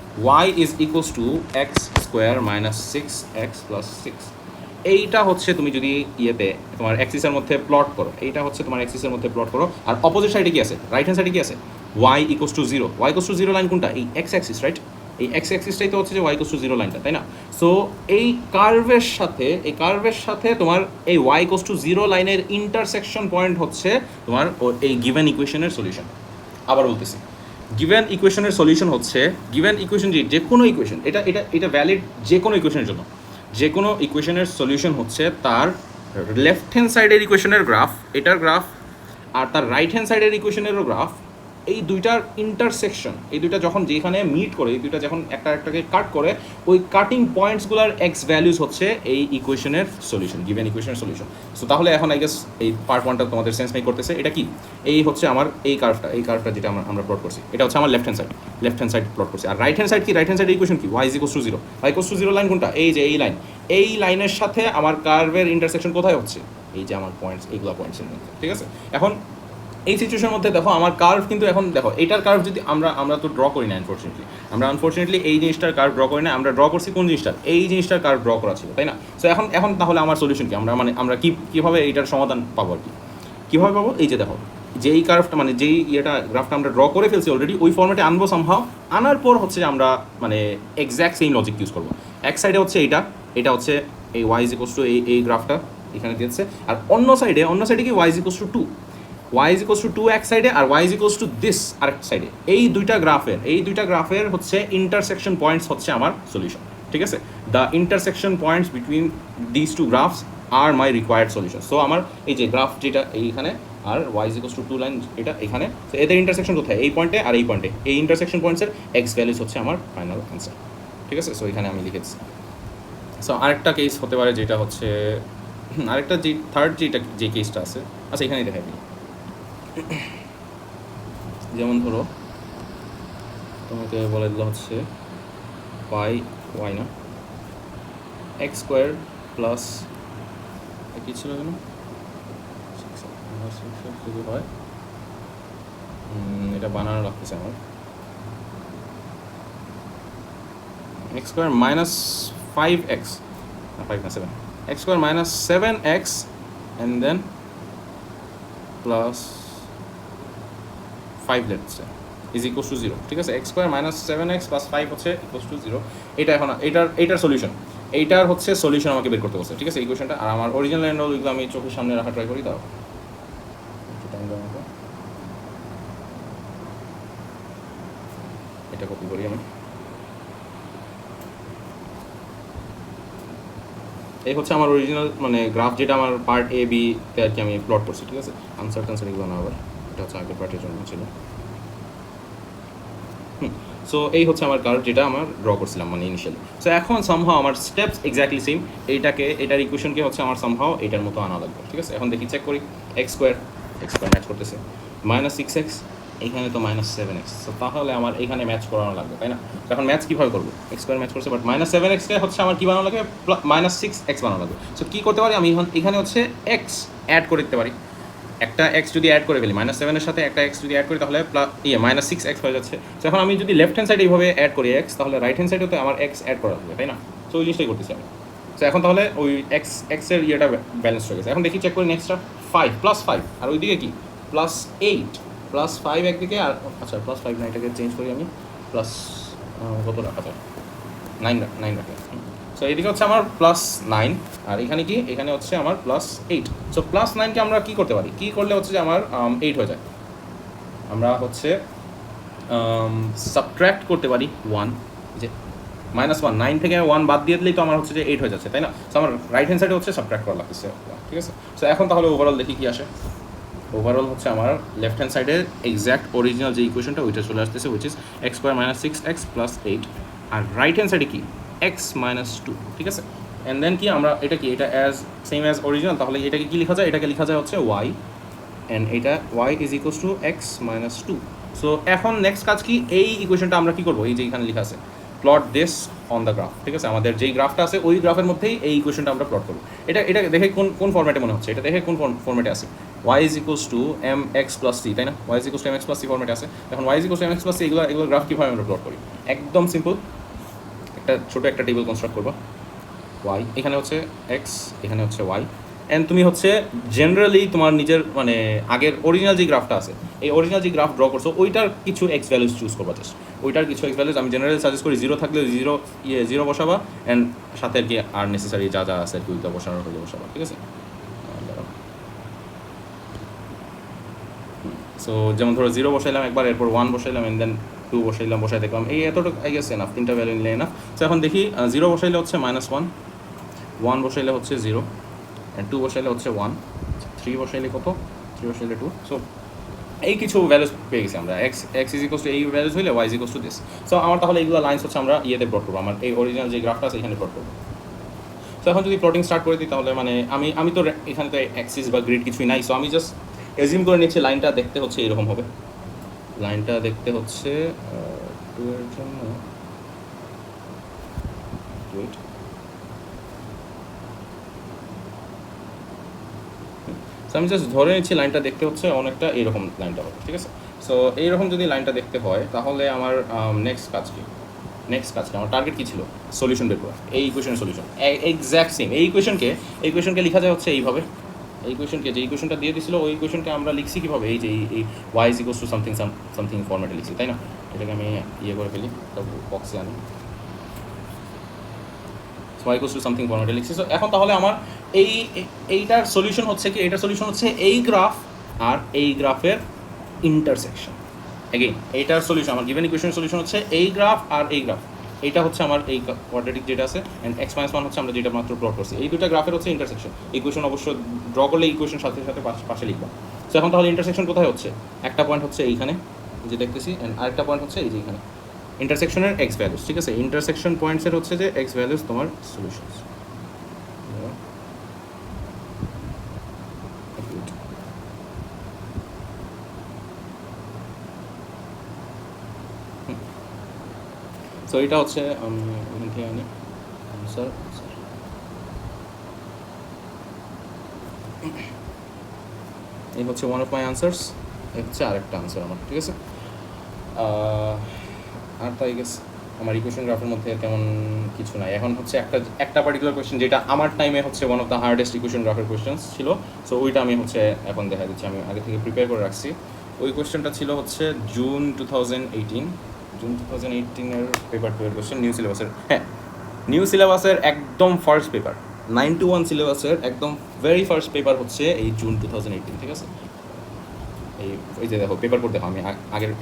y is equals to x square minus 6x plus 6, এইটা হচ্ছে তুমি যদি ইয়েতে তোমার অ্যাক্সিসের মধ্যে প্লট করো, এইটা হচ্ছে তোমার অ্যাক্সিসের মধ্যে প্লট করো, আর অপোজিট সাইডে কি আছে, রাইট হ্যান্ড সাইডে কি আছে, y equals to 0, y equals to 0 line কোনটা, এই এক্স অ্যাক্সিস, রাইট? এই এক্স অ্যাক্সিসটাই তো হচ্ছে যে y ইকুয়ালস টু 0 লাইনটা, তাই না? সো এই কার্ভের সাথে তোমার এই y ইকুয়ালস টু 0 লাইনের ইন্টারসেকশন পয়েন্ট হচ্ছে তোমার এই গিভেন ইকুয়েশনের সলিউশন। আবার বলতেছি, গিভেন ইকুয়েশনের সলিউশন হচ্ছে, গিভেন ইকুয়েশন যে কোনো ইকুয়েশন, এটা ভ্যালিড যে কোনো ইকুয়েশনের জন্য, যে কোনো ইকুয়েশনের সলিউশন হচ্ছে তার লেফট হ্যান্ড সাইডের ইকুয়েশনের গ্রাফ, এটার গ্রাফ, আর তার রাইট হ্যান্ড সাইডের ইকুয়েশনেরও গ্রাফ, এই দুইটার ইন্টারসেকশন, এই দুইটা যখন যেখানে মিট করে, এই দুইটা যখন একটাকে কাট করে, ওই কাটিং পয়েন্টসগুলোর এক্স ভ্যালুস হচ্ছে এই ইকুয়েশনের সলিউশন, গিভেন ইকুয়েশনের সলিউশন। সো তাহলে এখন আই গেস এই পার্ট ওয়ানটা তোমাদের সেন্স মেক করতেছে, এটা কি, এই হচ্ছে আমার এই কার্ভটা যেটা আমরা প্লট করছি, এটা হচ্ছে আমার লেফট হ্যান্ড সাইড প্লট করছি, আর রাইট হ্যান্ড সাইড কি, রাইট হ্যান্ড সাইডের ইকুয়েশন কি, y is equals two 0, y equals to 0 line কোনটা, এই যে এই লাইনের সাথে আমার কার্ভের ইন্টারসেকশন কোথায় হচ্ছে, এই যে আমার পয়েন্টস, এইগুলো পয়েন্টসের মধ্যে, ঠিক আছে? এখন এই সিচুয়েশনের মধ্যে দেখো আমার কার্ভ কিন্তু এখন দেখো এইটার কার্ভ যদি আমরা তো ড্র করি না, আনফর্চুনেটলি এই জিনিসটার কার্ভ ড্র করি না, আমরা ড্র করছি কোন জিনিসটার, এই জিনিসটার কার্ভ ড্র করা ছিল, তাই না? সো এখন তাহলে আমার সলিউশন কি, আমরা কীভাবে এইটার সমাধান পাবো আর কি, কীভাবে পাবো, এই যে দেখো যে এই কার্ভটা মানে যেই গ্রাফটা আমরা ড্র করে ফেলছি অলরেডি, ওই ফর্মেটে আনবো সামহাও, আনার পর হচ্ছে যে আমরা মানে এক্স্যাক্ট সেম লজিক ইউজ করবো। এক সাইডে হচ্ছে এটা হচ্ছে এই y ইজ ইকুয়ালস টু এই গ্রাফটা এখানে দিয়েছে, আর অন্য সাইডে কি y is equals to 2, y is equals to 2 এক সাইডে, আর y is equals to this আরেক সাইডে, এই দুইটা গ্রাফের হচ্ছে ইন্টারসেকশন পয়েন্টস হচ্ছে আমার সলিউশন, ঠিক আছে? The intersection points between this two graphs are my required solution. So আমার এই যে গ্রাফ যেটা এইখানে, আর y is equals to 2 line এটা এখানে, তো এদের ইন্টারসেকশন কোথায়, এই পয়েন্টে আর এই পয়েন্টে, এই ইন্টারসেকশন পয়েন্টসের এক্স ভ্যালুস হচ্ছে আমার ফাইনাল অ্যান্সার, ঠিক আছে? সো এখানে আমি লিখেছি। সো আরেকটা কেস হতে পারে যেটা হচ্ছে আরেকটা যে থার্ড যে কেসটা আছে, আচ্ছা এখানেই দেখাই দিই। যেমন ধরো তোমাকে বলে দিল হচ্ছে y না এক্স স্কোয়ার প্লাস কী ছিল কেন যদি হয়, এটা বানানো লাগতেছে আমার, এক্স স্কোয়ার মাইনাস 5x না 5 না 7, X square minus 7x and then plus 5 let's say is equals to 0, ঠিক আছে? x square minus 7x plus 5 হচ্ছে ইকুয়ালস টু 0, এটা এখন এইটার সলিউশন, এইটার হচ্ছে সলিউশন আমাকে বের করতে বলছে, ঠিক আছে? ইকুয়েশনটা, আর আমার অরিজিনাল এন্ডগুলো আমি চোখের সামনে রাখা ট্রাই করি, দাও একটু টাইম দাও আমাকে, এটা কপি করি আমি, এই হচ্ছে আমার অরিজিনাল মানে গ্রাফ, যেটা আমার পার্ট এ বি তে আর কি আমি প্লট করছি, ঠিক আছে? আনসার এগুলো না, আবার এটা হচ্ছে আগের পার্টের জন্য ছিল। সো এই হচ্ছে আমার কার্ভ যেটা আমার ড্র করছিলাম মানে ইনিশিয়ালি। সো এখন সামহাও আমার স্টেপস এক্স্যাক্টলি সেম, এটার ইকুয়েশনকে হচ্ছে আমার সামহাও এটার মতো আনা লাগবে, ঠিক আছে। এখন দেখি চেক করি, এক্স স্কোয়ার ম্যাচ করতেছে, -6x, এইখানে তো -7x, সো তাহলে আমার এখানে ম্যাচ করানো লাগবে, তাই না। এখন ম্যাচ কীভাবে করবো, এক্স স্কোয়ার ম্যাচ করছে, বাট -7xকে হচ্ছে আমার কী বানানো লাগবে, -6x বানানো লাগবে। সো কী করতে পারি আমি এখানে হচ্ছে এক্স অ্যাড করে দিতে পারি, একটা এক্স যদি অ্যাড করে ফেলি, -7-এর সাথে একটা এক্স যদি অ্যাড করি তাহলে -6x হয়ে যাচ্ছে। সো এখন আমি যদি লেফট হ্যান্ড সাইডে এইভাবে অ্যাড করি এক্স, তাহলে রাইট হ্যান্ড সাইডেও তো আমার এক্স অ্যাড করা লাগবে, তাই না। সো ওই জিনিসটাই করতেছি আমি। সো এখন তাহলে ওই এক্সের ইয়েটা ব্যালেন্স হয়ে গেছে। এখন দেখি চেক করি নেক্সটটা, 5 +5, আর ওইদিকে কি +8 +5 একদিকে, আর আচ্ছা +5 না, এটাকে চেঞ্জ করি আমি, প্লাস কত রাখা যায়, 9 রাখি। সো এদিকে হচ্ছে আমার +9, আর এখানে কি, এখানে হচ্ছে আমার +8। সো +9কে আমরা কী করতে পারি, কী করলে হচ্ছে যে আমার 8 হয়ে যায়, আমরা হচ্ছে সাবট্র্যাক্ট করতে পারি 1, যে -1, 9 থেকে 1 বাদ দিয়ে দিলেই তো আমার হচ্ছে যে 8 হয়ে যাচ্ছে, তাই না। সো আমার রাইট হ্যান্ড সাইডে হচ্ছে সাবট্র্যাক্ট করা লাগতেছে, ঠিক আছে। সো এখন তাহলে ওভারঅল দেখি কী আসে। ওভারঅল হচ্ছে আমার লেফট হ্যান্ড সাইডে এক্স্যাক্ট অরিজিনাল যে ইকুয়েশনটা ওইটা চলে আসতেছে, উইচ ইজ x² - 6x + 8, আর রাইট হ্যান্ড সাইডে কি x - 2, ঠিক আছে। অ্যান্ড দেন কি আমরা এটা কি, এটা অ্যাজ সেম অ্যাজ অরিজিনাল, তাহলে এটাকে কি লেখা যায়, এটাকে লেখা যায় হচ্ছে y, অ্যান্ড এটা y = x - 2। সো এখন নেক্সট কাজ কি, এই ইকুয়েশনটা আমরা কী করবো, এই যে এখানে লেখা আছে plot this on the graph, ঠিক আছে। আমাদের যেই গ্রাফটা আছে ওই গ্রাফের মধ্যেই এই ইকুয়েশনটা আমরা প্লট করবো। এটা দেখে কোন ফর্ম্যাটে মনে হচ্ছে, এটা দেখে কোন ফর্ম্যাটে আছে, y = mx + c, তাই না, y = mx + c ফর্ম্যাটে আছে। এখন y = mx + c, এগুলো গ্রাফ কীভাবে আমরা প্লট করি, একদম সিম্পল, ছোটো একটা টেবিল কনস্ট্রাক্ট করবা, y এখানে হচ্ছে x, এখানে হচ্ছে y, অ্যান্ড তুমি হচ্ছে জেনারেলি তোমার নিজের মানে আগের অরিজিনাল যে গ্রাফটা আছে, এই অরিজিনাল যে গ্রাফ ড্র করছো ওইটার কিছু এক্স ভ্যালুজ চুজ করবা, জাস্ট ওইটার কিছু এক্স ভ্যালুজ। আমি জেনারেলি সাজেস্ট করি 0 থাকলে 0 বসাবা, অ্যান্ড সাথে আর কি আর নেসেসারি যা আছে আর কি ওইটা বসানোর হলে বসাবা, ঠিক আছে। সো যেমন ধরো 0 বসাইলাম একবার, এরপর 1 বসাইলাম, অ্যান্ড দেন 2 বসাইলাম, বসাই দেখলাম এই এতটুকু আই গেছে এনাফ, 3টা ভ্যালু নিলে এনাফ। সো এখন দেখি 0 বসাইলে হচ্ছে -1, 1 বসাইলে হচ্ছে 0, অ্যান্ড 2 বসাইলে হচ্ছে 1, 3 বসাইলে কত, 3 বসাইলে 2। সো এই কিছু ভ্যালুস পেয়ে গেছি আমরা, x = এই ভ্যালুস হইলে y = দিস। সো আমার তাহলে এইগুলো লাইন্স হচ্ছে আমরা ইয়েতে প্লট করবো, আমার এই অরিজিনাল যে গ্রাফটা আছে এখানে প্লট করবো। সো এখন যদি প্লটিং স্টার্ট করে দিই তাহলে মানে আমি তো এখানে তো অ্যাক্সিস বা গ্রিড কিছুই নাই, সো আমি জাস্ট এজিউম করে নিচ্ছি লাইনটা দেখতে হচ্ছে এরকম হবে, লাইনটা দেখতে হচ্ছে 2 এর জন্য ওয়েট, সো আমি জাস্ট ধরে নিচ্ছি লাইনটা দেখতে হচ্ছে অনেকটা এরকম লাইনটা হবে, ঠিক আছে। সো এইরকম যদি লাইনটা দেখতে হয় তাহলে আমার নেক্সট কাজ কি, আমার টার্গেট কী ছিল, সলিউশন বের করা, এই ইকুয়েশনের সলিউশন এক্স্যাক্ট সেম। এই ইকুয়েশনকে লেখা যায় হচ্ছে এইভাবে, এই ইকুয়েশনকে যে ইকুয়েশনটা দিয়ে দিছিল ওই ইকুয়েশনকে আমরা লিখছি কীভাবে, এই যে এই y = সামথিং ফর্ম্যাটে লিখছি, তাই না। এটাকে আমি ইয়ে করে ফেলি, বক্সে আনি, y = সামথিং ফর্ম্যাটে লিখছি। সো এখন তাহলে আমার এইটার সলিউশন হচ্ছে কি, এটার সলিউশন হচ্ছে এই গ্রাফ আর এই গ্রাফের ইন্টারসেকশন। এগেইন এইটার সলিউশন, আমার গিভেন ইকুয়েশনের সলিউশন হচ্ছে এই গ্রাফ আর এই গ্রাফ, এইটা হচ্ছে আমার এই কোয়াড্রেটিক যেটা আছে, অ্যান্ড x - 1 হচ্ছে আমরা যেটা মাত্র প্লট করছি, এই দুটো গ্রাফের হচ্ছে ইন্টারসেকশন। ইকুয়েশন অবশ্য ড্র করলে ইকুয়েশন সাথে সাথে পাশে লিখবা। সো এখন তাহলে ইন্টারসেকশন কোথায় হচ্ছে, একটা পয়েন্ট হচ্ছে এইখানে যে দেখতেছি, অ্যান্ড আরেকটা পয়েন্ট হচ্ছে এই যে এখানে, ইন্টারসেকশনের এক্স ভ্যালুস, ঠিক আছে। ইন্টারসেকশন পয়েন্টসের হচ্ছে যে এক্স ভ্যালুস তোমার সলিউশনস। সো এটা হচ্ছে আমি এখান থেকে আনি আনসার, এই হচ্ছে ওয়ান অফ মাই আনসার্স, এই হচ্ছে আরেকটা আনসার আমার, ঠিক আছে। আর তাই গেছে আমার ইকুয়েশন গ্রাফের মধ্যে তেমন কিছু নাই। এখন হচ্ছে একটা পার্টিকুলার কোয়েশ্চেন যেটা আমার টাইমে হচ্ছে one of the hardest equation গ্রাফের কোয়েশ্চেন্স ছিল, সো ওইটা আমি হচ্ছে এখন দেখা দিচ্ছি, আমি আগে থেকে প্রিপেয়ার করে রাখছি। ওই কোয়েশ্চেনটা ছিল হচ্ছে জুন 2018-এর পেপার 2 এর কোয়েশ্চেন, নিউ সিলেবাসের, হ্যাঁ নিউ সিলেবাসের একদম ফার্স্ট পেপার, 9-1 সিলেবাসের একদম ভেরি ফার্স্ট পেপার হচ্ছে এই জুন 2018, ঠিক আছে। এই যে দেখো পেপার দেখো, আমি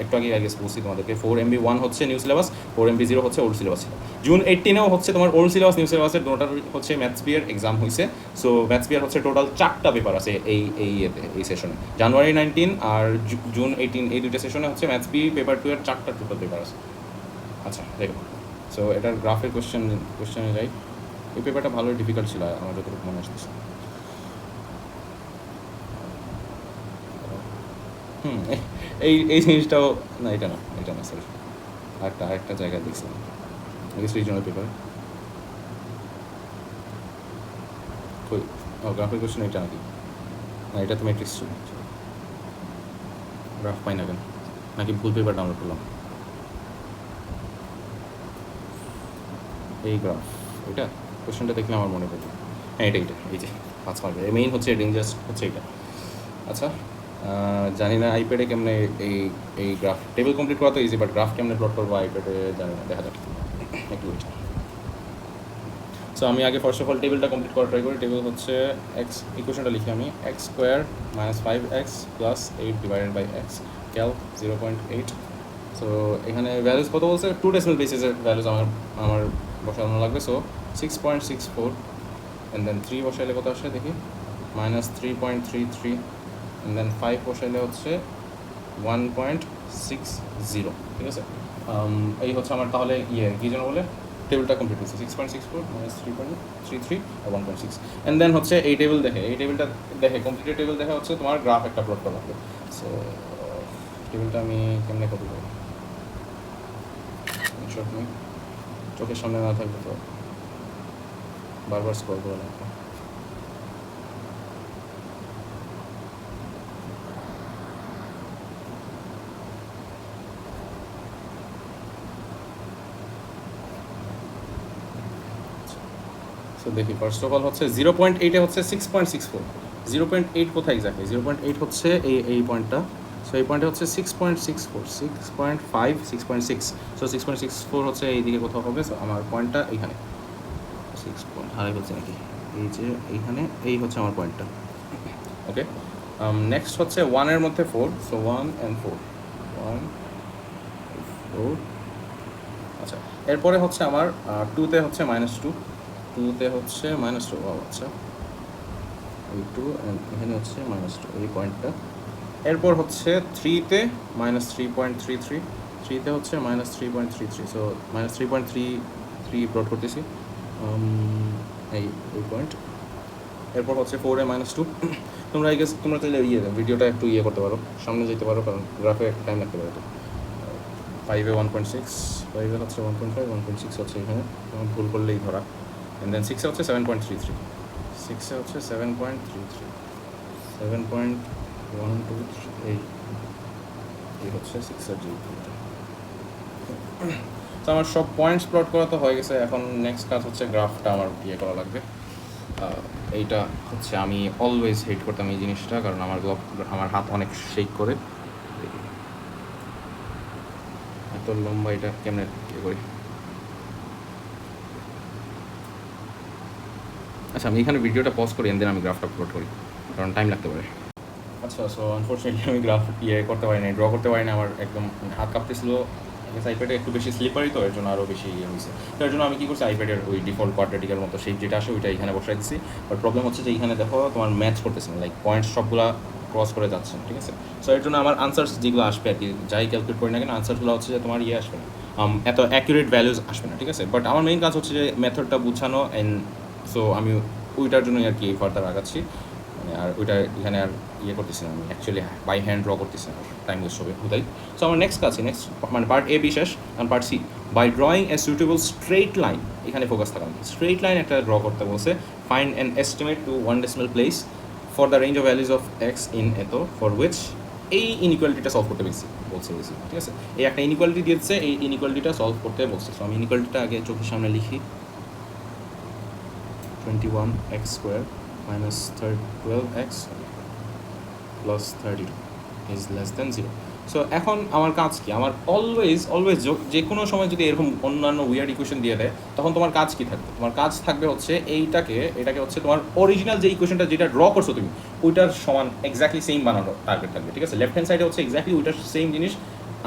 একটু আগে বলছি তোমাদেরকে 4 MB 1 হচ্ছে নিউ সিলেবাস, 4 MB 0 হচ্ছে ওল্ড সিলেবাস ছিল। জুন 18-এও হচ্ছে তোমার ওল্ড সিলেবাস নিউ সিলেবাসের দুটোটার হচ্ছে ম্যাথস বিয়ের এক্সাম হয়েছে। সো ম্যাথস বিয়ের হচ্ছে টোটাল 4টা পেপার আছে এই সেশনে, জানুয়ারি 19 আর জুন 18 এই দুইটা সেশনে হচ্ছে ম্যাথস বি পেপার 2 এর 4টা টোটাল পেপার আছে। আচ্ছা দেখো, সো এটার গ্রাফের কোশ্চেনে যাই। এই পেপারটা ভালোই ডিফিকাল্ট ছিল আমার যতটুকু মনে আসতেছে। এই এই জিনিসটাও না, এটা না সরি, আরেকটা জায়গায় দেখছিলাম রিজনাল পেপার। কই, গ্রাফের কোশ্চেন এটা নাকি? না, এটা তো ম্যাট্রিক্স ছিল। গ্রাফ পাই না কেন? নাকি ভুল পেপার ডাউনলোড করলাম? এই গ্রাফ, এটা কোশ্চেনটা দেখলে আমার মনে পড়লো। হ্যাঁ এটা এই যে 5 মার্কের মেইন হচ্ছে ডেঞ্জার হচ্ছে এটা। আচ্ছা, জানি না আইপ্যাডে কেমনে এই গ্রাফ টেবিল কমপ্লিট করা তো ইজি, বাট গ্রাফ কেমনে প্লট করবো আইপ্যাডে জানি না, দেখা যাক একটু। সো আমি আগে ফার্স্ট অফ অল টেবিলটা কমপ্লিট করা ট্রাই করি। টেবিল হচ্ছে এক্স, ইকুয়েশনটা লিখি আমি, X square minus 5x plus 8 divided by X, ক্যাল 0.8। সো এখানে ভ্যালুজ কত বলছে? 2 ডেসিমাল বেসিসের ভ্যালুজ আমার বসানো লাগবে। সো 6.64 অ্যান্ড দেন 3 বসাইলে কত আসে দেখি, মাইনাস 3.33 অ্যান্ড দেন 5 বসাইলে হচ্ছে 1.60। ঠিক আছে, এই হচ্ছে আমার তাহলে কী যেন বলে টেবিলটা কমপ্লিট হচ্ছে 6.64 মাইনাস 3.33 আর 1.6। অ্যান্ড দেন হচ্ছে এই টেবিলটা দেখে কমপ্লিটেড টেবিল দেখে হচ্ছে তোমার গ্রাফ একটা প্লট করা লাগবে। সো টেবিলটা আমি কেমনে কপি করবো, চোখের সামনে না থাকবে তো বারবার স্ক্রল করে লাগবে। সো দেখি ফার্স্ট অফ অল হচ্ছে 0.8-এ হচ্ছে 6.64, 0.8 কোথায় এক্স্যাক্টলি? 0.8 হচ্ছে এই পয়েন্টটা। সো এই পয়েন্টে হচ্ছে 6.64, 6.5, 6.6। সো 6.64 হচ্ছে এইদিকে কোথাও হবে। সো আমার পয়েন্টটা এইখানে 6 পয়েন্ট হারাই হচ্ছে নাকি, এই যে এইখানে, এই হচ্ছে আমার পয়েন্টটা। ওকে, নেক্সট হচ্ছে 1-এর মধ্যে 4। So 1 and 4, 1 4। আচ্ছা, এরপরে হচ্ছে আমার 2-তে হচ্ছে -2, 2-তে হচ্ছে -2। আচ্ছা, এই 2 এখানে হচ্ছে -2 এই পয়েন্টটা। এরপর হচ্ছে 3-তে -3.33, 3-তে হচ্ছে -3.33। সো -3.33 প্লট করতেছি, এই পয়েন্ট। এরপর হচ্ছে 4-এ -2। তোমরা তোমরা চাইলে ভিডিওটা একটু করতে পারো, সামনে যেতে পারো, কারণ গ্রাফে একটা টাইম লাগতে পারে। 5-এ 1.6, 5-এ হচ্ছে 1.5, 1.6 হচ্ছে এখানে, ভুল করলেই ধরা। অ্যান্ড দেন 6-এ হচ্ছে 7.33, 6-এ হচ্ছে 7.33, 7.123, এই হচ্ছে 6-এর জি। তো আমার সব পয়েন্টস প্লট করা তো হয়ে গেছে। এখন নেক্সট কাজ হচ্ছে গ্রাফটা আমার করা লাগবে। এইটা হচ্ছে আমি অলওয়েজ হেট করতাম এই জিনিসটা, কারণ আমার হাত অনেক শেক করে। এত লম্বা এটা কেমনে করি? আচ্ছা, আমি এখানে ভিডিওটা পজ করি, দেন আমি গ্রাফটা আপলোড করি, কারণ টাইম লাগতে পারে। আচ্ছা, সো আনফর্চুনেটলি আমি গ্রাফ করতে পারি না, ড্র করতে পারি না। আমার একদম হাত কাঁপতেছিল। আইপ্যাডে একটু বেশি স্লিপারি, তো এর জন্য আরও বেশি হয়েছে। তো এর জন্য আমি কী করছি, আইপ্যাডের ওই ডিফল্ট কোয়াড্রেটিকের মতো শেপ যেটা আসে ওইটা এখানে বসাই দিচ্ছি। বাট প্রবলেম হচ্ছে যে এইখানে দেখো তোমার ম্যাচ করতেছে না, লাইক পয়েন্টস সবগুলো ক্রস করে যাচ্ছে না। ঠিক আছে, সো এর জন্য আমার আনসার্স যেগুলো আসবে আর কি, যাই ক্যালকুলেট করি না কেন, আনসারগুলো হচ্ছে যে তোমার আসবে না, এত অ্যাকুরেট ভ্যালুজ আসবে না। ঠিক আছে, বাট আমার মেইন কাজ হচ্ছে যে মেথডটা বুঝানো, অ্যান্ড সো আমি ওইটার জন্যই আর কি ফার্দার আগাচ্ছি। আর ওইটা এখানে আর করতেছি না, আমি অ্যাকচুয়ালি বাই হ্যান্ড ড্র করতেছি না, টাইম ওয়েস্ট হবে ওটাই। সো আমার নেক্সট মানে পার্ট এ বিশেষ, আর part C, by drawing a suitable straight line, এখানে ফোকাস থাকা। স্ট্রেট লাইন একটা ড্র করতে বলছে, find an estimate to 1 decimal place for the range of values of X in এত ফর উইচ, এই ইনইকুয়ালিটিটা সলভ করতে বলছে। ঠিক আছে, এই একটা ইনইকুয়ালিটি দিয়েছে, এই ইনইকুয়ালিটিটা সলভ করতে বলছে। সো আমি ইনইকুয়ালিটিটা আগে চোখের সামনে লিখি, 21x² minus 12x plus 32 is less than 0. So এখন আমার কাজ কি? আমার অলওয়েজ যে কোনো সময় যদি এরকম অন্যান্য উইয়ার্ড ইকুয়েশন দিয়ে দেয়, তখন তোমার কাজ কি থাকবে? তোমার কাজ থাকবে হচ্ছে এটাকে হচ্ছে তোমার অরিজিনাল যে ইকুয়েশনটা যেটা ড্র করছো তুমি, ওইটার সমান এক্স্যাক্টলি সেম বানানোর টার্গেট থাকবে। ঠিক আছে, লেফট হ্যান্ড সাইডে হচ্ছে এক্স্যাক্টলি ওইটার সেম জিনিস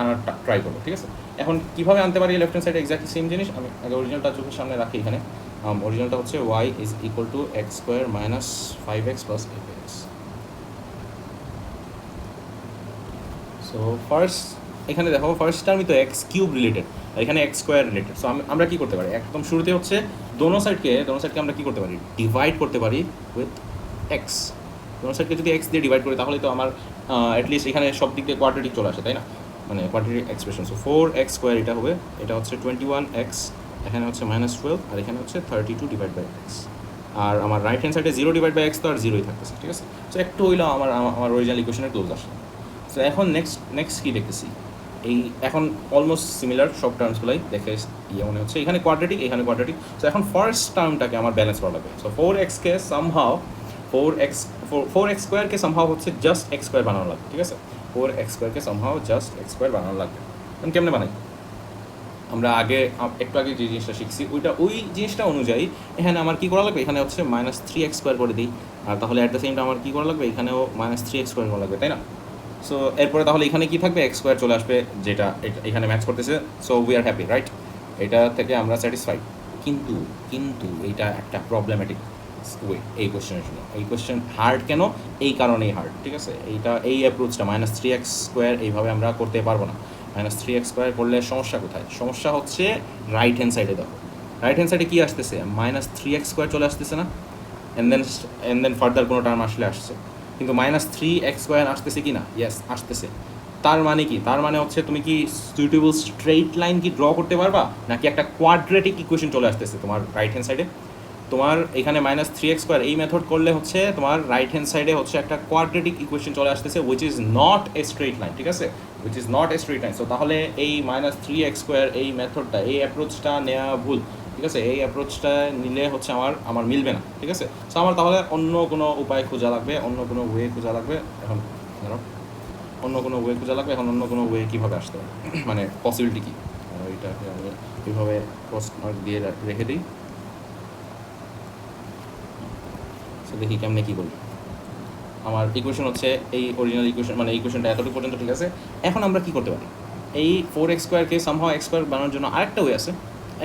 আনার ট্রাই করবো। ঠিক আছে, এখন কীভাবে আনতে পারি লেফট হ্যান্ড সাইডে এক্স্যাক্টলি সেম জিনিস? আমি আগে অরিজিনালটা চোখের সামনে রাখি। এখানে অরিজিনালটা হচ্ছে y is equal to x² minus 5x plus 8x. So first এখানে দেখো, ফার্স্ট টার্মই তো x³ রিলেটেড, এখানে এক্স স্কোয়ার রিলেটেড। সো আমরা কী করতে পারি, একদম শুরুতে হচ্ছে দোনো সাইডকে আমরা কী করতে পারি, ডিভাইড করতে পারি উইথ এক্স। দোনো সাইডকে যদি এক্স দিয়ে ডিভাইড করি তাহলে তো আমার অ্যাটলিস্ট এখানে সব দিক দিয়ে কোয়াড্রেটিক চলে আসে, তাই না, মানে quadratic expression. So 4x square এটা হবে, এটা হচ্ছে 21x, এখানে হচ্ছে -12, আর এখানে হচ্ছে 32 ডিভাইড বাই এক্স। আর আমার রাইট হ্যান্ড সাইডে 0 ডিভাইড বাই এক্স তো আর 0ই থাকতেছে, ঠিক আছে। সো একটু হইলেও আমার অরিজিনাল ইকুয়েশনের ক্লোজ আসলো। সো এখন নেক্সট কী দেখতেছি, এই এখন অলমোস্ট সিমিলার সব টার্মসগুলাই দেখে মনে হচ্ছে এখানে কোয়াড্রেটিক, এখানে কোয়াড্রেটিক। সো এখন ফার্স্ট টার্মটাকে আমার ব্যালেন্স করা লাগবে। সো 4xকে সামহাও 4x স্কোয়ারকে সামহাও হচ্ছে জাস্ট এক্স স্কোয়ার বানানো লাগবে, ঠিক আছে। 4x স্কোয়ারকে সামহাও জাস্ট এক্স স্কোয়ার বানানো লাগবে। এখন কেমনে বানাই, আমরা একটু আগে যে জিনিসটা শিখছি ওই জিনিসটা অনুযায়ী এখানে আমার কী করা লাগবে, এখানে হচ্ছে -3x স্কোয়ার করে দিই, আর তাহলে অ্যাট দ্য সেম টাইম আমার কী করা লাগবে, এখানেও -3x স্কোয়ার করা লাগবে, তাই না। সো এরপরে তাহলে এখানে কী থাকবে, এক্স স্কোয়ার চলে আসবে, যেটা এখানে ম্যাচ করতেছে। So we are happy, right, এটা থেকে আমরা স্যাটিসফাইড। কিন্তু এইটা একটা প্রবলেম্যাটিক ওয়ে এই কোয়েশ্চেনের জন্য। এই কোয়েশ্চেন হার্ড কেন, এই কারণেই হার্ড, ঠিক আছে। এই অ্যাপ্রোচটা -3x স্কোয়ার এইভাবে আমরা করতে পারবো না। -3x স্কোয়ার করলে সমস্যা কোথায়, সমস্যা হচ্ছে রাইট হ্যান্ড সাইডে। দেখো রাইট হ্যান্ড সাইডে কী আসতেছে, -3x স্কোয়ার চলে আসতেছে না, অ্যান্ড দেন ফার্দার কোনো টার্ম আসছে, কিন্তু -3x স্কোয়ার আসতেছে কি না, ইয়েস আসতেছে। তার মানে কি, তার মানে হচ্ছে তুমি কি সুইটেবল স্ট্রেইট লাইন কি ড্র করতে পারবা, নাকি একটা কোয়াড্রেটিক ইকুয়েশন চলে আসতেছে তোমার রাইট হ্যান্ড সাইডে। তোমার এখানে -3x স্কোয়ার এই মেথড করলে হচ্ছে তোমার রাইট হ্যান্ড সাইডে হচ্ছে একটা কোয়াড্রেটিক ইকুয়েশন চলে আসতেছে, which is not a straight line, ঠিক আছে, which is not a straight line. So তাহলে এই -3x স্কোয়ার এই মেথডটা, এই অ্যাপ্রোচটা নেওয়া ভুল, ঠিক আছে। এই অ্যাপ্রোচটা নিলে হচ্ছে আমার মিলবে না, ঠিক আছে। সো আমার তাহলে অন্য কোনো উপায় খোঁজা লাগবে, অন্য কোনো ওয়ে খোঁজা লাগবে। এখন ধরো অন্য কোনো ওয়ে খোঁজা লাগবে, এখন অন্য কোনো ওয়ে কীভাবে আসতে পারে, মানে পসিবিলিটি কী, এইটাকে আমি এইভাবে ক্রস মার্ক দিয়ে রেখে দিই। সো দেখি কেমনে কী বলি। আমার ইকুয়েশন হচ্ছে এই অরিজিনাল ইকুয়েশন, মানে ইকুয়েশনটা এতটুকু পর্যন্ত ঠিক আছে। এখন আমরা কী করতে পারি, এই 4x স্কোয়ারকে সামহাও এক্স স্কোয়ার বানানোর জন্য আরেকটা ওয়ে আছে।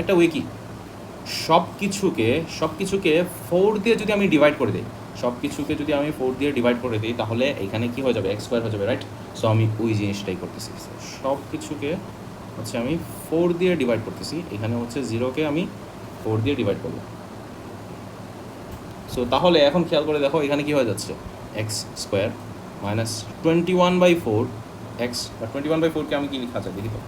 একটা ওয়ে কি, সব কিছুকে 4 দিয়ে যদি আমি ডিভাইড করে দিই, সব কিছুকে যদি আমি 4 দিয়ে ডিভাইড করে দিই তাহলে এখানে কী হয়ে যাবে, এক্স স্কোয়ার হয়ে যাবে, রাইট। সো আমি ওই জিনিসটাই করতেছি, সব কিছুকে হচ্ছে আমি 4 দিয়ে ডিভাইড করতেছি, এখানে হচ্ছে 0কে আমি 4 দিয়ে ডিভাইড করবো। সো তাহলে এখন খেয়াল করে দেখো এখানে কী হয়ে যাচ্ছে, এক্স স্কোয়ার -21/4 এক্স, বা 21/4কে আমি কী লেখা যায় দেখি তো,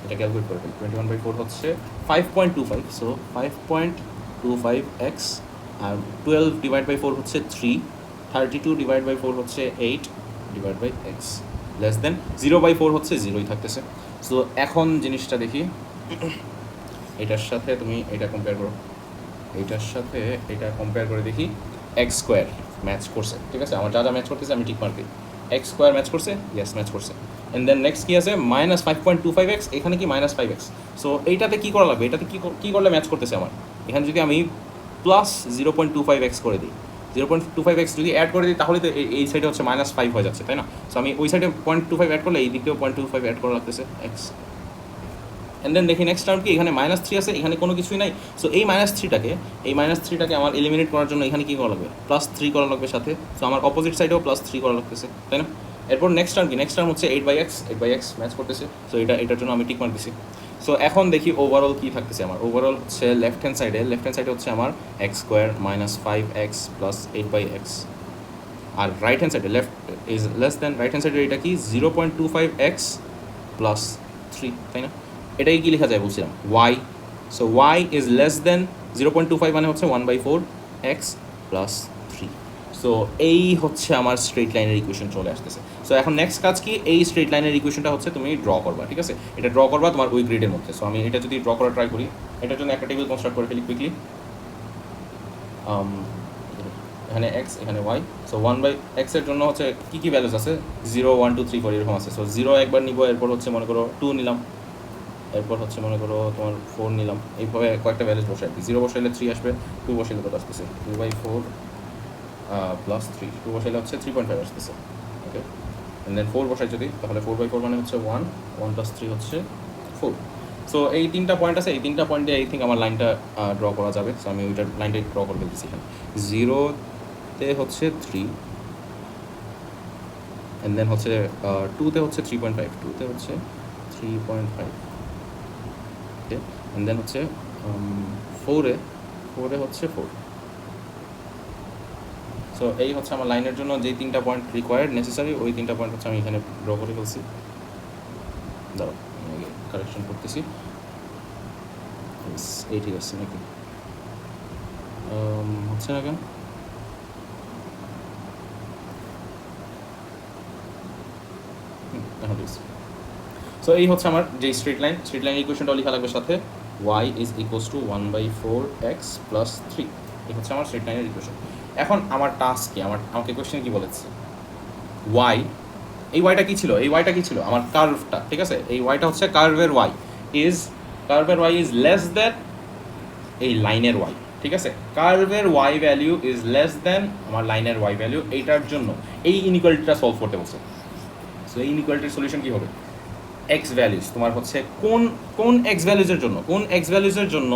এটা ক্যালকুলেট করে ফেলি। 21/4 হচ্ছে 5.25, so 5.25x, R 12 divide by 4 হচ্ছে 3, 32 ডিভাইড বাই 4 হচ্ছে 8 divide by X, less than 0/4 হচ্ছে 0ই থাকতেছে। সো এখন জিনিসটা দেখি, এটার সাথে তুমি এটা কম্পেয়ার করো, এইটার সাথে এটা কম্পেয়ার করে দেখি, এক্স স্কোয়ার ম্যাচ করছে, ঠিক আছে। আমার যা যা ম্যাচ করতেছে আমি ঠিক মার্ক দিই, এক্স স্কোয়ার ম্যাচ করছে, ইয়েস ম্যাচ করছে। অ্যান্ড দেন নেক্সট কী আছে, -5.25x, এখানে কি -5x। সো এইটাতে কী করা লাগবে, এটাতে কী করলে ম্যাচ করতেছে আমার, এখানে যদি আমি +0.25x করে দিই, 0.25x যদি অ্যাড করে দিই তাহলে তো এই সাইডে হচ্ছে -5 হয়ে যাচ্ছে, তাই না। সো আমি ওই সাইডে 0.25 অ্যাড করলে এই দিকেও 0.25 অ্যাড করা লাগতেছে এক্স। অ্যান্ড দেন দেখি নেক্সট টার্ম কি, এখানে -3 আছে, এখানে কোনো কিছুই নাই। সো এই -3টাকে আমার এলিমিনেট করার জন্য এখানে কী করা লাগবে, +3 করা লাগবে সাথে। সো আমার অপোজিট সাইডেও +3 করা লাগতেছে, তাই না। এরপর নেক্সট টার্ম কি, নেক্সট টার্ম হচ্ছে 8/x ম্যাচ করতেছে। সো এটার জন্য আমি টিক মার্ক দিছি। সো এখন দেখি ওভারঅল কী থাকতেছে আমার, ওভারঅল হচ্ছে লেফট হ্যান্ড সাইডে হচ্ছে আমার এক্স স্কোয়ার -5x + 8/x, আর রাইট হ্যান্ড সাইডে left is less than, right hand সাইডে এটা কি 0.25x + 3, তাই না। এটাই কি লেখা যায় বলছিলাম, y। So y is less than 0.25, মানে হচ্ছে 1/4x + 3। সো এই হচ্ছে আমার স্ট্রেট লাইনের ইকুয়েশন চলে আসতেছে। সো এখন নেক্সট কাজ কি, এই স্ট্রেট লাইনের ইকুয়েশনটা হচ্ছে তুমি ড্র করবা, ঠিক আছে। এটা ড্র করবা তোমার ওই গ্রিডের মধ্যে। সো আমি এটা যদি ড্র করা ট্রাই করি, এটার জন্য একটা টেবিল কনস্ট্রাক্ট করে ফেলি কুইকলি। এখানে এক্স, এখানে ওয়াই। সো 1/x এর জন্য হচ্ছে কী কী ভ্যালুস আছে, 0 1 2 3 4 এরকম আছে। সো 0 একবার নিব, এরপর হচ্ছে মনে করো 2 নিলাম, এরপর হচ্ছে মনে করো তোমার 4 নিলাম, এইভাবে কয়েকটা ভ্যালুস বসাই। 0 বসাইলে 3 আসবে, 2 বসাইলে কত আসতেছে, 2/4 + 3, 2 বসাইলে হচ্ছে 3.5 আসতেছে, ওকে। অ্যান্ড দেন 4 বসাই যদি, তাহলে 4/4 মানে হচ্ছে 1 + 3 হচ্ছে 4। সো এই 3টা পয়েন্ট আছে, এই 3টা পয়েন্টে আই থিঙ্ক আমার লাইনটা ড্র করা যাবে। সো আমি ওইটার লাইনটাই ড্র করে দিচ্ছি এখানে। 0তে হচ্ছে 3, অ্যান্ড দেন হচ্ছে 2তে হচ্ছে 3.5, 2তে হচ্ছে 3.5, ওকে। অ্যান্ড দেন হচ্ছে 4 হচ্ছে 4। সো এই হচ্ছে আমার লাইনের জন্য যেই 3টা পয়েন্ট রিকোয়ার্ড নেসেসারি, ওই 3টা পয়েন্ট হচ্ছে আমি এখানে ড্র করে ফেলছি। দাঁড়াও আমি কারেকশন করতেছি। এই ঠিক আছে নাকি? হচ্ছে না কেন? সো এই হচ্ছে আমার যে স্ট্রেট লাইন ইকুয়েশনটা লেখা লাগবে সাথে y is equals two 1/4x plus 3। এই হচ্ছে আমার স্ট্রেট লাইনের ইকুয়েশন। এখন আমার টাস্ক কি? আমাকে কোয়েশ্চেন কি বলেছে? y, এই ওয়াইটা কি ছিল? আমার কার্ভটা, ঠিক আছে? এই ওয়াইটা হচ্ছে কার্ভের y ইজ লেস দ্যান এই লাইনের y, ঠিক আছে? কার্ভের y value is less than আমার লাইনের y ভ্যালু। এইটার জন্য এই ইনইকুয়ালিটিটা সলভ করতে বলছে। সো এই ইনইকুয়ালিটির সলিউশন কি হবে? এক্স ভ্যালুজ তোমার হচ্ছে কোন এক্স ভ্যালুজের জন্য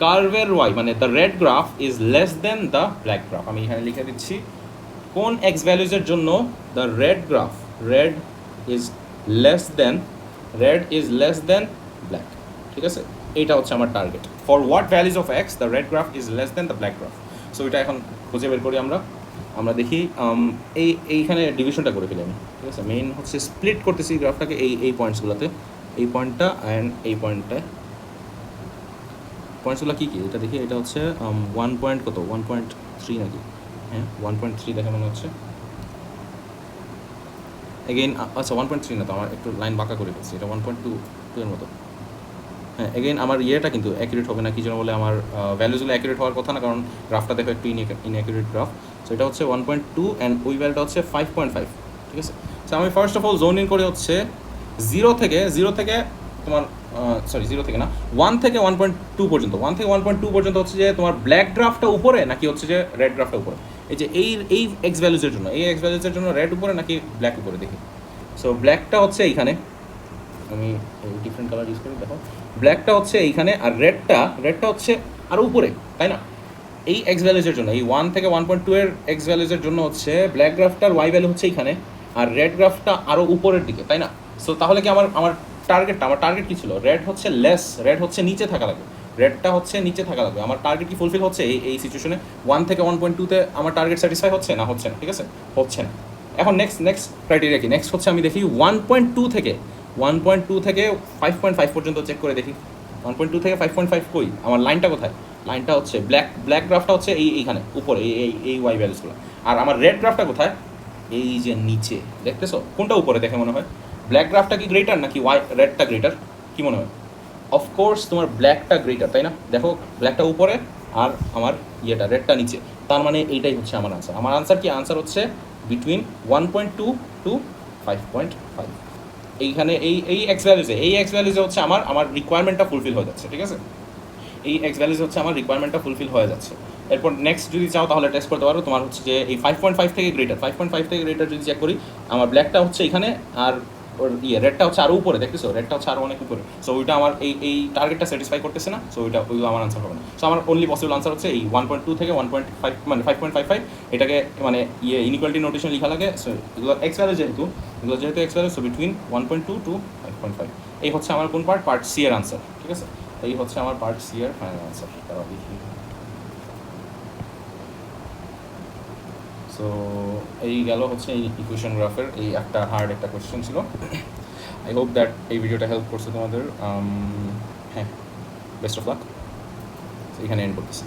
কার্ভের ওয়াই মানে the red graph is less than the black graph. আমি এখানে লিখে দিচ্ছি কোন এক্স ভ্যালুজের জন্য the red is less than black, ঠিক আছে? এইটা হচ্ছে আমার target. For what values of x the red graph is less than the black graph. So এটা এখন খুঁজে বের করি আমরা দেখি এইখানে ডিভিশনটা করে ফেলি আমি, ঠিক আছে? মেইন হচ্ছে স্প্লিট করতেছি গ্রাফটাকে এই পয়েন্টসগুলোতে, এই পয়েন্টটা অ্যান্ড এই পয়েন্টসগুলো কী এটা দেখি। এটা হচ্ছে 1.3 নাকি? হ্যাঁ 1.3 দেখে মনে হচ্ছে। এগেইন আচ্ছা 1.3 না তো, আমার একটু লাইন বাঁকা করে ফেলছি, এটা 1.2 এর মতো। হ্যাঁ এগেইন আমার ইয়েটা কিন্তু অ্যাকুরেট হবে না, কি জন্য বলে আমার ভ্যালুজগুলো অ্যাকুরেট হওয়ার কথা না, কারণ গ্রাফটা দেখো একটু ইনঅ্যাকুরেট গ্রাফ। সো এটা হচ্ছে 1.2 অ্যান্ড ওই ভ্যালুটা হচ্ছে 5.5, ঠিক আছে? সো আমি first of all zone in করে হচ্ছে 0 থেকে তোমার 0 থেকে না 1 থেকে 1.2 পর্যন্ত, 1 থেকে 1.2 পর্যন্ত হচ্ছে যে তোমার ব্ল্যাক গ্রাফটা উপরে নাকি হচ্ছে যে রেড গ্রাফটা উপরে। এই যে এই এক্স ভ্যালুজের জন্য রেড উপরে নাকি ব্ল্যাক উপরে দেখি। সো ব্ল্যাকটা হচ্ছে এইখানে, আমি ডিফারেন্ট কালার ইউজ করি, দেখো ব্ল্যাকটা হচ্ছে এইখানে আর রেডটা হচ্ছে আরও উপরে, তাই না? এই এক্স ভ্যালুজের জন্য এই 1 থেকে 1.2 এর এক্স ভ্যালুজের জন্য হচ্ছে ব্ল্যাক গ্রাফটার ওয়াই ভ্যালু হচ্ছে এইখানে আর রেড গ্রাফটা আরও উপরের দিকে, তাই না? সো তাহলে কি আমার টার্গেট কি ছিল? রেড হচ্ছে নিচে থাকা লাগবে, আমার টার্গেট কি ফুলফিল হচ্ছে এই সিচুয়েশনে? 1 থেকে 1.2-তে আমার টার্গেট স্যাটিসফাই হচ্ছে না, ঠিক আছে? হচ্ছে না। এখন নেক্সট ক্রাইটেরিয়া কি? নেক্সট হচ্ছে আমি দেখি 1.2 থেকে 5.5 পর্যন্ত চেক করে দেখি 1.2 থেকে 5.5 কই, আমার লাইনটা কোথায়? লাইনটা হচ্ছে ব্ল্যাক গ্রাফটা হচ্ছে এইখানে উপরে এই ওয়াই ভ্যালুসগুলো, আর আমার রেড গ্রাফটা কোথায়? এই যে নিচে, দেখতেছো? কোনটা উপরে দেখে মনে হয়? ব্ল্যাক গ্রাফটা কি গ্রেটার নাকি রেডটা গ্রেটার? কি মনে হয়? অফকোর্স তোমার ব্ল্যাকটা গ্রেটার, তাই না? দেখো ব্ল্যাকটা উপরে আর আমার রেডটা নিচে, তার মানে এইটাই হচ্ছে আমার আনসার। আমার আনসার কি? আনসার হচ্ছে বিটুইন 1.2 টু 5.5। এইখানে এই এক্স ভ্যালুজে হচ্ছে আমার রিকোয়ারমেন্টটা ফুলফিল হয়ে যাচ্ছে, ঠিক আছে? এই এক্স ভ্যালুজ হচ্ছে আমার রিকোয়ারমেন্টটা ফুলফিল হয়ে যাচ্ছে। এরপর নেক্সট যদি চাও তাহলে টেস্ট করতে পারো, তোমার হচ্ছে যে এই 5.5 থেকে গ্রেটার যদি চেক করি, আমার ব্ল্যাকটা হচ্ছে এখানে আর ওর রেডটা হচ্ছে আরও উপরে, দেখতেছো? রেডটা হচ্ছে আরও অনেক উপরে। সো ওইটা আমার এই টার্গেটটা স্যাটিসফাই করতেছে না, সো ওইগুলো আমার আনসার হবে না। সো আমার অনলি পসিবল আনসার হচ্ছে এই 1.2 থেকে 1.5 মানে 5.55, এটাকে মানে ইনইকুয়ালিটি নোটেশন লেখা লাগে। সো এগুলো এক্স ভ্যালু যেহেতু X value, so between 1.2 to 5.5। এই হচ্ছে আমার কোন পার্ট সি এর আনসার, ঠিক আছে? এই হচ্ছে আমার পার্ট সি এর ফাইনাল আনসার। তারা দেখি। সো এই গেল হচ্ছে এই ইকুয়েশন গ্রাফের এই একটা হার্ড একটা কোয়েশ্চেন ছিল। আই হোপ দ্যাট এই ভিডিওটা হেল্প করছে তোমাদের। হ্যাঁ, বেস্ট অফ লাক। এখানে এন্ড করতেছি।